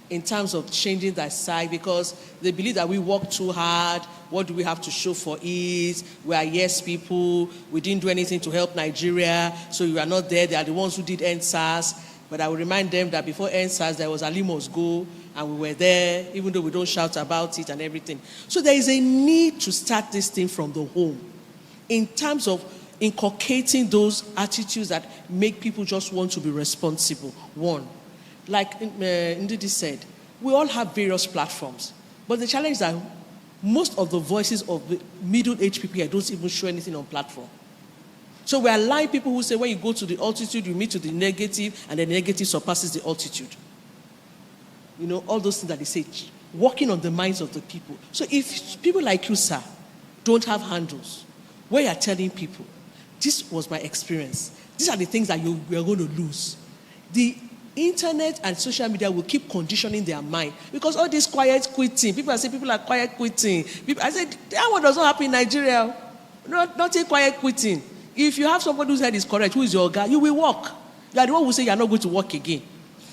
[SPEAKER 12] in terms of changing that side, because they believe that we work too hard. What do we have to show for it? We are yes people. We didn't do anything to help Nigeria, so you are not there. They are the ones who did NSAS. But I will remind them that before NSAS, there was Ali Must Go, and we were there, even though we don't shout about it and everything. So there is a need to start this thing from the home in terms of inculcating those attitudes that make people just want to be responsible. One, like Ndidi said, we all have various platforms, but the challenge is that most of the voices of the middle-aged people here don't even show anything on platform. So we are allowing people who say when you go to the altitude, you meet to the negative, and the negative surpasses the altitude. You know, all those things that they say, working on the minds of the people. So if people like you, sir, don't have handles, where you are telling people, this was my experience, these are the things that we are going to lose. The internet and social media will keep conditioning their mind, because all this quiet quitting, people are saying people are quiet quitting. I said, that one does not happen in Nigeria. Not a quiet quitting. If you have somebody whose head is correct, who is your guy, you will walk. You are the one who say you are not going to work again.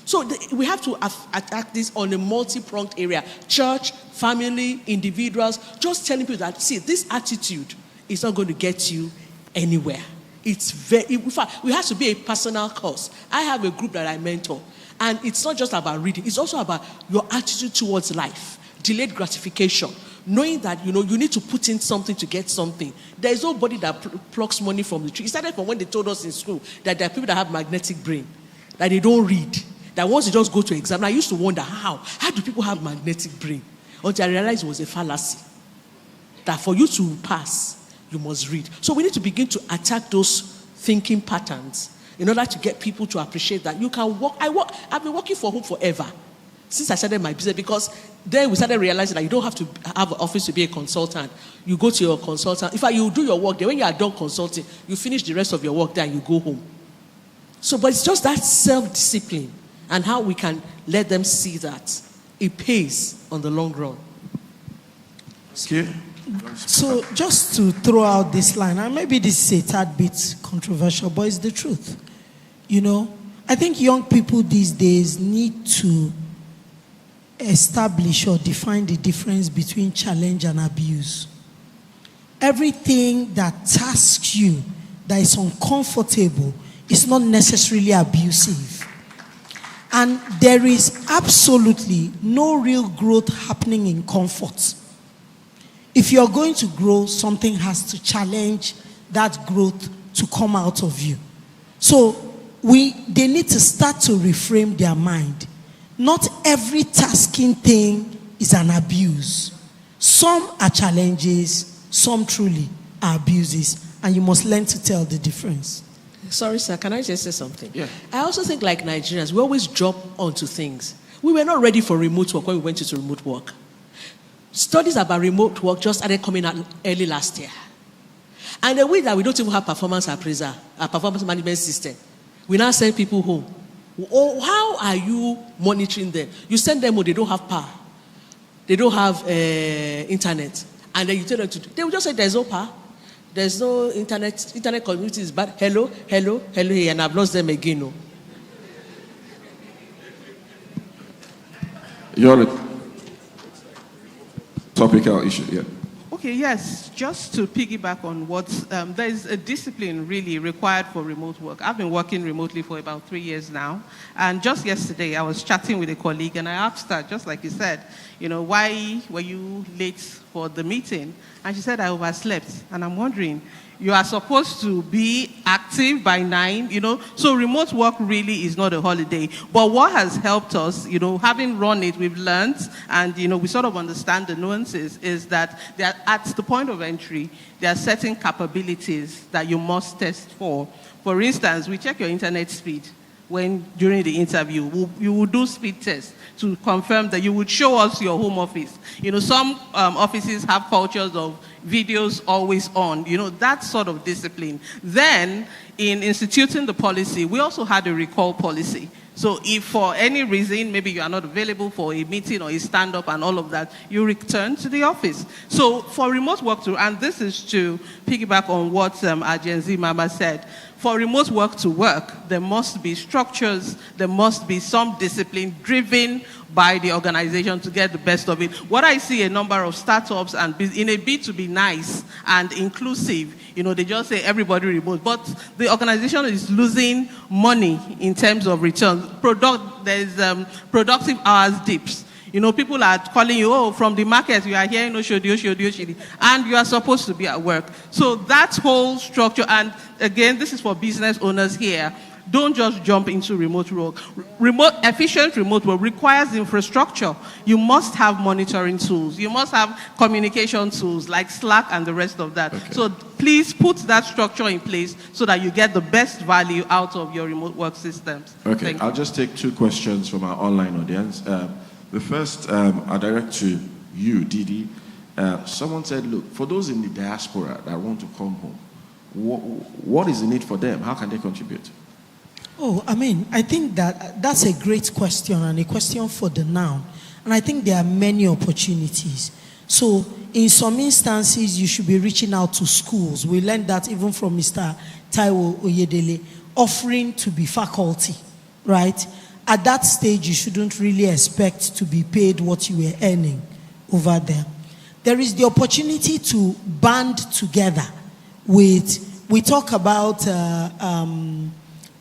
[SPEAKER 12] So we have to attack this on a multi-pronged area. Church, family, individuals, just telling people that, see, this attitude is not going to get you anywhere. It's in fact, it has to be a personal course. I have a group that I mentor, and it's not just about reading, it's also about your attitude towards life, delayed gratification, knowing that, you know, you need to put in something to get something. There is nobody that plucks money from the tree. It started from when they told us in school that there are people that have magnetic brain, that they don't read, that once you just go to exam. And I used to wonder, how do people have magnetic brain? Until I realized it was a fallacy, that for you to pass, you must read. So we need to begin to attack those thinking patterns in order to get people to appreciate that you can work. I've been working for home forever, since I started my business, because then we started realizing that you don't have to have an office to be a consultant. You go to your consultant. In fact, you do your work there. When you are done consulting, you finish the rest of your work there and you go home. So, but it's just that self-discipline and how we can let them see that it pays on the long run.
[SPEAKER 13] Excuse?
[SPEAKER 2] So just to throw out this line, and maybe this is a tad bit controversial, but it's the truth. You know, I think young people these days need to establish or define the difference between challenge and abuse. Everything that tasks you that is uncomfortable is not necessarily abusive. And there is absolutely no real growth happening in comfort. If you're going to grow, something has to challenge that growth to come out of you. So they need to start to reframe their mind. Not every tasking thing is an abuse. Some are challenges, some truly are abuses, and you must learn to tell the difference.
[SPEAKER 12] Sorry, sir, can I just say something?
[SPEAKER 2] Yeah.
[SPEAKER 12] I also think, like Nigerians, we always jump onto things. We were not ready for remote work when we went into remote work. Studies about remote work just started coming out early last year. And the way that we don't even have performance appraiser, a performance management system, we now send people home. Oh, how are you monitoring them? You send them home, they don't have power. They don't have internet. And then you tell them they will just say there's no power. There's no internet. Internet community is bad. Hello, and I've lost them again. No.
[SPEAKER 13] Your topical issue, yeah.
[SPEAKER 15] Okay, yes, just to piggyback on what, there is a discipline really required for remote work. I've been working remotely for about 3 years now, and just yesterday I was chatting with a colleague and I asked her, just like you said, why were you late for the meeting? And she said, I overslept. And I'm wondering, you are supposed to be active by 9, so remote work really is not a holiday. But what has helped us, having run it, we've learned, and we sort of understand the nuances, is that at the point of entry, there are certain capabilities that you must test for. For instance, we check your internet speed during the interview. You will do speed tests to confirm that you would show us your home office. Some offices have cultures of videos always on, that sort of discipline. Then, in instituting the policy, we also had a recall policy. So if for any reason, maybe you are not available for a meeting or a stand-up and all of that, you return to the office. So for remote work and this is to piggyback on what our Gen Z mama said, for remote work to work, there must be structures, there must be some discipline driven by the organization to get the best of it. What I see a number of startups and in a bid to be nice and inclusive, they just say everybody remote, but the organization is losing money in terms of returns. There's productive hours dips. People are calling you, from the market, you are here, and you are supposed to be at work. So that whole structure, and again, this is for business owners here, don't just jump into remote work. Efficient remote work requires infrastructure. You must have monitoring tools. You must have communication tools like Slack and the rest of that. Okay. So please put that structure in place so that you get the best value out of your remote work systems.
[SPEAKER 13] Okay, I'll just take 2 questions from our online audience. The first, I'll direct to you, Ndidi. Someone said, look, for those in the diaspora that want to come home, what is the need for them? How can they contribute?
[SPEAKER 2] I think that's a great question and a question for the now. And I think there are many opportunities. So in some instances, you should be reaching out to schools. We learned that even from Mr. Taiwo Oyedele, offering to be faculty, right? At that stage, you shouldn't really expect to be paid what you were earning over there. There is the opportunity to band together with, we talk about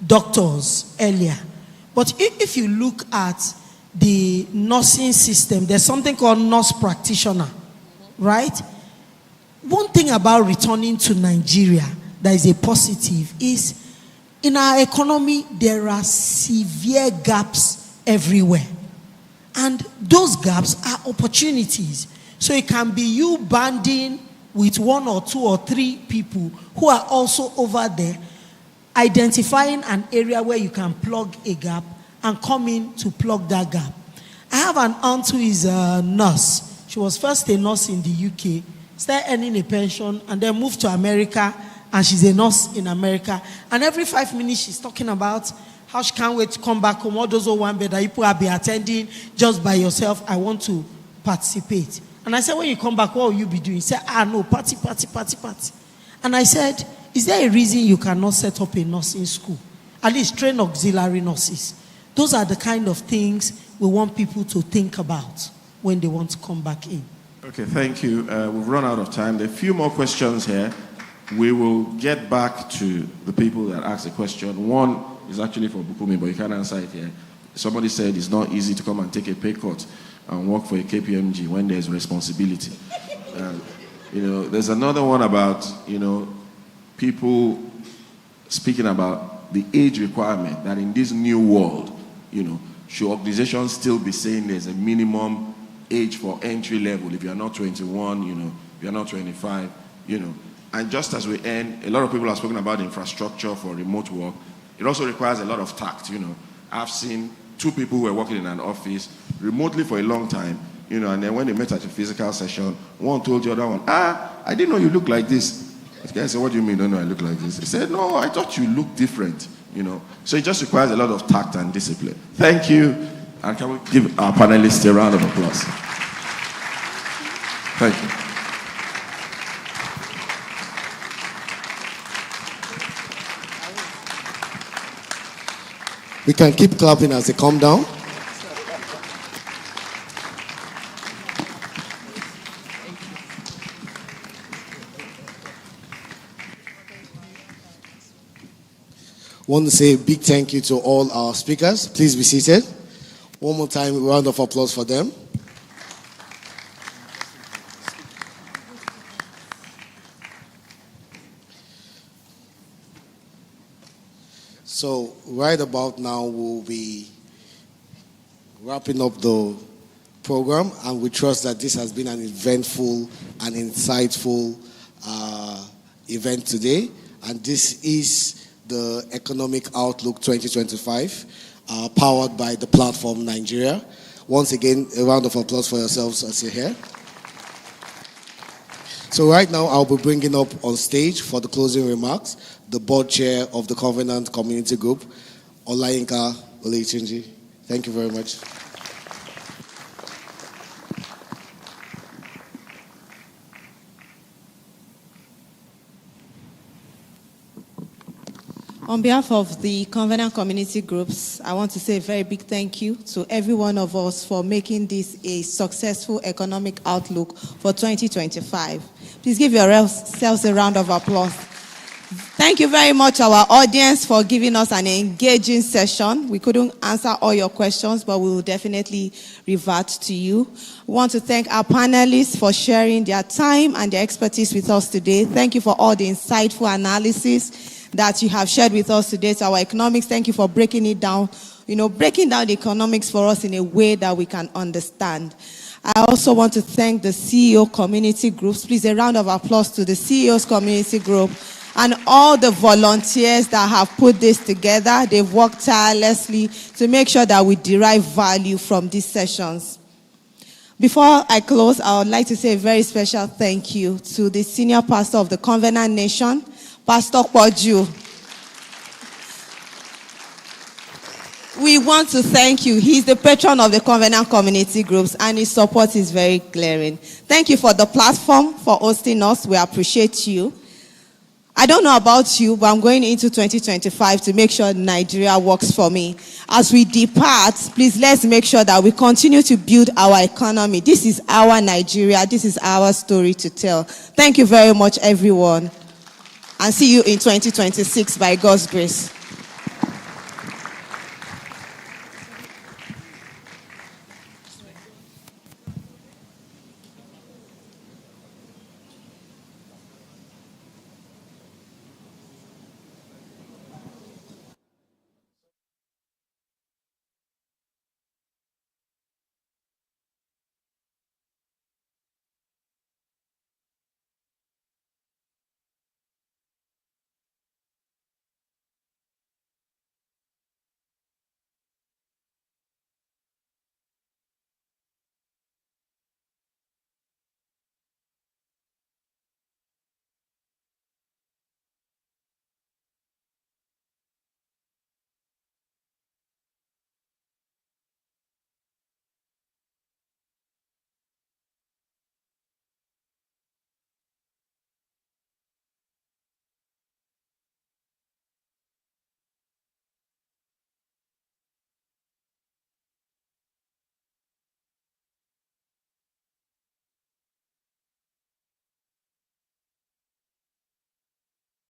[SPEAKER 2] doctors earlier. But if you look at the nursing system, there's something called nurse practitioner, right? One thing about returning to Nigeria that is a positive is in our economy, there are severe gaps everywhere. And those gaps are opportunities. So it can be you banding with 1 or 2 or 3 people who are also over there, identifying an area where you can plug a gap and come in to plug that gap. I have an aunt who is a nurse. She was first a nurse in the UK, started earning a pension, and then moved to America, and she's a nurse in America. And every 5 minutes, she's talking about how she can't wait to come back home. All those 1 bed that you will be attending just by yourself. I want to participate. And I said, when you come back, what will you be doing? She said, no, party. And I said, is there a reason you cannot set up a nursing school? At least train auxiliary nurses. Those are the kind of things we want people to think about when they want to come back in.
[SPEAKER 13] Okay, thank you. We've run out of time. There are a few more questions here. We will get back to the people that asked the question. One is actually for Bukunmi, but you can't answer it here. Somebody said it's not easy to come and take a pay cut and work for a KPMG when there's responsibility. There's another one about, people speaking about the age requirement, that in this new world, should organizations still be saying there's a minimum age for entry level if you're not 21, if you're not 25, And just as we end, a lot of people have spoken about infrastructure for remote work. It also requires a lot of tact, I've seen two people who were working in an office remotely for a long time, and then when they met at a physical session, one told the other one, I didn't know you look like this. The guy said, what do you mean, don't know I look like this? He said, no, I thought you looked different, So it just requires a lot of tact and discipline. Thank you. And can we give our panelists a round of applause? Thank you.
[SPEAKER 3] We can keep clapping as they come down. Want to say a big thank you to all our speakers. Please be seated. One more time, a round of applause for them. So right about now, we'll be wrapping up the program, and we trust that this has been an eventful and insightful event today. And this is the Economic Outlook 2025, powered by the platform Nigeria. Once again, a round of applause for yourselves as you're here. So right now, I'll be bringing up on stage for the closing remarks the board chair of the Convener Community Group, Olayinka Oyetunji. Thank you very much.
[SPEAKER 8] On behalf of the Convener community groups, I want to say a very big thank you to every one of us for making this a successful economic outlook for 2025. Please give yourselves a round of applause. Thank you very much, our audience, for giving us an engaging session. We couldn't answer all your questions, but we will definitely revert to you. We want to thank our panelists for sharing their time and their expertise with us today. Thank you for all the insightful analysis that you have shared with us today. To our economics, thank you for breaking it down, breaking down the economics for us in a way that we can understand. I also want to thank the CEO community groups. Please, a round of applause to the CEOs community group and all the volunteers that have put this together. They've worked tirelessly to make sure that we derive value from these sessions. Before I close, I would like to say a very special thank you to the senior pastor of the Convener Nation, Pastor Poju. We want to thank you. He's the patron of the Convener community groups, and his support is very glaring. Thank you for the platform, for hosting us. We appreciate you. I don't know about you, but I'm going into 2025 to make sure Nigeria works for me. As we depart, please let's make sure that we continue to build our economy. This is our Nigeria. This is our story to tell. Thank you very much, everyone. And see you in 2026 by God's grace.